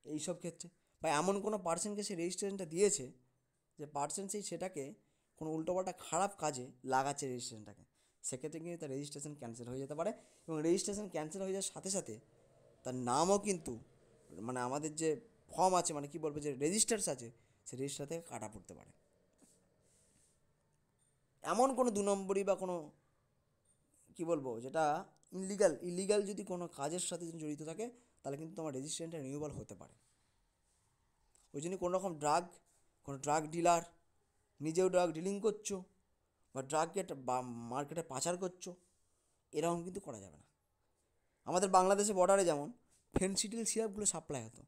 এইসব ক্ষেত্রে, বা এমন কোনো পার্সনকে সে রেজিস্ট্রেশনটা দিয়েছে যে পার্সন সেটাকে কোনো উল্টোপাল্টা খারাপ কাজে লাগাচ্ছে রেজিস্ট্রেশনটাকে, সেক্ষেত্রে কিন্তু তার রেজিস্ট্রেশন ক্যান্সেল হয়ে যেতে পারে। এবং রেজিস্ট্রেশন ক্যান্সেল হয়ে যাওয়ার সাথে সাথে তার নামও কিন্তু, মানে আমাদের যে ফর্ম আছে, মানে কি বলবো, যে রেজিস্টার্স আছে, সে রেজিস্টার থেকে কাটা পড়তে পারে। এমন কোনো 2 নম্বরই বা কোনো কি বলবো, যেটা ইলিগাল যদি কোনো কাজের সাথে যদি জড়িত থাকে, তাহলে কিন্তু তোমার রেজিস্ট্রেশনটা রিনিউয়াল হতে পারে। ওই জন্য কোনো রকম কোনো ড্রাগ ডিলার, নিজেও ড্রাগ ডিলিং করছো বা ড্রাগকে মার্কেটে পাচার করছো, এরকম কিন্তু করা যাবে না। আমাদের বাংলাদেশে বর্ডারে যেমন ফেনসিডিল সিরাপগুলো সাপ্লাই হতো,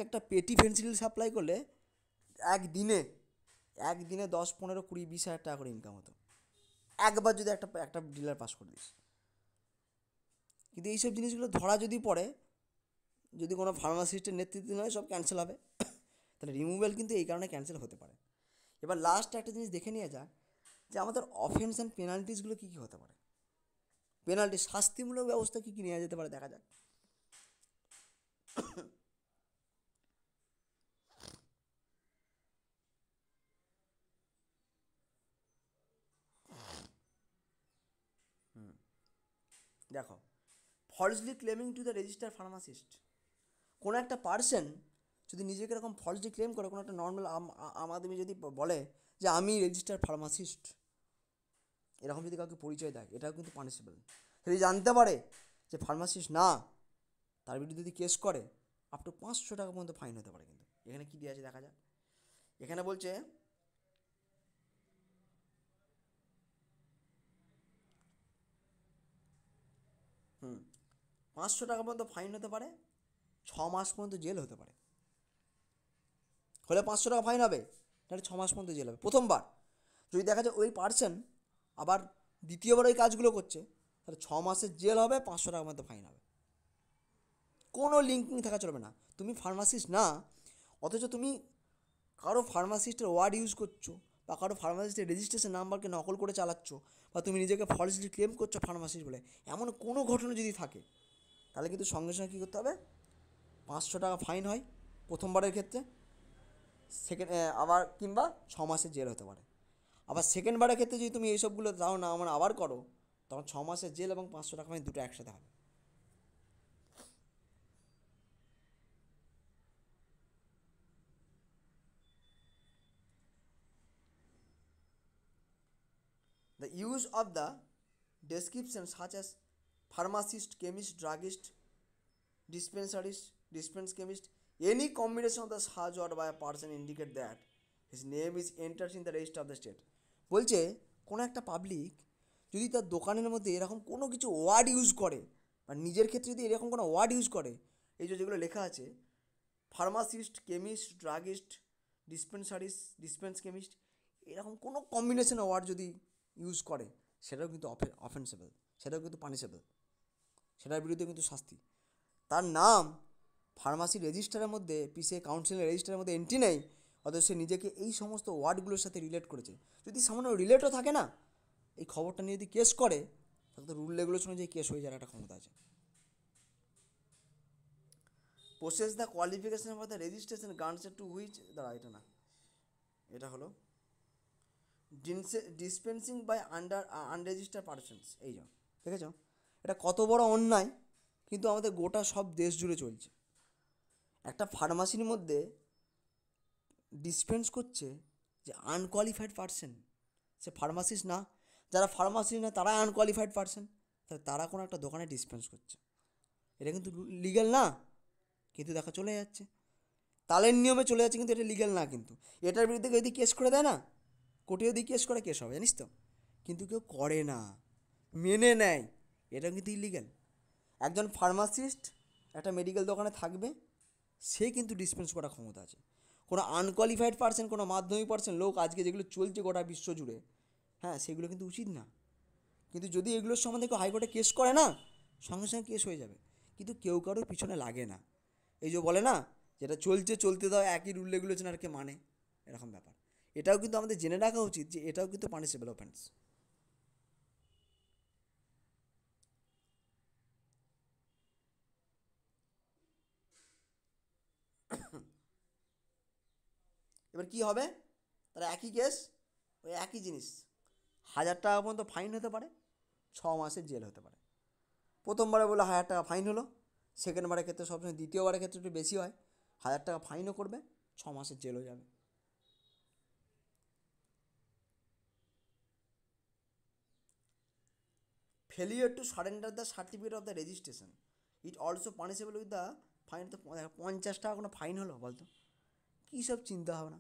একটা পেটি ফেনসিডিল সাপ্লাই করলে একদিনে 10, 15, 20, 20 হাজার টাকা করে ইনকাম হতো, একবার যদি একটা ডিলার পাস করে দিস। কিন্তু এইসব জিনিসগুলো ধরা যদি পড়ে, যদি কোনো ফার্মাসিস্টের নেতৃত্বে নয়, সব ক্যান্সেল হবে। তাহলে রিমুভাল কিন্তু এই কারণে ক্যান্সেল হতে পারে। এবার লাস্ট একটা জিনিস দেখে নিয়ে যাক যে আমাদের অফেন্স অ্যান্ড পেনাল্টিসগুলো কী কী হতে পারে, পেনাল্টি শাস্তিমূলক ব্যবস্থা কী কী নেওয়া যেতে পারে, দেখা যাক। দেখো, falsely claiming to the register pharmacist, কোনো একটা পার্সন যদি নিজেকে এরকম ফলসলি ক্লেম করে, কোনো একটা নর্মাল আদমি যদি বলে যে আমি রেজিস্টার ফার্মাসিস্ট, এরকম যদি কাউকে পরিচয় দেয়, এটাও কিন্তু পানিশেবল। সে যদি জানতে পারে যে ফার্মাসিস্ট না, তার বিরুদ্ধে যদি কেস করে, আপ টু 500 টাকা পর্যন্ত ফাইন হতে পারে। কিন্তু এখানে কী দেওয়া আছে দেখা যাক। এখানে বলছে 500 টাকা পর্যন্ত ফাইন হতে পারে, 6 মাস পর্যন্ত জেল হতে পারে। হলে 500 টাকা ফাইন হবে, তাহলে 6 মাস পর্যন্ত জেল হবে প্রথমবার। যদি দেখা যায় ওই পার্সন আবার দ্বিতীয়বার ওই কাজগুলো করছে, তাহলে 6 মাসের জেল হবে, 500 টাকা মধ্যে ফাইন হবে। কোনো লিঙ্কিং থাকা চলবে না। তুমি ফার্মাসিস্ট না, অথচ তুমি কারো ফার্মাসিস্টের ওয়ার্ড ইউজ করছো, বা কারো ফার্মাসিস্টের রেজিস্ট্রেশন নাম্বারকে নকল করে চালাচ্ছ, বা তুমি নিজেকে ফলসলি ক্লেম করছো ফার্মাসিস্ট বলে, এমন কোনো ঘটনা যদি থাকে, তাহলে কিন্তু সঙ্গে সঙ্গে কী করতে হবে, 500 টাকা ফাইন হয় প্রথমবারের ক্ষেত্রে, আবার কিংবা 6 মাসের জেল হতে পারে। আবার সেকেন্ডবারের ক্ষেত্রে যদি তুমি এইসবগুলো দাও না, মানে আবার করো, তখন 6 মাসের জেল এবং 500 টাকা ফাইন দুটো একসাথে হবে। The use of the descriptions such as pharmacist, chemist, druggist, dispense chemist, any combination of the such word by a person indicate that his name is entered in the register of the state. বলছে কোনো একটা public যদি তার দোকানের মধ্যে এরকম কোনো কিছু ওয়ার্ড ইউজ করে, বা নিজের ক্ষেত্রে যদি এরকম কোনো ওয়ার্ড ইউজ করে, এই যেগুলো লেখা আছে pharmacist, chemist, druggist, dispense chemist, এরকম কোনো কম্বিনেশন ওয়ার্ড যদি ইউজ করে, সেটাও কিন্তু অফেন্সেবল, সেটাও কিন্তু পানিশেবল, সেটার বিরুদ্ধে কিন্তু শাস্তি। তার নাম ফার্মাসি রেজিস্টারের মধ্যে, পিসিআই কাউন্সিলের রেজিস্টারের মধ্যে এন্ট্রি নেই, অথচ সে নিজেকে এই সমস্ত ওয়ার্ডগুলোর সাথে রিলেট করেছে। যদি সামান্য রিলেটও থাকে না, এই খবরটা নিয়ে যদি কেস করে, তাহলে তো রুল রেগুলেশন অনুযায়ী কেস হয়ে যাওয়ার একটা ক্ষমতা আছে। Process the qualification for the registration grants to which, দাঁড়া এটা না, এটা হলো ডিসপেন্সিং বাই আনরেজিস্টার্ড পারসনস। এই যাও, দেখেছ এটা কত বড় অন্যায়, কিন্তু আমাদের গোটা সব দেশ জুড়ে চলছে। একটা ফার্মাসির মধ্যে ডিসপেন্স করছে যে আনকোয়ালিফাইড পারসন, সে ফার্মাসিস্ট না, যারা ফার্মাসিস্ট না তারা আনকোয়ালিফাইড পারসন, তাহলে তারা কোনো একটা দোকানে ডিসপেন্স করছে, এটা কিন্তু লিগ্যাল না, কিন্তু দেখা চলে যাচ্ছে, তালের নিয়মে চলে যাচ্ছে, কিন্তু এটা লিগ্যাল না। কিন্তু এটার বিরুদ্ধে যদি কেস করে দেয় না, কোর্টে যদি কেস করে, কেস হবে, জানিস তো। কিন্তু কেউ করে না, মেনে নেয়, এটা কিন্তু ইলিগ্যাল। একজন ফার্মাসিস্ট একটা মেডিকেল দোকানে থাকবে, সে কিন্তু ডিসপেন্স করার ক্ষমতা আছে। কোনো আনকোয়ালিফাইড পার্সন, কোনো মাধ্যমিক পার্সন লোক আজকে যেগুলো চলছে গোটা বিশ্ব জুড়ে, হ্যাঁ সেগুলো কিন্তু উচিত না। কিন্তু যদি এগুলোর সম্বন্ধে কেউ হাইকোর্টে কেস করে না, সঙ্গে সঙ্গে কেস হয়ে যাবে, কিন্তু কেউ কারোর পিছনে লাগে না। এই যে বলে না, যেটা চলছে চলতে দাও, একই রুল রেগুলেশন আর কে মানে, এরকম ব্যাপার। এটাও কিন্তু আমাদের জেনে রাখা উচিত যে এটাও কিন্তু পানিশেবল অফেন্স। এবার কি হবে, তারা একই কেস, ওই একই জিনিস, 1000 টাকা পর্যন্ত ফাইন হতে পারে, 6 মাসের জেল হতে পারে। প্রথমবারে বলে 1000 টাকা ফাইন হলো, সেকেন্ডবারের ক্ষেত্রে সবসময় দ্বিতীয়বারের ক্ষেত্রে একটু বেশি হয়, 1000 টাকা ফাইনও করবে, 6 মাসের জেলও যাবে। Failure to surrender the certificate of the registration it also punishable with the fine. তো 50 টাকা কোনো ফাইন হলো বলতো, কী সব চিন্তা ভাবনা।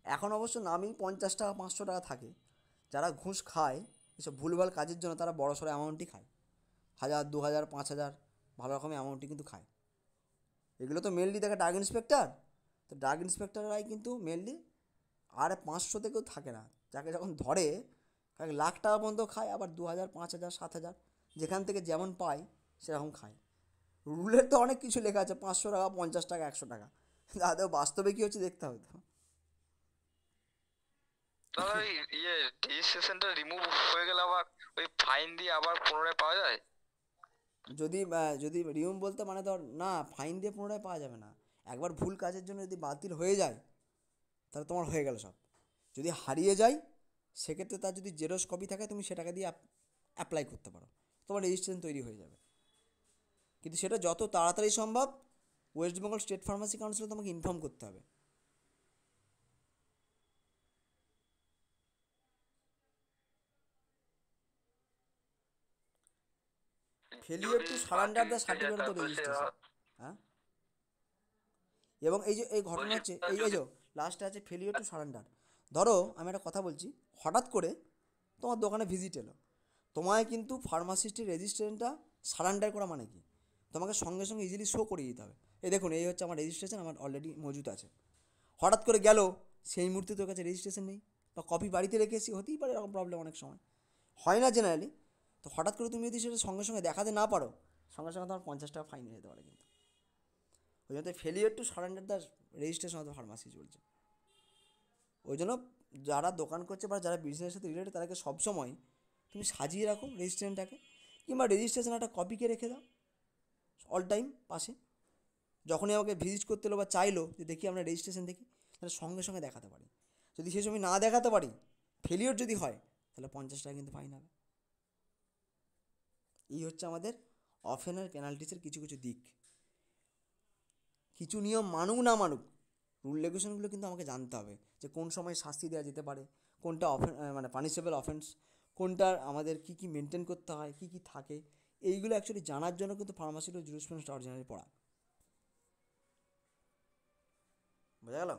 এখন অবশ্য নামেই 50 টাকা 500 টাকা থাকে। যারা ঘুষ খায় এসব ভুলভাল কাজের জন্য, তারা বড় সড়ো অ্যামাউন্টই খায়, 1000 2000 5000 ভালো রকমের অ্যামাউন্টই কিন্তু খায়। এগুলো তো মেনলি দেখে ড্রাগ ইন্সপেক্টর, তো ড্রাগ ইন্সপেক্টররাই কিন্তু মেনলি, আর 500 থেকেও থাকে না, যাকে যখন ধরে তাকে লাখ টাকা পর্যন্ত খায়, আবার 2000 5000 7000 যেখান থেকে যেমন পায় সেরকম খায়। রুলের তো অনেক কিছু লেখা আছে, 500 টাকা 50 টাকা 100 টাকা, তাদের বাস্তবে কী হচ্ছে দেখতে হবে তো। দাদা ওই রেজিস্ট্রেশনটা রিমুভ হয়ে গেলে আবার ওই ফাইন দিয়ে আবার পুনরায় পাওয়া যায়? যদি যদি রিউম বলতে মানে ধর না, ফাইন দিয়ে পুনরায় পাওয়া যাবে না। একবার ভুল কাজের জন্য যদি বাতিল হয়ে যায়, তাহলে তোমার হয়ে গেল সব। যদি হারিয়ে যায়, সেক্ষেত্রে তার যদি জেরক্স কপি থাকে, তুমি সেটাকে দিয়ে অ্যাপ্লাই করতে পারো, তোমার রেজিস্ট্রেশন তৈরি হয়ে যাবে। কিন্তু সেটা যত তাড়াতাড়ি সম্ভব ওয়েস্ট বেঙ্গল স্টেট ফার্মাসি কাউন্সিলে তোমাকে ইনফর্ম করতে হবে। Failure to surrender the certificate of the registration. হ্যাঁ, এবং এই যে এই ঘটনা হচ্ছে, এই যে লাস্টে আছে ফেলিওর টু সারেন্ডার। ধরো আমি একটা কথা বলছি, হঠাৎ করে তোমার দোকানে ভিজিট এলো, তোমায় কিন্তু ফার্মাসিস্টের রেজিস্ট্রেশনটা সারেন্ডার করা মানে কি, তোমাকে সঙ্গে সঙ্গে ইজিলি শো করিয়ে দিতে হবে, এই দেখুন এই হচ্ছে আমার রেজিস্ট্রেশন, আমার অলরেডি মজুদ আছে। হঠাৎ করে গেল, সেই মুহূর্তে তোর কাছে রেজিস্ট্রেশন নেই, বা কপি বাড়িতে রেখে এসে, হতেই পারে এরকম প্রবলেম, অনেক সময় হয় না জেনারেলি। তো হঠাৎ করে তুমি যদি সেটা সঙ্গে সঙ্গে দেখাতে না পারো, সঙ্গে সঙ্গে তোমার 50 টাকা ফাইন হয়ে যেতে পারে কিন্তু। ওই জন্য failure to surrender the registration of the pharmacy চলছে। ওই জন্য যারা দোকান করছে বা যারা বিজনেসের সাথে রিলেটেড, তাদেরকে সবসময় তুমি সাজিয়ে রাখো রেজিস্ট্রেশনটাকে, কিংবা রেজিস্ট্রেশন একটা কপিকে রেখে দাও অল টাইম পাশে। যখনই আমাকে ভিজিট করতে এলো বা চাইলো যে দেখি আমরা রেজিস্ট্রেশন দেখি, তাহলে সঙ্গে সঙ্গে দেখাতে পারি। যদি সেই সময় না দেখাতে পারি, ফেলিওর যদি হয়, তাহলে 50 টাকা কিন্তু ফাইন হবে। এই হচ্ছে আমাদের অফেনার পেনাল্টিসের কিছু কিছু দিক। কিছু নিয়ম মানুক না মানুক, রুল রেগুলেশনগুলো কিন্তু আমাকে জানতে হবে, যে কোন সময় শাস্তি দেওয়া যেতে পারে, কোনটা মানে পানিশেবল অফেন্স, কোনটার আমাদের কী কী মেনটেন করতে হয়, কী কী থাকে, এইগুলো অ্যাকচুয়ালি জানার জন্য কিন্তু ফার্মাসিউটিক্যাল জুরিসপ্রুডেন্সটা অরিজিনালি পড়া। বোঝা গেল?